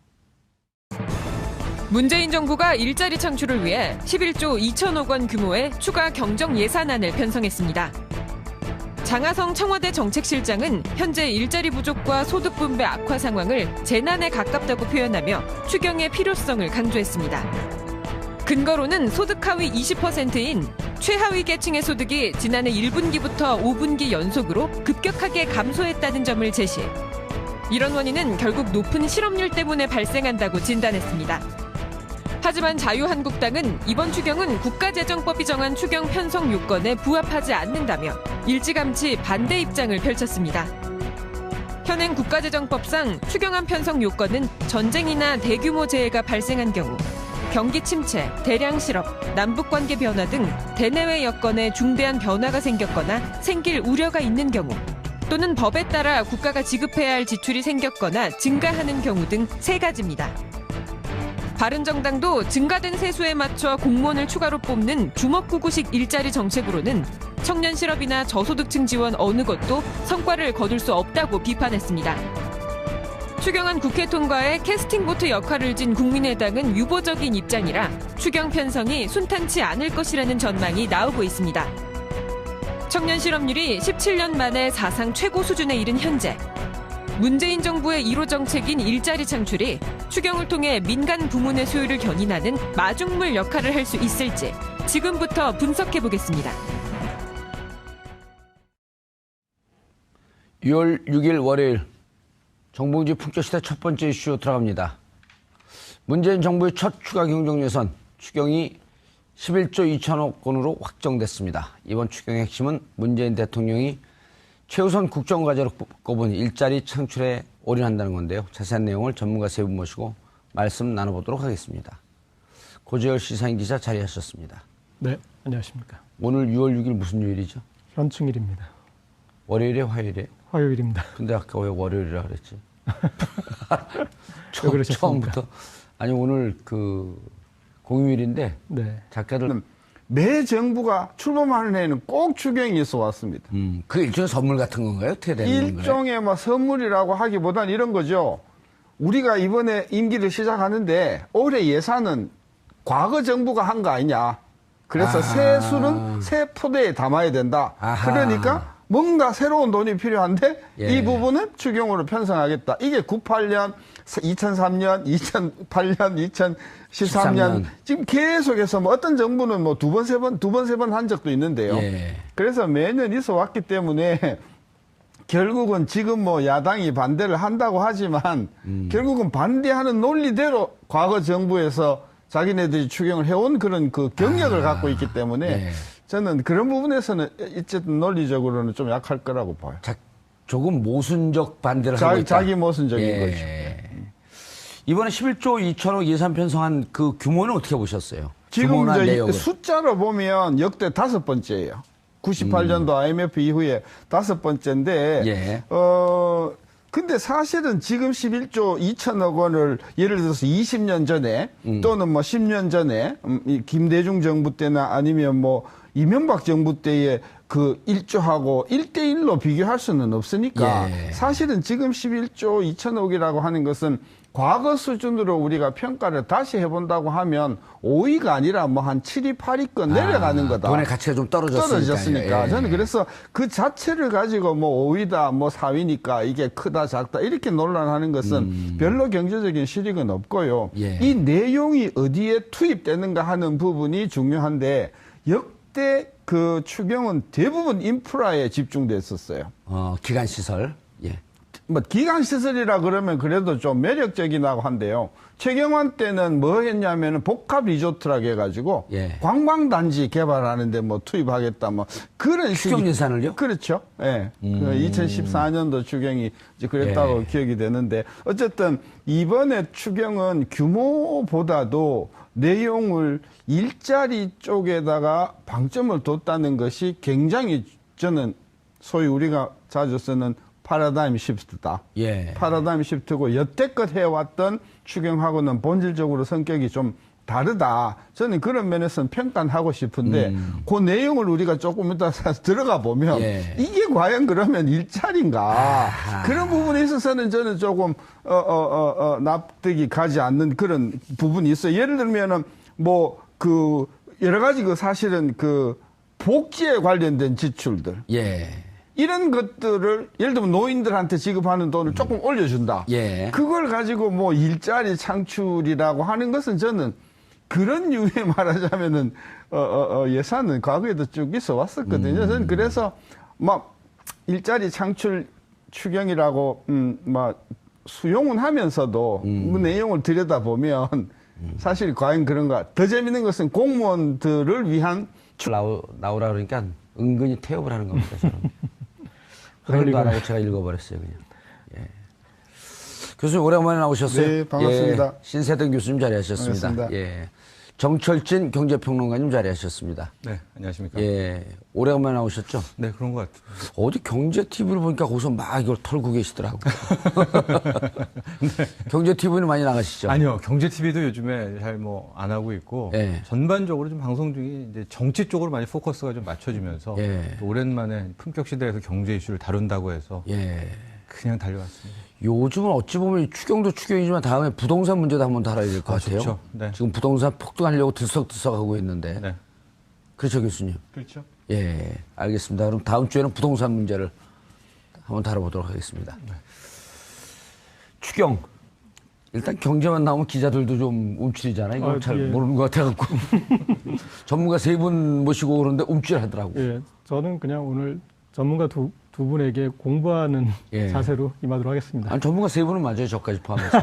문재인 정부가 일자리 창출을 위해 11조 2천억 원 규모의 추가 경정 예산안을 편성했습니다. 장하성 청와대 정책실장은 현재 일자리 부족과 소득 분배 악화 상황을 재난에 가깝다고 표현하며 추경의 필요성을 강조했습니다. 근거로는 소득 하위 20%인 최하위 계층의 소득이 지난해 1분기부터 5분기 연속으로 급격하게 감소했다는 점을 제시. 이런 원인은 결국 높은 실업률 때문에 발생한다고 진단했습니다. 하지만 자유한국당은 이번 추경은 국가재정법이 정한 추경 편성 요건에 부합하지 않는다며 일찌감치 반대 입장을 펼쳤습니다. 현행 국가재정법상 추경안 편성 요건은 전쟁이나 대규모 재해가 발생한 경우, 경기 침체, 대량 실업, 남북관계 변화 등 대내외 여건에 중대한 변화가 생겼거나 생길 우려가 있는 경우, 또는 법에 따라 국가가 지급해야 할 지출이 생겼거나 증가하는 경우 등 3가지입니다. 바른정당도 증가된 세수에 맞춰 공무원을 추가로 뽑는 주먹구구식 일자리 정책으로는 청년 실업이나 저소득층 지원 어느 것도 성과를 거둘 수 없다고 비판했습니다. 추경안 국회 통과에 캐스팅보트 역할을 진 국민의당은 유보적인 입장이라 추경 편성이 순탄치 않을 것이라는 전망이 나오고 있습니다. 청년 실업률이 17년 만에 사상 최고 수준에 이른 현재, 문재인 정부의 1호 정책인 일자리 창출이 추경을 통해 민간 부문의 수요를 견인하는 마중물 역할을 할 수 있을지 지금부터 분석해 보겠습니다. 6월 6일 월요일 정봉주 품격시대 첫 번째 이슈 들어갑니다. 문재인 정부의 첫 추가 경정 예산 추경이 11조 2천억 원으로 확정됐습니다. 이번 추경의 핵심은 문재인 대통령이 최우선 국정과제로 꼽은 일자리 창출에 올인한다는 건데요. 자세한 내용을 전문가 세 분 모시고 말씀 나눠보도록 하겠습니다. 고재열 시사인 기자 자리하셨습니다. 네, 안녕하십니까. 오늘 6월 6일 무슨 요일이죠? 현충일입니다. 월요일에 화요일에? 화요일입니다. 근데 아까 왜 월요일이라 그랬지? 왜 그러셨습니까? 처음부터. 아니 오늘 그 공휴일인데 네. 작가들 매 정부가 출범하는 해에는 꼭 추경이 있어 왔습니다. 그 일종의 선물 같은 건가요? 어떻게 되는 건가요? 일종의 뭐 선물이라고 하기보단 이런 거죠. 우리가 이번에 임기를 시작하는데 올해 예산은 과거 정부가 한 거 아니냐. 그래서 세수는 새 포대에 담아야 된다. 아하. 그러니까 뭔가 새로운 돈이 필요한데 예. 이 부분은 추경으로 편성하겠다. 이게 98년, 2003년, 2008년, 2013년 지금 계속해서 뭐 어떤 정부는 뭐 두 번, 세 번 한 적도 있는데요. 예. 그래서 매년 있어 왔기 때문에 결국은 지금 뭐 야당이 반대를 한다고 하지만 결국은 반대하는 논리대로 과거 정부에서 자기네들이 추경을 해온 그런 그 경력을 갖고 있기 때문에 예. 저는 그런 부분에서는 어쨌든 논리적으로는 좀 약할 거라고 봐요. 조금 모순적 반대를 하고 있다. 자기 모순적인 예. 거죠. 이번에 11조 2천억 예산 편성한 그 규모는 어떻게 보셨어요? 지금 규모나 이제 내역을. 숫자로 보면 역대 5번째예요. 98년도 IMF 이후에 5번째인데, 예. 근데 사실은 지금 11조 2천억 원을 예를 들어서 20년 전에 또는 뭐 10년 전에 이 김대중 정부 때나 아니면 뭐 이명박 정부 때의 그 1조하고 1대1로 비교할 수는 없으니까 예. 사실은 지금 11조 2천억이라고 하는 것은 과거 수준으로 우리가 평가를 다시 해본다고 하면 5위가 아니라 뭐 한 7위, 8위권 내려가는 거다. 돈의 가치가 좀 떨어졌으니까. 예. 저는 그래서 그 자체를 가지고 뭐 5위다, 뭐 4위니까 이게 크다, 작다 이렇게 논란하는 것은 별로 경제적인 실익은 없고요. 예. 이 내용이 어디에 투입되는가 하는 부분이 중요한데 역대 그 추경은 대부분 인프라에 집중됐었어요. 기간 시설. 예. 뭐 기간 시설이라 그러면 그래도 좀 매력적이라고 한데요. 최경환 때는 뭐 했냐면은 복합 리조트라고 해가지고 예. 관광단지 개발하는데 뭐 투입하겠다 뭐 그런 추경 예산을요? 그렇죠. 예. 그 2014년도 추경이 이제 그랬다고 예. 기억이 되는데 어쨌든 이번에 추경은 규모보다도 내용을 일자리 쪽에다가 방점을 뒀다는 것이 굉장히 저는 소위 우리가 자주 쓰는 파라다임 시프트다. 예. 파라다임 시프트고 여태껏 해왔던 추경하고는 본질적으로 성격이 좀 다르다. 저는 그런 면에서는 평가는 하고 싶은데 그 내용을 우리가 조금 이따 들어가 보면 예. 이게 과연 그러면 일자리인가 그런 부분에 있어서는 저는 조금 납득이 가지 않는 그런 부분이 있어요. 예를 들면은 뭐 그 여러 가지 그 사실은 그 복지에 관련된 지출들 예. 이런 것들을 예를 들면 노인들한테 지급하는 돈을 조금 올려준다. 예. 그걸 가지고 뭐 일자리 창출이라고 하는 것은 저는 그런 유의 말하자면은 예산은 과거에도 쭉 있어 왔었거든요. 저는 그래서 막 일자리 창출 추경이라고 막 수용은 하면서도 그 내용을 들여다보면 사실 과연 그런가. 더 재밌는 것은 공무원들을 위한 나오라 그러니까 은근히 태업을 하는 겁니다. 저는. 확인도 안 하고 제가 읽어버렸어요, 그냥. 예. 교수님 오랜만에 나오셨어요. 네, 반갑습니다. 예, 신세등 교수님 자리하셨습니다. 반갑습니다. 예. 정철진 경제평론가님 자리하셨습니다. 네, 안녕하십니까. 예. 오랜만에 나오셨죠? 네, 그런 것 같아요. 어디 경제 TV를 보니까 거기서 막 이걸 털고 계시더라고요. 네. 경제 TV는 많이 나가시죠? 아니요, 경제 TV도 요즘에 잘 뭐 안 하고 있고 예. 전반적으로 좀 방송 중이 이제 정치 쪽으로 많이 포커스가 좀 맞춰지면서 예. 또 오랜만에 품격 시대에서 경제 이슈를 다룬다고 해서 예. 그냥 달려왔습니다. 요즘은 어찌 보면 추경도 추경이지만 다음에 부동산 문제도 한번 다뤄야 될 것 같아요. 좋죠. 네. 지금 부동산 폭등하려고 들썩들썩하고 있는데. 네, 그렇죠, 교수님? 그렇죠. 예, 알겠습니다. 그럼 다음 주에는 부동산 문제를 한번 다뤄보도록 하겠습니다. 네. 추경. 일단 경제만 나오면 기자들도 좀 움찔이잖아요. 이거 잘 예. 모르는 것 같아갖고. 전문가 3분 모시고 그러는데 움찔하더라고요. 예, 저는 그냥 오늘 전문가 두 분에게 공부하는 예. 자세로 임하도록 하겠습니다. 아니, 전문가 3분은 맞아요. 저까지 포함해서.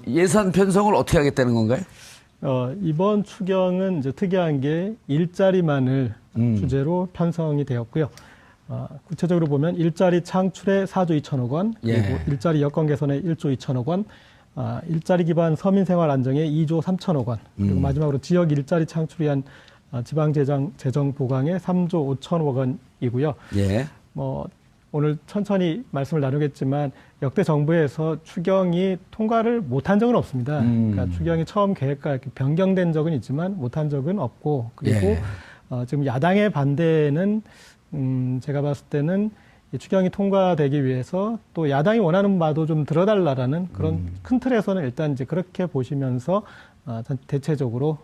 예산 편성을 어떻게 하겠다는 건가요? 이번 추경은 이제 특이한 게 일자리만을 주제로 편성이 되었고요. 구체적으로 보면 일자리 창출에 4조 2천억 원, 그리고 예. 일자리 여건 개선에 1조 2천억 원, 일자리 기반 서민생활 안정에 2조 3천억 원, 그리고 마지막으로 지역 일자리 창출을 위한 지방재정 보강에 3조 5천억 원이고요. 예. 오늘 천천히 말씀을 나누겠지만 역대 정부에서 추경이 통과를 못한 적은 없습니다. 그러니까 추경이 처음 계획과 이렇게 변경된 적은 있지만 못한 적은 없고 그리고 예. 지금 야당의 반대는 제가 봤을 때는 이 추경이 통과되기 위해서 또 야당이 원하는 바도 좀 들어달라라는 그런 큰 틀에서는 일단 이제 그렇게 보시면서 대체적으로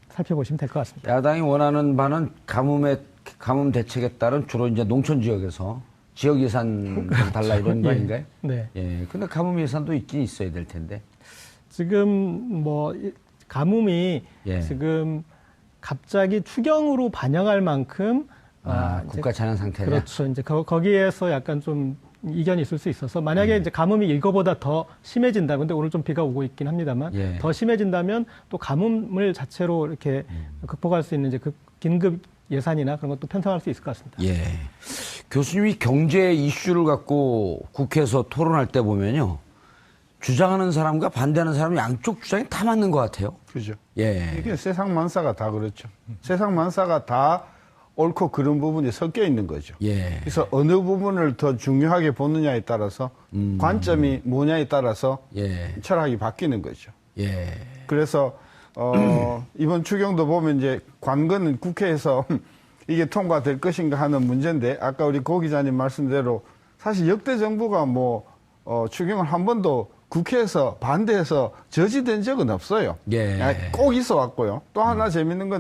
살펴보시면 될 것 같습니다. 야당이 원하는 바는 가뭄 대책에 따른 주로 이제 농촌 지역에서 지역 예산 달라 이런 거 아닌가요? 네. 예. 근데 가뭄 예산도 있긴 있어야 될 텐데. 지금 가뭄이 예. 지금 갑자기 추경으로 반영할 만큼 국가 재난 상태냐? 그렇죠. 이제 거기에서 약간 좀 이견이 있을 수 있어서 만약에 이제 가뭄이 이거보다 더 심해진다. 근데 오늘 좀 비가 오고 있긴 합니다만 예. 더 심해진다면 또 가뭄을 자체로 이렇게 극복할 수 있는 이제 그 긴급 예산이나 그런 것도 편성할 수 있을 것 같습니다. 예. 교수님이 경제 이슈를 갖고 국회에서 토론할 때 보면요. 주장하는 사람과 반대하는 사람 양쪽 주장이 다 맞는 것 같아요. 그죠. 예. 이게 세상 만사가 다 그렇죠. 세상 만사가 다 옳고 그런 부분이 섞여 있는 거죠. 예. 그래서 어느 부분을 더 중요하게 보느냐에 따라서 관점이 뭐냐에 따라서 예. 철학이 바뀌는 거죠. 예. 그래서 이번 추경도 보면 이제 관건은 국회에서 이게 통과될 것인가 하는 문제인데 아까 우리 고 기자님 말씀대로 사실 역대 정부가 추경을 한 번도 국회에서 반대해서 저지된 적은 없어요. 예. 꼭 있어 왔고요. 또 하나 재밌는 건